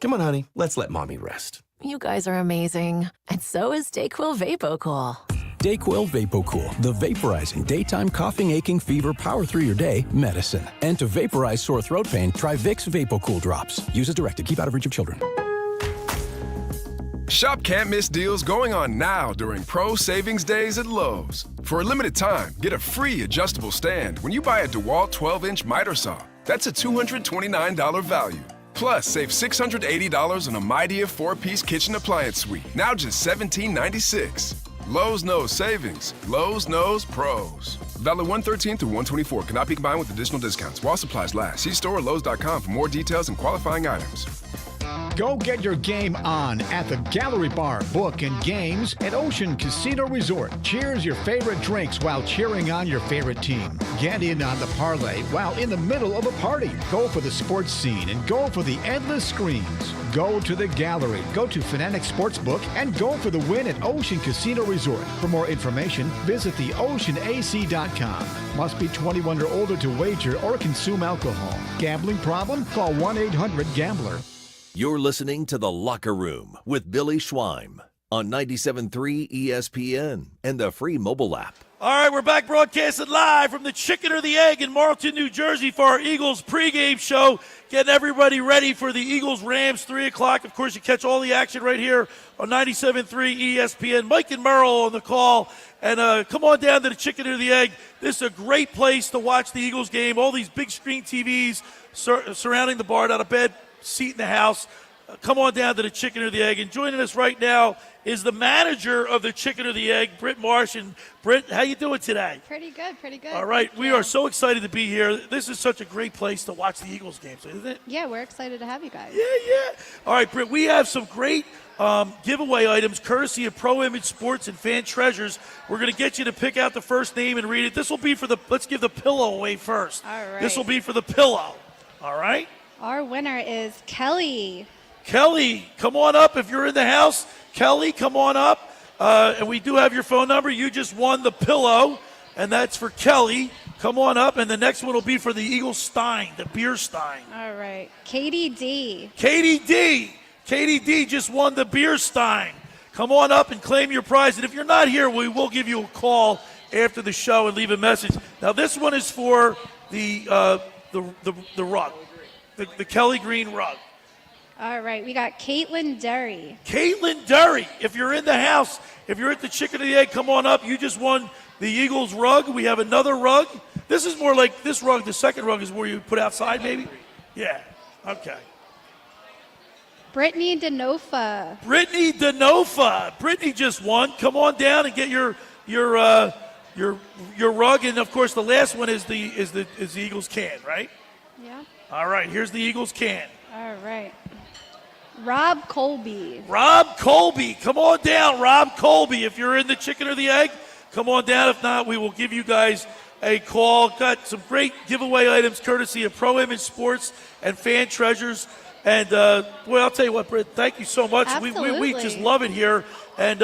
[SPEAKER 11] Come on, honey. Let's let Mommy rest.
[SPEAKER 22] You guys are amazing. And so is Dayquil VapoCool.
[SPEAKER 9] Dayquil VapoCool, the vaporizing daytime coughing, aching, fever, power through your day medicine. And to vaporize sore throat pain, try Vicks VapoCool drops. Use as directed. Keep out of reach of children.
[SPEAKER 23] Shop can't miss deals going on now during Pro Savings Days at Lowe's. For a limited time, get a free adjustable stand when you buy a DeWalt 12-inch miter saw. That's a $229 value. Plus, save $680 on a Midea 4-piece kitchen appliance suite. Now just $17.96. Lowe's knows savings. Lowe's knows pros. Valid 113 through 124. Cannot be combined with additional discounts. While supplies last. See store or Lowe's.com for more details and qualifying items.
[SPEAKER 24] Go get your game on at the Gallery Bar, Book, and Games at Ocean Casino Resort. Cheers your favorite drinks while cheering on your favorite team. Get in on the parlay while in the middle of a party. Go for the sports scene and go for the endless screens. Go to the Gallery, go to Fanatic Sportsbook, and go for the win at Ocean Casino Resort. For more information, visit theoceanac.com. Must be 21 or older to wager or consume alcohol. Gambling problem? Call 1-800-GAMBLER.
[SPEAKER 1] You're listening to The Locker Room with Billy Schweim on 97.3 ESPN and the free mobile app.
[SPEAKER 5] All right, we're back broadcasting live from the Chicken or the Egg in Marlton, New Jersey for our Eagles pregame show. Getting everybody ready for the Eagles-Rams, 3 o'clock. Of course, you catch all the action right here on 97.3 ESPN. Mike and Merrill on the call. And come on down to the Chicken or the Egg. This is a great place to watch the Eagles game. All these big screen TVs surrounding the bar, not a bad seat in the house. come on down to the Chicken or the Egg. And joining us right now is the manager of the Chicken or the Egg, Britt Marsh. And Britt, how you doing today?
[SPEAKER 2] Pretty good.
[SPEAKER 5] All right, we are so excited to be here. This is such a great place to watch the Eagles games, isn't it?
[SPEAKER 2] Yeah, we're excited to have you guys.
[SPEAKER 5] Yeah. All right, Britt, we have some great giveaway items courtesy of Pro Image Sports and Fan Treasures. We're going to get you to pick out the first name and read it. This will be for let's give the pillow away first.
[SPEAKER 2] All right.
[SPEAKER 5] This will be for the pillow. All right?
[SPEAKER 2] Our winner is Kelly.
[SPEAKER 5] Kelly, come on up if you're in the house. Kelly, come on up. And we do have your phone number. You just won the pillow, and that's for Kelly. Come on up, and the next one will be for the Eagle Stein, the beer Stein.
[SPEAKER 2] All right. Katie D.
[SPEAKER 5] Katie D just won the beer Stein. Come on up and claim your prize. And if you're not here, we will give you a call after the show and leave a message. Now, this one is for the rug, the Kelly Green rug.
[SPEAKER 2] All right, we got Caitlin Derry.
[SPEAKER 5] Caitlin Derry, if you're in the house, if you're at the Chicken or the Egg, come on up. You just won the Eagles rug. We have another rug. This is more like this rug. The second rug is where you put outside, maybe? Yeah, okay.
[SPEAKER 2] Brittany Denofa.
[SPEAKER 5] Brittany just won. Come on down and get your rug. And, of course, the last one is the Eagles can, right?
[SPEAKER 2] Yeah.
[SPEAKER 5] All right, here's the Eagles can.
[SPEAKER 2] All right. Rob Colby.
[SPEAKER 5] Come on down, Rob Colby. If you're in the Chicken or the Egg, come on down. If not, we will give you guys a call. Got some great giveaway items courtesy of Pro Image Sports and Fan Treasures. And, boy, I'll tell you what, Britt, thank you so much. We just love it here. And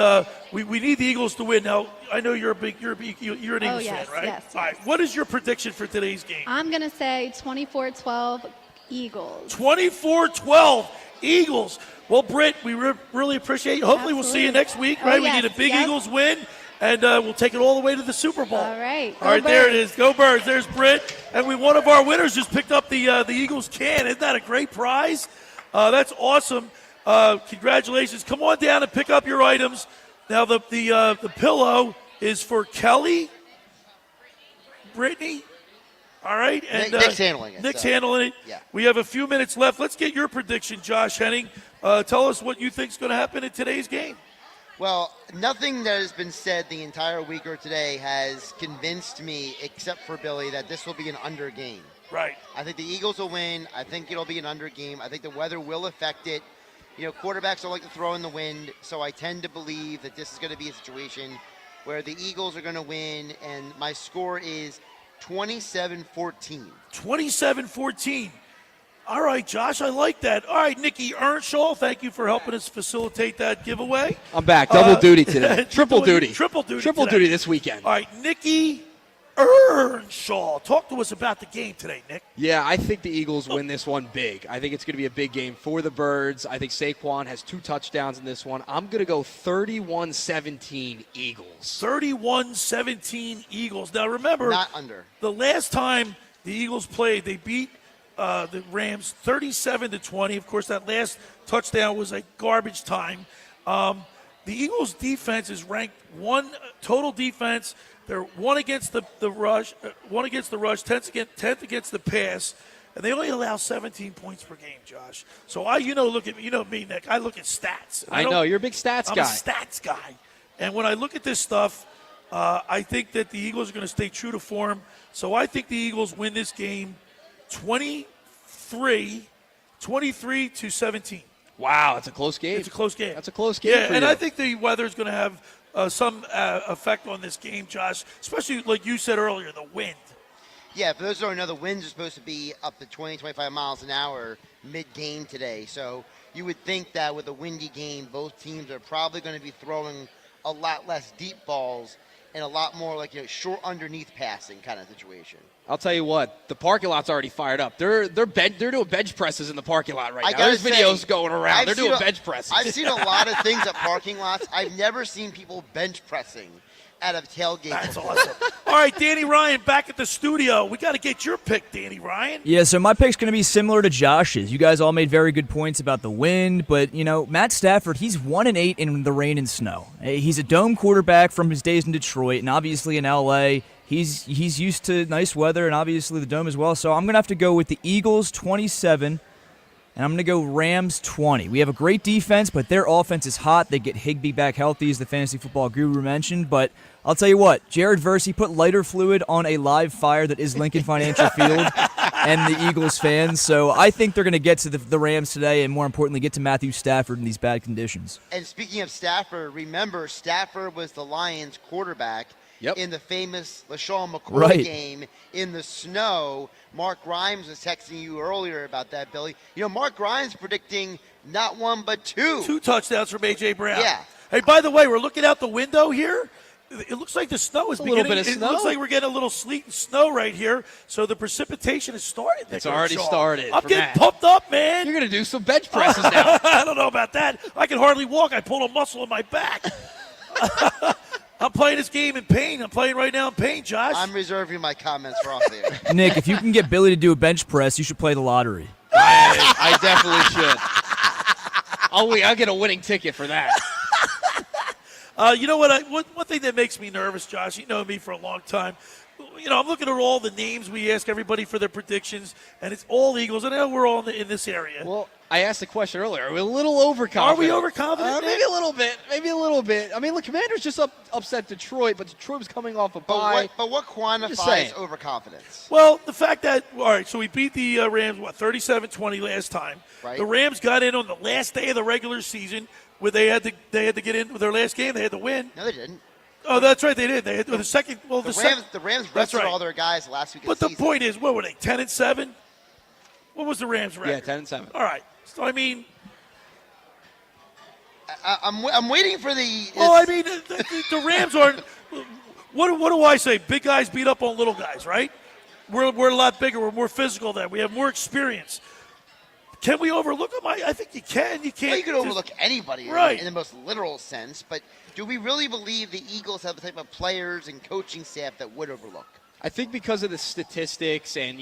[SPEAKER 5] we need the Eagles to win. Now, I know you're an Eagles fan, right?
[SPEAKER 2] Yes.
[SPEAKER 5] All right, what is your prediction for today's game?
[SPEAKER 2] I'm going to say 24-12 Eagles.
[SPEAKER 5] 24-12 Eagles. Well, Britt, we really appreciate you. Hopefully we'll see you next week, right? We need a big Eagles win, and we'll take it all the way to the Super Bowl.
[SPEAKER 2] All right.
[SPEAKER 5] All right, there it is. Go Birds. There's Britt. And one of our winners just picked up the Eagles can. Isn't that a great prize? That's awesome. Congratulations. Come on down and pick up your items. Now, the pillow is for Kelly, Brittany. All right. And
[SPEAKER 7] Nick's handling it.
[SPEAKER 5] Nick's handling it.
[SPEAKER 7] Yeah.
[SPEAKER 5] We have a few minutes left. Let's get your prediction, Josh Hennig. Tell us what you think is going to happen in today's game.
[SPEAKER 7] Well, nothing that has been said the entire week or today has convinced me, except for Billy, that this will be an under game.
[SPEAKER 5] Right.
[SPEAKER 7] I think the Eagles will win. I think it'll be an under game. I think the weather will affect it. You know, quarterbacks don't like to throw in the wind, so I tend to believe that this is going to be a situation where the Eagles are going to win, and my score is 27-14.
[SPEAKER 5] 27-14. All right, Josh, I like that. All right, Nikki Earnshaw, thank you for helping us facilitate that giveaway.
[SPEAKER 8] I'm back. Double duty today. Triple duty.
[SPEAKER 5] Triple duty
[SPEAKER 8] Triple
[SPEAKER 5] today.
[SPEAKER 8] duty this weekend.
[SPEAKER 5] All right, Nikki Earnshaw. Talk to us about the game today, Nick.
[SPEAKER 8] Yeah, I think the Eagles win this one big. I think it's going to be a big game for the Birds. I think Saquon has 2 touchdowns in this one. I'm going to go 31-17 Eagles.
[SPEAKER 5] 31-17 Eagles. Now, remember,
[SPEAKER 7] not under.
[SPEAKER 5] The last time the Eagles played, they beat the Rams 37-20. Of course, that last touchdown was a garbage time. The Eagles' defense is ranked 1 total defense. They're 1 against the rush, 10th against the pass, and they only allow 17 points per game, Josh. So look at me, me, Nick. I look at stats.
[SPEAKER 8] I know you're a big stats guy.
[SPEAKER 5] I'm a stats guy, and when I look at this stuff, I think that the Eagles are going to stay true to form. So I think the Eagles win this game 23-17.
[SPEAKER 8] Wow, that's a close game.
[SPEAKER 5] It's a close game.
[SPEAKER 8] That's a close game.
[SPEAKER 5] Yeah,
[SPEAKER 8] for
[SPEAKER 5] and
[SPEAKER 8] you.
[SPEAKER 5] I think the weather is going to have some effect on this game, Josh, especially like you said earlier, the wind.
[SPEAKER 7] Yeah, for those who don't know, the winds are supposed to be up to 20, 25 miles an hour mid-game today. So you would think that with a windy game, both teams are probably going to be throwing a lot less deep balls and a lot more like short underneath passing kind of situation.
[SPEAKER 8] I'll tell you what, the parking lot's already fired up. They're doing bench presses in the parking lot right now. There's videos going around. They're doing bench presses.
[SPEAKER 7] I've seen a lot of things at parking lots. I've never seen people bench pressing at a tailgate.
[SPEAKER 5] That's awesome. All right, Danny Ryan back at the studio. We got to get your pick, Danny Ryan.
[SPEAKER 6] Yeah, so my pick's going to be similar to Josh's. You guys all made very good points about the wind, but, Matt Stafford, he's 1-8 in the rain and snow. He's a dome quarterback from his days in Detroit, and obviously in L.A., he's used to nice weather and obviously the dome as well. So I'm going to have to go with the Eagles 27, and I'm going to go Rams 20. We have a great defense, but their offense is hot. They get Higbee back healthy, as the fantasy football guru mentioned. But I'll tell you what, Jared Verse, he put lighter fluid on a live fire that is Lincoln Financial Field and the Eagles fans. So I think they're going to get to the Rams today and, more importantly, get to Matthew Stafford in these bad conditions.
[SPEAKER 7] And speaking of Stafford, remember Stafford was the Lions quarterback in the famous LaShawn McCoy game in the snow. Mark Grimes was texting you earlier about that, Billy. You know, Mark Grimes predicting not one but two.
[SPEAKER 5] 2 touchdowns from A.J. Brown.
[SPEAKER 7] Yeah.
[SPEAKER 5] Hey, by the way, we're looking out the window here. It looks like the snow is beginning.
[SPEAKER 8] A little bit of snow.
[SPEAKER 5] It looks like we're getting a little sleet and snow right here. So the precipitation has started.
[SPEAKER 8] It's already started.
[SPEAKER 5] I'm getting pumped up, man.
[SPEAKER 8] You're going to do some bench presses now.
[SPEAKER 5] I don't know about that. I can hardly walk. I pulled a muscle in my back. I'm playing this game in pain. I'm playing right now in pain, Josh.
[SPEAKER 7] I'm reserving my comments for off there.
[SPEAKER 6] Nick, if you can get Billy to do a bench press, you should play the lottery.
[SPEAKER 8] I definitely should. I'll get a winning ticket for that.
[SPEAKER 5] You know what? One thing that makes me nervous, Josh, you know me for a long time. You know, I'm looking at all the names. We ask everybody for their predictions, and it's all Eagles. And I know we're all in this area.
[SPEAKER 8] Well, I asked the question earlier. Are we a little overconfident?
[SPEAKER 5] Are we overconfident?
[SPEAKER 8] Maybe a little bit. Maybe a little bit. I mean, the Commanders just upset Detroit, but Detroit was coming off a bye.
[SPEAKER 7] But what quantifies overconfidence?
[SPEAKER 5] Well, the fact that, all right, so we beat the Rams, 37-20 last time.
[SPEAKER 7] Right.
[SPEAKER 5] The Rams got in on the last day of the regular season where they had to get in with their last game. They had to win.
[SPEAKER 7] No, they didn't.
[SPEAKER 5] Oh, that's right, they did. They had the second. Well,
[SPEAKER 7] the Rams rested all their guys last week.
[SPEAKER 5] But the point is, what were they? 10-7. What was the Rams' record?
[SPEAKER 8] Yeah, 10-7.
[SPEAKER 5] All right. So I mean,
[SPEAKER 7] I'm waiting for the.
[SPEAKER 5] Well, I mean, the Rams aren't. What do I say? Big guys beat up on little guys, right? We're a lot bigger. We're more physical than we have more experience. Can we overlook them? I think you can. You can't.
[SPEAKER 7] Well, you can overlook anybody,
[SPEAKER 5] right,
[SPEAKER 7] in the most literal sense. But do we really believe the Eagles have the type of players and coaching staff that would overlook?
[SPEAKER 8] I think because of the statistics, and,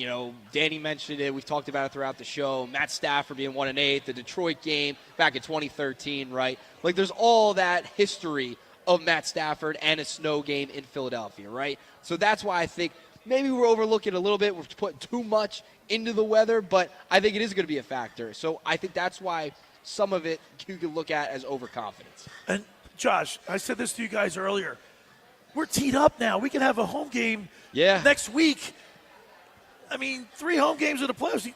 [SPEAKER 8] Danny mentioned it, we've talked about it throughout the show, Matt Stafford being 1-8, the Detroit game back in 2013, right? Like, there's all that history of Matt Stafford and a snow game in Philadelphia, right? So that's why I think maybe we're overlooking a little bit. We're putting too much into the weather, but I think it is going to be a factor. So I think that's why some of it you can look at as overconfidence.
[SPEAKER 5] And, Josh, I said this to you guys earlier. We're teed up now. We can have a home game next week. I mean, 3 home games in the playoffs.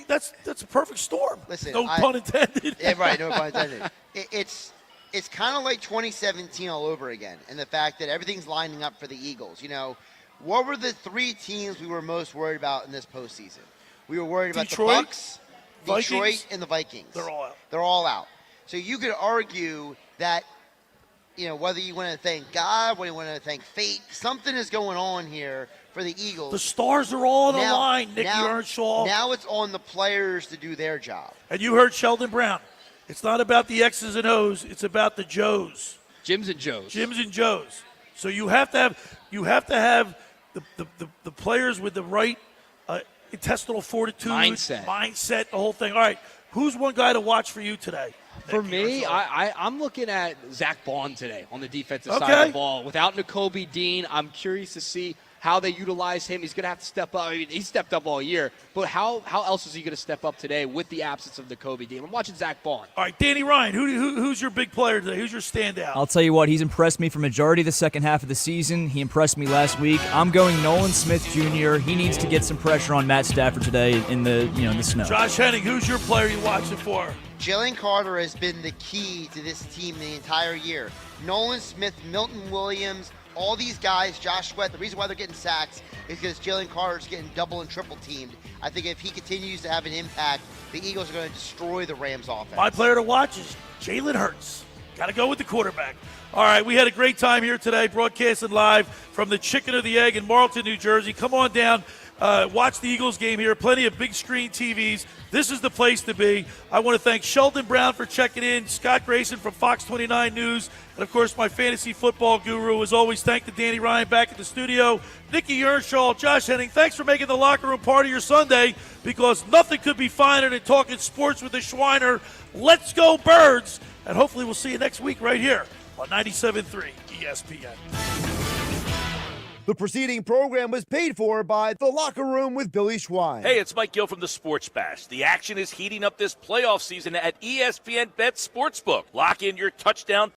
[SPEAKER 5] That's a perfect storm.
[SPEAKER 7] Listen,
[SPEAKER 5] no pun intended.
[SPEAKER 7] Yeah, right, no pun intended. It's kind of like 2017 all over again, and the fact that everything's lining up for the Eagles. What were the 3 teams we were most worried about in this postseason? We were worried about
[SPEAKER 5] Detroit,
[SPEAKER 7] the Bucks,
[SPEAKER 5] Vikings,
[SPEAKER 7] Detroit, and the Vikings.
[SPEAKER 5] They're all out.
[SPEAKER 7] They're all out. So you could argue that, whether you want to thank God, whether you want to thank fate, something is going on here for the Eagles.
[SPEAKER 5] The stars are all on the line, Nicky Earnshaw.
[SPEAKER 7] Now it's on the players to do their job.
[SPEAKER 5] And you heard Sheldon Brown. It's not about the X's and O's. It's about the Joes.
[SPEAKER 8] Jims and Joes.
[SPEAKER 5] Jims and Joes. So you have to have the players with the right intestinal fortitude, mindset, the whole thing. All right, who's one guy to watch for you today?
[SPEAKER 8] For me, I'm looking at Zach Bond today on the defensive side of the ball. Without Nakobe Dean, I'm curious to see how they utilize him. He's going to have to step up. I mean, he stepped up all year, but how else is he going to step up today with the absence of Nakobe Dean? I'm watching Zach Bond.
[SPEAKER 5] All right, Danny Ryan, who's your big player today? Who's your standout?
[SPEAKER 6] I'll tell you what, he's impressed me for majority of the second half of the season. He impressed me last week. I'm going Nolan Smith Jr. He needs to get some pressure on Matt Stafford today in the snow.
[SPEAKER 5] Josh Hennig, who's your player you watching for?
[SPEAKER 7] Jalen Carter has been the key to this team the entire year. Nolan Smith, Milton Williams, all these guys, Josh Sweat, the reason why they're getting sacks is because Jalen Carter's getting double and triple teamed. I think if he continues to have an impact, the Eagles are going to destroy the Rams offense.
[SPEAKER 5] My player to watch is Jalen Hurts. Got to go with the quarterback. All right, we had a great time here today, broadcasting live from the Chicken or the Egg in Marlton, New Jersey. Come on down. Watch the Eagles game here. Plenty of big screen TVs. This is the place to be. I want to thank Sheldon Brown for checking in, Scott Grayson from Fox 29 News, and, of course, my fantasy football guru. As always, thank the Danny Ryan back at the studio, Nicky Earnshaw, Josh Hennig. Thanks for making the locker room part of your Sunday, because nothing could be finer than talking sports with the Schweiner. Let's go Birds, and hopefully we'll see you next week right here on 97.3 ESPN.
[SPEAKER 16] The preceding program was paid for by The Locker Room with Billy Schwein.
[SPEAKER 3] Hey, it's Mike Gill from the Sports Bash. The action is heating up this playoff season at ESPN Bet Sportsbook. Lock in your touchdown